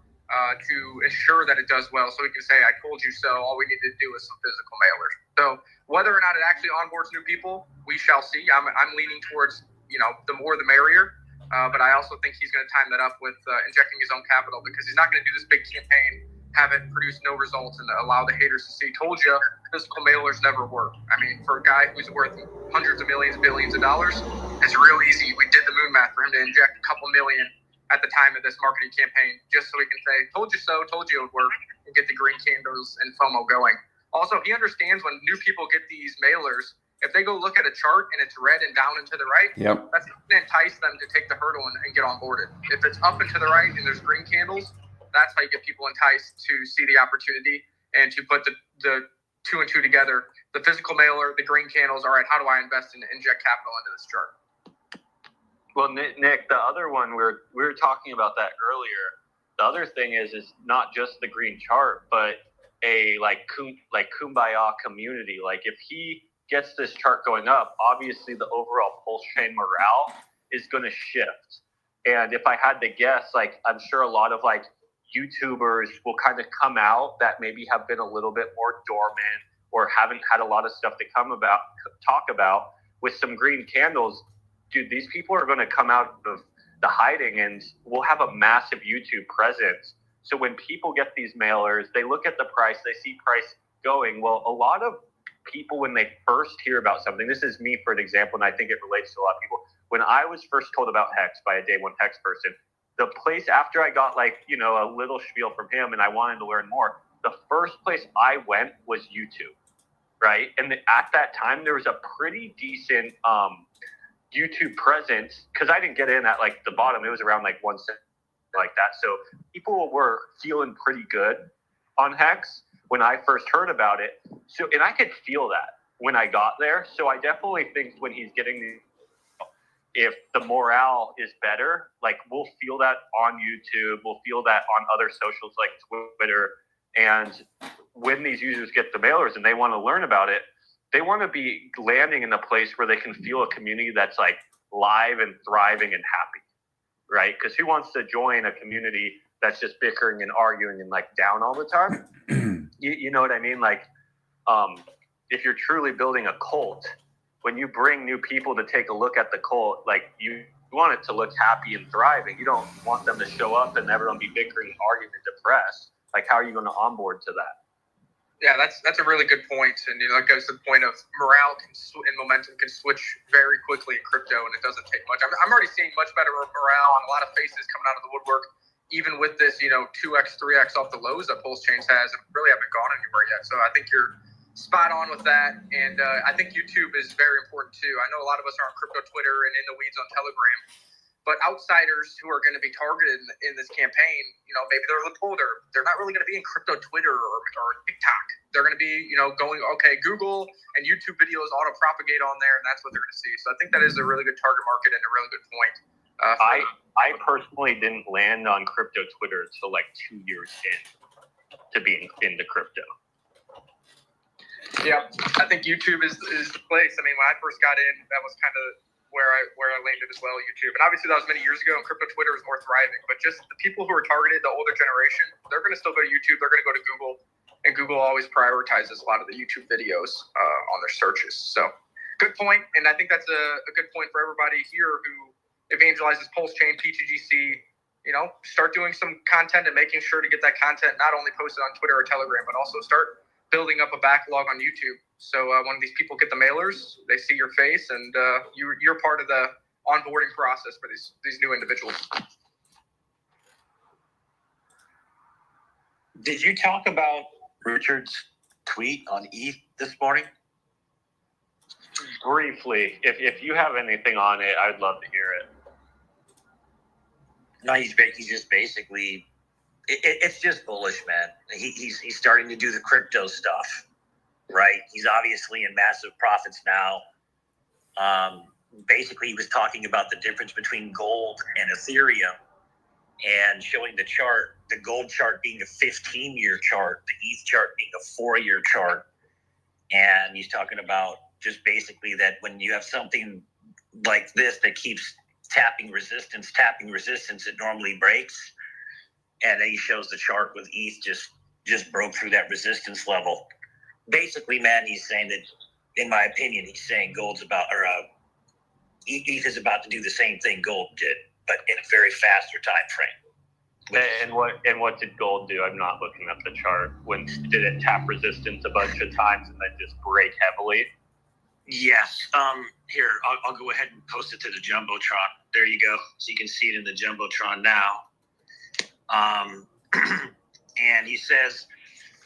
S7: to ensure that it does well. So he can say, I told you so. All we need to do is some physical mailers. So whether or not it actually onboards new people, we shall see. I'm leaning towards, the more the merrier. But I also think he's going to time that up with injecting his own capital, because he's not going to do this big campaign, have it produce no results, and allow the haters to see, told you, physical mailers never work. I mean, for a guy who's worth hundreds of millions, billions of dollars, it's real easy. We did the moon math for him to inject a couple million at the time of this marketing campaign, just so he can say, told you so, told you it would work, and get the green candles and FOMO going. Also, he understands when new people get these mailers, if they go look at a chart and it's red and down and to the right, that's going to entice them to take the hurdle and get onboarded. If it's up and to the right and there's green candles, that's how you get people enticed to see the opportunity and to put the two and two together. The physical mailer, the green candles, all right, how do I invest and inject capital into this chart?
S2: Well, Nick, the other one, we were talking about that earlier. The other thing is not just the green chart, but a kumbaya community. Like, if he gets this chart going up, obviously the overall PulseChain morale is going to shift. And if I had to guess, I'm sure a lot of YouTubers will kind of come out that maybe have been a little bit more dormant or haven't had a lot of stuff to talk about with some green candles. Dude, these people are going to come out of the hiding, and we'll have a massive YouTube presence. So when people get these mailers, they look at the price, they see price going. Well, a lot of people, when they first hear about something, this is me for an example, and I think it relates to a lot of people. When I was first told about Hex by a day one Hex person, the place after I got a little spiel from him and I wanted to learn more, the first place I went was YouTube, right? And at that time, there was a pretty decent YouTube presence, because I didn't get in at the bottom. It was around 1 cent, like that. So people were feeling pretty good on Hex when I first heard about it. So, and I could feel that when I got there. So I definitely think when he's getting if the morale is better, we'll feel that on YouTube, we'll feel that on other socials like Twitter. And when these users get the mailers and they want to learn about it, they want to be landing in a place where they can feel a community that's live and thriving and happy, right? Because who wants to join a community that's just bickering and arguing and down all the time? You know what I mean? If you're truly building a cult, when you bring new people to take a look at the cult, you want it to look happy and thriving. You don't want them to show up and everyone be bickering, arguing, and depressed. How are you going to onboard to that?
S7: Yeah, that's a really good point. And that goes to the point of morale and momentum can switch very quickly in crypto, and it doesn't take much. I'm already seeing much better morale on a lot of faces coming out of the woodwork, even with this 2x, 3x off the lows that PulseChain's has, and really haven't gone anywhere yet. So I think you're spot on with that. And I think YouTube is very important too. I know a lot of us are on crypto Twitter and in the weeds on Telegram, but outsiders who are going to be targeted in this campaign, maybe they're a little older. They're not really going to be in crypto Twitter or TikTok. They're going to be, going, okay, Google and YouTube videos auto-propagate on there, and that's what they're going to see. So I think that is a really good target market and a really good point.
S2: I personally didn't land on crypto Twitter until 2 years in to being into crypto.
S7: Yeah, I think YouTube is the place. I mean, when I first got in, that was kind of where I landed as well, YouTube. And obviously that was many years ago, and crypto Twitter is more thriving. But just the people who are targeted, the older generation, they're going to still go to YouTube. They're going to go to Google, and Google always prioritizes a lot of the YouTube videos on their searches. So good point, and I think that's a good point for everybody here who evangelizes PulseChain, pTGC. Start doing some content and making sure to get that content not only posted on Twitter or Telegram, but also start building up a backlog on YouTube. So when these people get the mailers, they see your face, and you're part of the onboarding process for these new individuals.
S3: Did you talk about Richard's tweet on ETH this morning?
S2: Briefly, if you have anything on it, I'd love to hear it.
S3: No, he's just basically, it's just bullish, man. He's starting to do the crypto stuff, right? He's obviously in massive profits now. Basically, he was talking about the difference between gold and Ethereum and showing the chart, the gold chart being a 15-year chart, the ETH chart being a 4-year chart. And he's talking about just basically that when you have something like this that keeps tapping resistance, it normally breaks. And then he shows the chart with ETH just broke through that resistance level. Basically, man, he's saying that, in my opinion, he's saying gold's about, or ETH is about to do the same thing gold did, but in a very faster time frame.
S2: And what did gold do? I'm not looking up the chart. When did it tap resistance a bunch of times and then just break heavily?
S3: Yes. Here, I'll go ahead and post it to the Jumbotron. There you go. So you can see it in the Jumbotron now. And he says,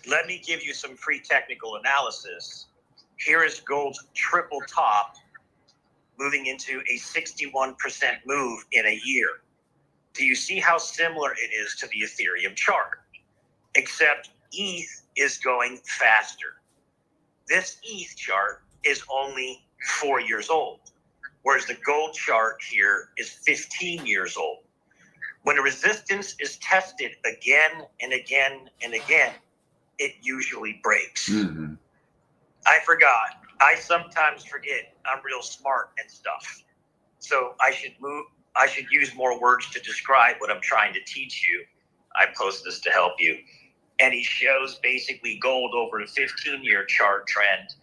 S3: let me give you some free technical analysis. Here is gold's triple top moving into a 61% move in a year. Do you see how similar it is to the Ethereum chart? Except ETH is going faster. This ETH chart is only 4 years old, whereas the gold chart here is 15 years old. When a resistance is tested again and again and again, it usually breaks.
S1: Mm-hmm.
S3: I forgot. I sometimes forget. I'm real smart and stuff. So I should use more words to describe what I'm trying to teach you. I post this to help you. And he shows basically gold over a 15-year chart trend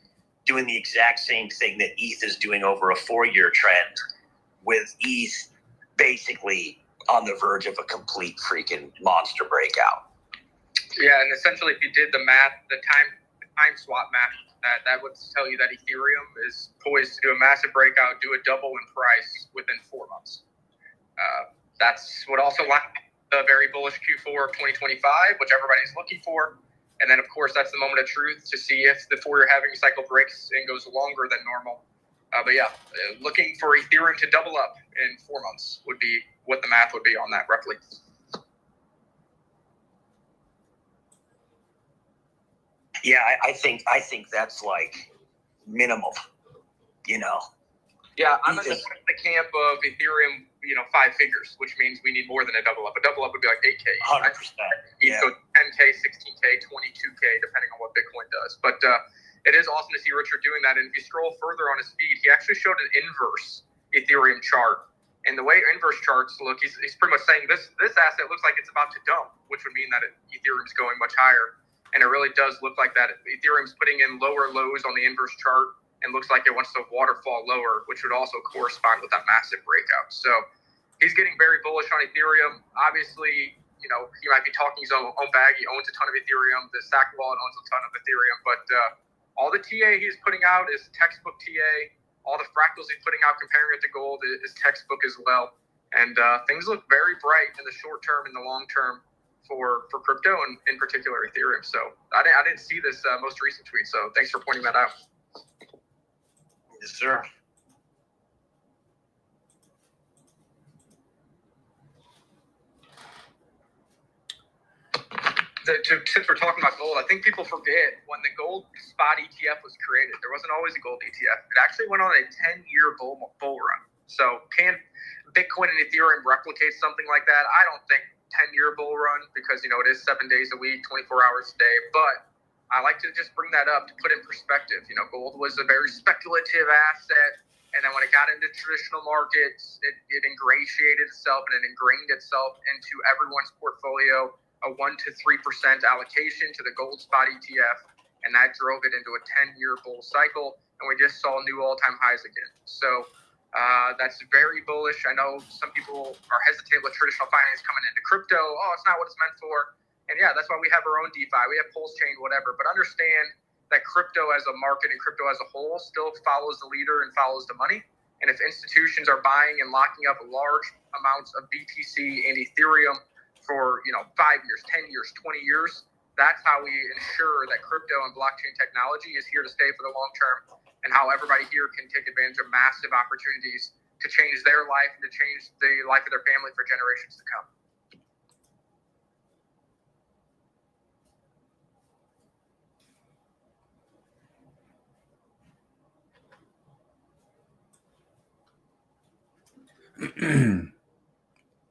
S3: doing the exact same thing that ETH is doing over a 4-year trend, with ETH basically on the verge of a complete freaking monster breakout.
S7: Yeah, and essentially if you did the math, the time swap math, that would tell you that Ethereum is poised to do a massive breakout, do a double in price within 4 months. That's what also lines the very bullish Q4 of 2025, which everybody's looking for. And then, of course, that's the moment of truth to see if the 4-year halving cycle breaks and goes longer than normal. But yeah, looking for Ethereum to double up in 4 months would be what the math would be on that, roughly.
S3: Yeah, I think that's like minimal, you know.
S7: Yeah, I'm in the camp of Ethereum, 5 figures, which means we need more than a double up. A double up would be like 8K.
S3: 100%. Yeah.
S7: So 10K, 16K, 22K, depending on what Bitcoin does. But it is awesome to see Richard doing that. And if you scroll further on his feed, he actually showed an inverse Ethereum chart. And the way inverse charts look, he's pretty much saying this asset looks like it's about to dump, which would mean that Ethereum's going much higher. And it really does look like that. Ethereum's putting in lower lows on the inverse chart and looks like it wants to waterfall lower, which would also correspond with that massive breakout. So he's getting very bullish on Ethereum. Obviously, he might be talking his own bag. He owns a ton of Ethereum. The Stack wallet owns a ton of Ethereum. But all the TA he's putting out is textbook TA. All the fractals he's putting out, comparing it to gold, is textbook as well. And things look very bright in the short term and the long term for crypto, and in particular Ethereum. So I didn't see this most recent tweet. So thanks for pointing that out.
S3: Yes, sir.
S7: Since we're talking about gold, I think people forget when the gold spot ETF was created, there wasn't always a gold ETF. It actually went on a 10-year bull run. So can Bitcoin and Ethereum replicate something like that? I don't think 10-year bull run, because, it is 7 days a week, 24 hours a day. But I like to just bring that up to put in perspective. Gold was a very speculative asset. And then when it got into traditional markets, it ingratiated itself and it ingrained itself into everyone's portfolio, a 1 to 3% allocation to the gold spot ETF. And that drove it into a 10-year bull cycle. And we just saw new all-time highs again. So that's very bullish. I know some people are hesitant with traditional finance coming into crypto. Oh, it's not what it's meant for. And yeah, that's why we have our own DeFi. We have PulseChain, whatever. But understand that crypto as a market and crypto as a whole still follows the leader and follows the money. And if institutions are buying and locking up large amounts of BTC and Ethereum for 5 years, 10 years, 20 years, that's how we ensure that crypto and blockchain technology is here to stay for the long term, and how everybody here can take advantage of massive opportunities to to change their life and to change the life of their family for generations to come.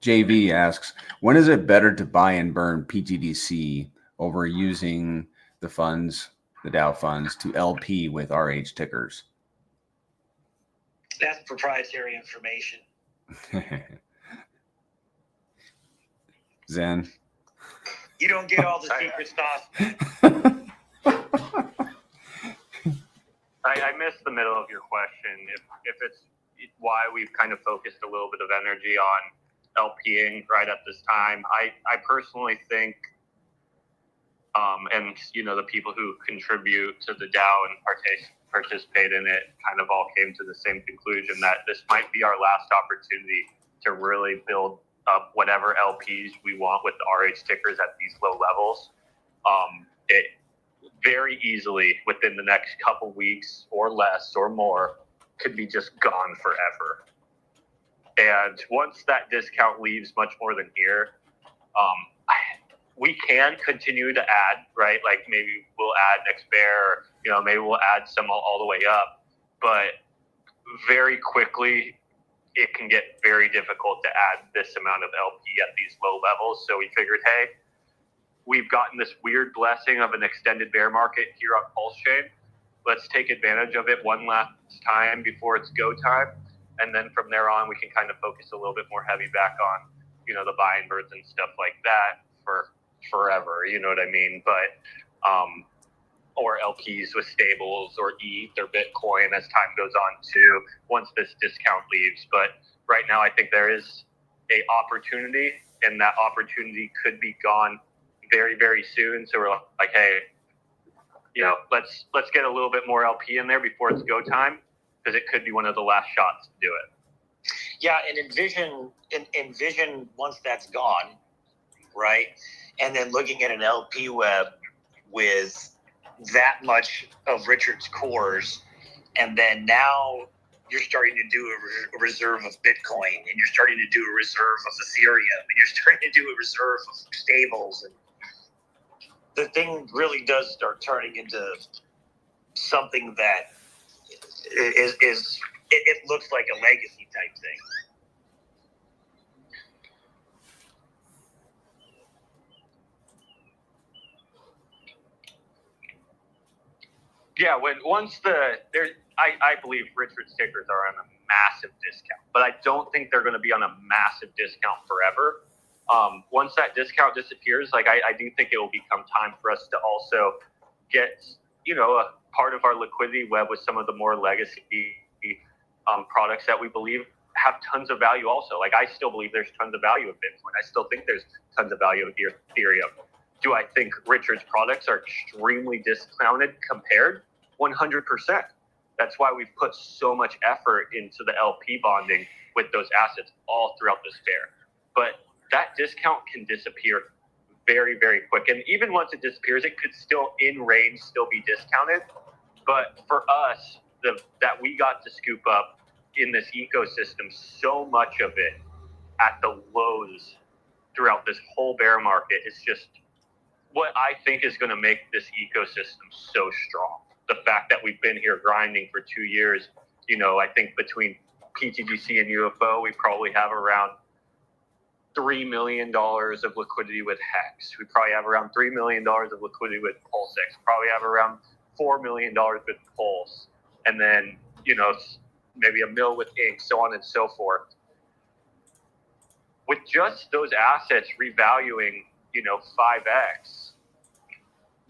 S1: JV asks, when is it better to buy and burn pTGC over using the funds, the Dow funds, to LP with RH tickers?
S3: That's proprietary information.
S1: Zen.
S3: You don't get all the secret sauce.
S2: I missed the middle of your question. If it's why we've kind of focused a little bit of energy on LPing right at this time, I personally think, and the people who contribute to the DAO and participate in it kind of all came to the same conclusion that this might be our last opportunity to really build up whatever LPs we want with the RH tickers at these low levels. It very easily within the next couple weeks or less or more could be just gone forever. And once that discount leaves much more than here, we can continue to add, right? Like maybe we'll add next bear, maybe we'll add some all the way up, but very quickly it can get very difficult to add this amount of LP at these low levels. So we figured, hey, we've gotten this weird blessing of an extended bear market here on PulseChain. Let's take advantage of it one last time before it's go time. And then from there on, we can kind of focus a little bit more heavy back on, the buy and birds and stuff like that for forever. You know what I mean? But, or LPs with stables or ETH or Bitcoin as time goes on too, once this discount leaves. But right now, I think there is a opportunity, and that opportunity could be gone very, very soon. So we're like, hey, let's get a little bit more LP in there before it's go time, because it could be one of the last shots to do it.
S3: Yeah, and envision once that's gone, right? And then looking at an LP web with that much of Richard's cores, and then now you're starting to do a reserve of Bitcoin, and you're starting to do a reserve of Ethereum, and you're starting to do a reserve of stables, and the thing really does start turning into something that it looks like a legacy type thing.
S2: Yeah, I believe Richard's tickers are on a massive discount, but I don't think they're going to be on a massive discount forever. Once that discount disappears, I do think it will become time for us to also get, a part of our liquidity web with some of the more legacy products that we believe have tons of value also. I still believe there's tons of value in Bitcoin. I still think there's tons of value in Ethereum. Do I think Richard's products are extremely discounted compared? 100%. That's why we've put so much effort into the LP bonding with those assets all throughout this bear. But that discount can disappear very, very quick. And even once it disappears, it could still, in range, still be discounted. But for us, that we got to scoop up in this ecosystem, so much of it at the lows throughout this whole bear market is just what I think is going to make this ecosystem so strong. The fact that we've been here grinding for 2 years, I think between pTGC and UFO, we probably have around $3 million of liquidity with Hex. We probably have around $3 million of liquidity with PulseX. Probably have around $4 million with Pulse. And then, maybe $1 million with Inc., so on and so forth. With just those assets revaluing, 5x,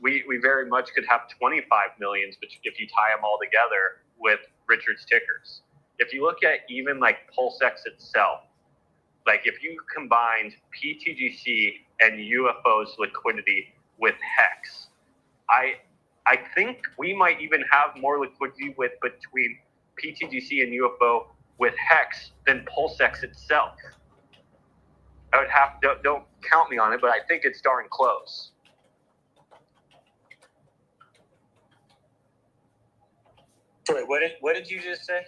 S2: we very much could have 25 millions if you tie them all together with Richard's tickers. If you look at even PulseX itself, if you combined pTGC and UFO's liquidity with Hex, I think we might even have more liquidity between pTGC and UFO with Hex than PulseX itself. I would have to, don't count me on it, but I think it's darn close.
S3: Wait, what did you just say?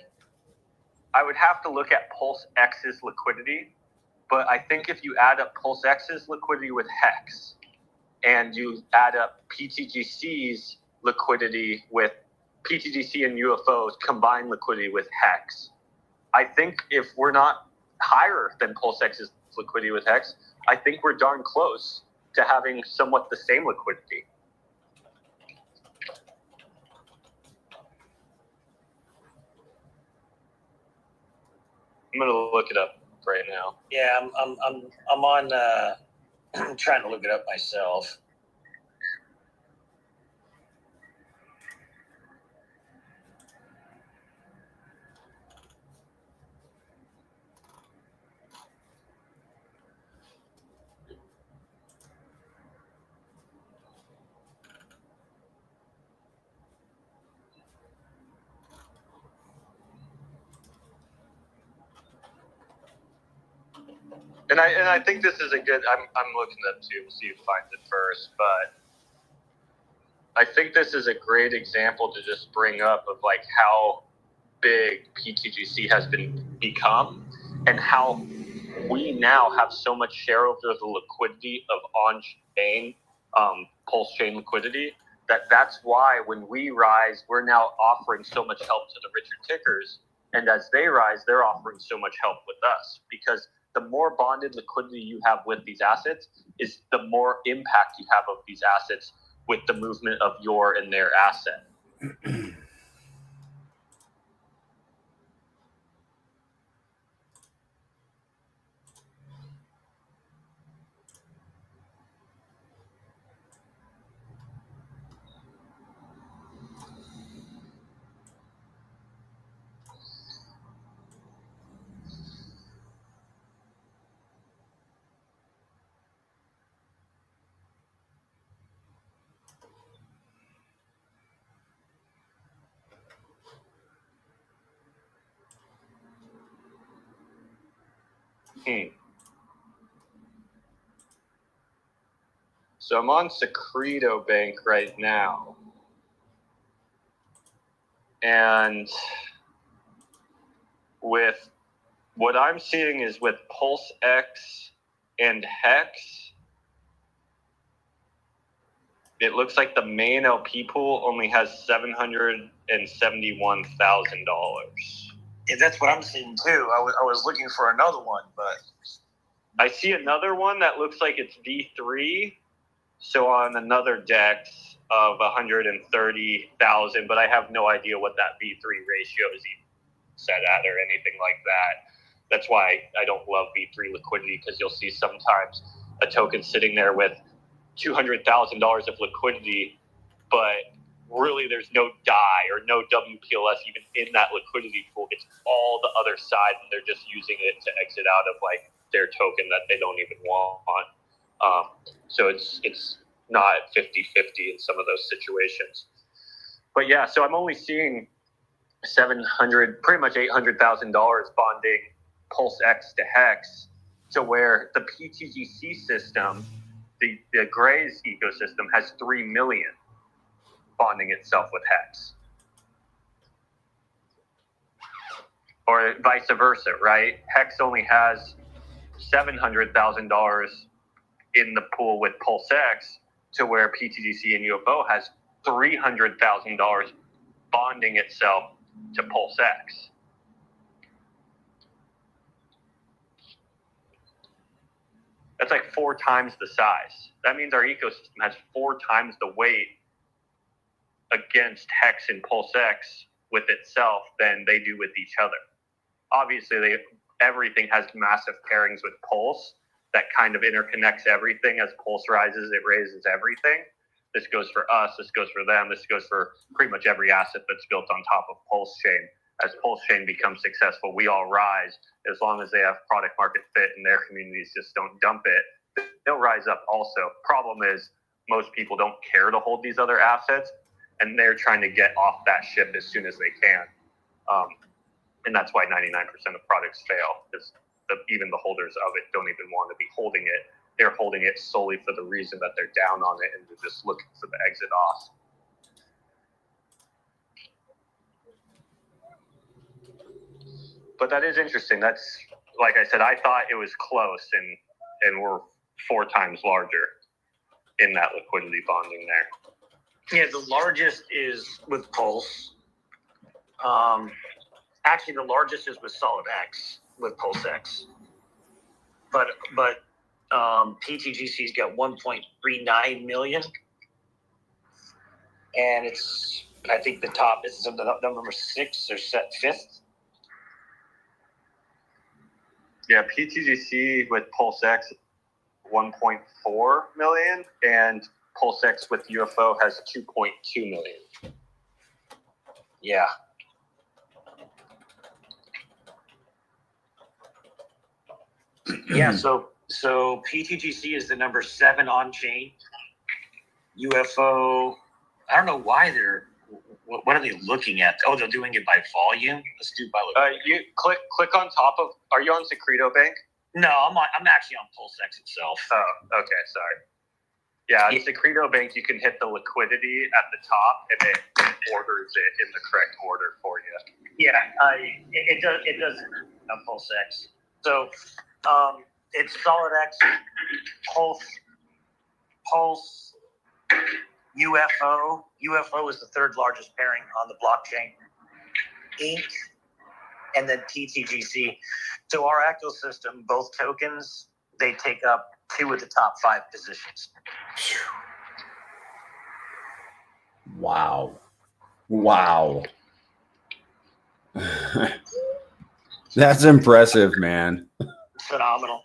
S8: I would have to look at PulseX's liquidity, but I think if you add up PulseX's liquidity with Hex and you add up pTGC's liquidity with pTGC and UFO's combined liquidity with Hex, I think if we're not higher than PulseX's liquidity with Hex, I think we're darn close to having somewhat the same liquidity. I'm gonna look it up right now.
S3: Yeah, I'm on. I'm trying to look it up myself.
S8: And I think this is a good. I'm looking it up too. We'll see who finds it first, but I think this is a great example to just bring up of like how big pTGC has become and how we now have so much share over the liquidity of on-chain pulse chain liquidity that's why when we rise, we're now offering so much help to the richer tickers, and as they rise, they're offering so much help with us, because the more bonded liquidity you have with these assets is the more impact you have of these assets with the movement of your and their asset. So I'm on Secreto Bank right now. And with what I'm seeing is with PulseX and Hex, it looks like the main LP pool only has $771,000.
S3: Yeah, that's what I'm seeing too. I was looking for another one, but
S8: I see another one that looks like it's V3. So on another DEX of 130,000, but I have no idea what that V3 ratio is even set at or anything like that. That's why I don't love V3 liquidity, because you'll see sometimes a token sitting there with $200,000 of liquidity, but really there's no DAI or no WPLS even in that liquidity pool. It's all the other side, and they're just using it to exit out of like their token that they don't even want. So it's not 50-50 in some of those situations. But yeah, so I'm only seeing pretty much $800,000 bonding PulseX to Hex, to where the pTGC system, the Gray's ecosystem, has 3 million bonding itself with Hex. Or vice versa, right? Hex only has $700,000 in the pool with PulseX, to where pTGC and UFO has $300,000 bonding itself to PulseX. That's like 4 times the size. That means our ecosystem has 4 times the weight against Hex and PulseX with itself than they do with each other. Obviously, everything has massive pairings with Pulse that kind of interconnects everything. As Pulse rises, it raises everything. This goes for us, this goes for them, this goes for pretty much every asset that's built on top of PulseChain. As PulseChain becomes successful, we all rise. As long as they have product market fit and their communities just don't dump it, they'll rise up also. Problem is, most people don't care to hold these other assets, and they're trying to get off that ship as soon as they can. And that's why 99% of products fail, because even the holders of it don't even want to be holding it. They're holding it solely for the reason that they're down on it, and they're just looking for the exit off.
S2: But that is interesting. That's, like I said, I thought it was close, and we're 4 times larger in that liquidity bonding there.
S3: Yeah, the largest is with Pulse. Actually, the largest is with SolidX, with PulseX. But pTGC's got 1.39 million, and it's, I think the top is the number 6 or 5th.
S2: Yeah, pTGC with PulseX 1.4 million, and PulseX with UFO has 2.2 million.
S3: Yeah. Yeah, so pTGC is the number 7 on chain. UFO, I don't know why what are they looking at? Oh, they're doing it by volume. Let's do by.
S2: You click on top of. Are you on Secreto Bank?
S3: No, I'm actually on PulseX itself.
S2: Oh, okay, sorry. Yeah, in Secreto Bank, you can hit the liquidity at the top, and it orders it in the correct order for you.
S3: Yeah, it does on PulseX. So it's SolidX, Pulse, UFO. UFO is the 3rd largest pairing on the blockchain. Inc. and then pTGC. So our ecosystem, both tokens, they take up 2 of the top 5 positions.
S1: Wow. That's impressive, man.
S3: Phenomenal.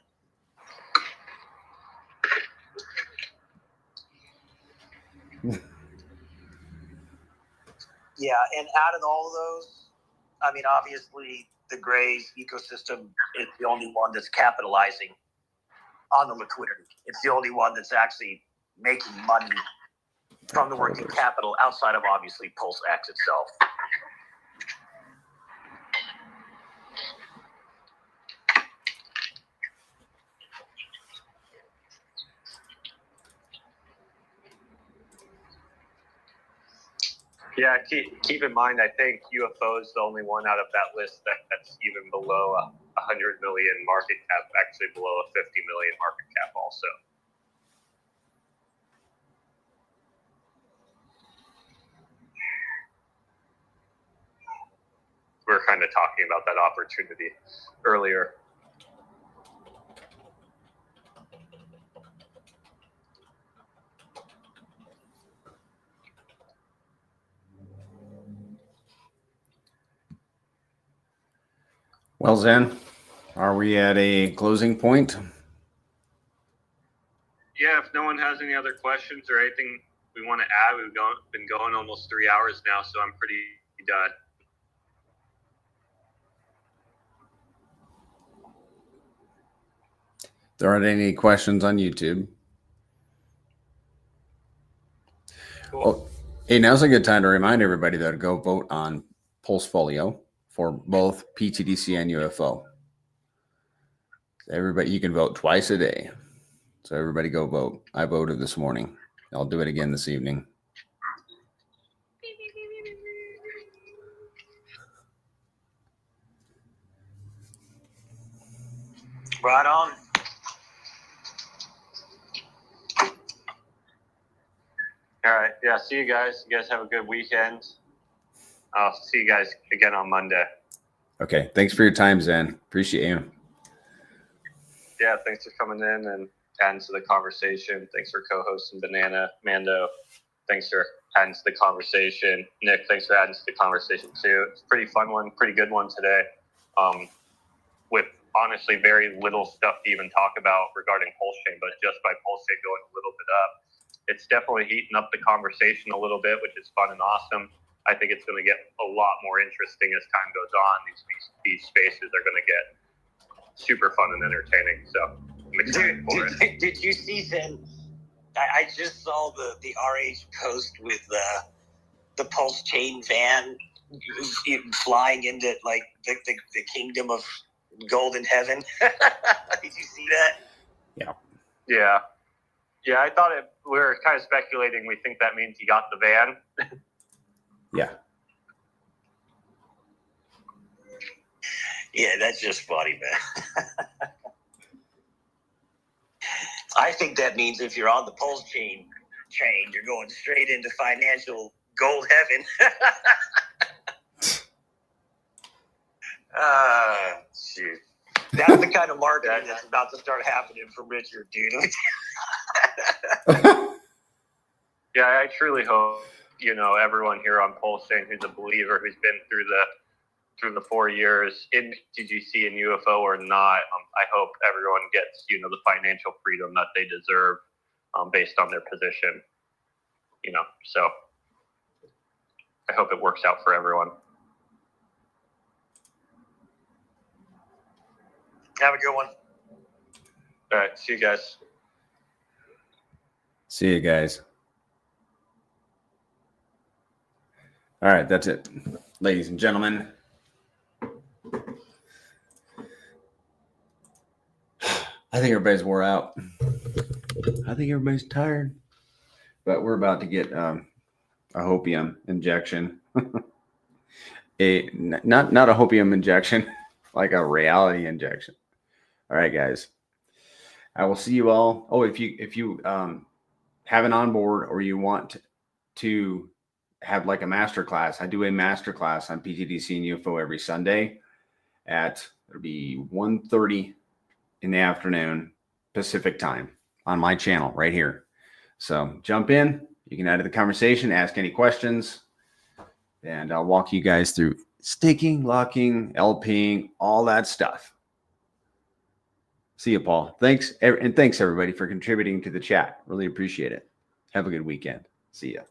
S3: Yeah, and out of all of those, I mean, obviously the Grays ecosystem is the only one that's capitalizing on the liquidity. It's the only one that's actually making money from the working capital outside of obviously PulseX itself.
S2: Yeah, keep in mind, I think UFO is the only one out of that list that's even below 100 million market cap, actually below a 50 million market cap also. We were kind of talking about that opportunity earlier.
S1: Well, Zen, are we at a closing point?
S2: Yeah, if no one has any other questions or anything we want to add, we've been going almost 3 hours now, so I'm pretty done.
S1: There aren't any questions on YouTube.
S2: Cool.
S1: Well, hey, now's a good time to remind everybody to go vote on Pulsefolio for both pTGC and UFO. Everybody, you can vote twice a day. So everybody go vote. I voted this morning. I'll do it again this evening.
S3: Right on.
S2: All right. Yeah. See you guys. You guys have a good weekend. I'll see you guys again on Monday.
S1: Okay. Thanks for your time, Zen. Appreciate you.
S2: Yeah. Thanks for coming in and adding to the conversation. Thanks for co-hosting Banana. Mando, thanks for adding to the conversation. Nick, thanks for adding to the conversation too. It's a pretty fun one, pretty good one today. With honestly very little stuff to even talk about regarding PulseChain, but just by PulseChain going a little bit up, it's definitely heating up the conversation a little bit, which is fun and awesome. I think it's going to get a lot more interesting as time goes on. These spaces are going to get super fun and entertaining. So I'm excited for it.
S3: Did you see Zen? I just saw the RH post with the PulseChain van flying into like the kingdom of golden heaven. Did you see that?
S2: Yeah, I thought we were kind of speculating. We think that means he got the van.
S1: Yeah.
S3: Yeah, that's just funny, man. I think that means if you're on the PulseChain train, you're going straight into financial gold heaven. Shoot. That's the kind of marketing that's about to start happening for Richard, dude.
S8: Yeah, I truly hope, everyone here on PulseChain who's a believer, who's been through the 4 years in pTGC and UFO or not, I hope everyone gets, the financial freedom that they deserve based on their position, so I hope it works out for everyone.
S3: Have a good one.
S8: All right. See you guys.
S1: See you guys. All right. That's it, ladies and gentlemen. I think everybody's wore out. I think everybody's tired. But we're about to get a hopium injection. Not a hopium injection, like a reality injection. All right, guys. I will see you all. Oh, if you have an onboard or you want to have like a master class, I do a master class on pTGC and UFO every Sunday at it'll be 1:30 in the afternoon Pacific time on my channel right here. So jump in. You can add to the conversation, ask any questions, and I'll walk you guys through staking, locking, LPing, all that stuff. See you, Paul. Thanks. And thanks everybody for contributing to the chat. Really appreciate it. Have a good weekend. See ya.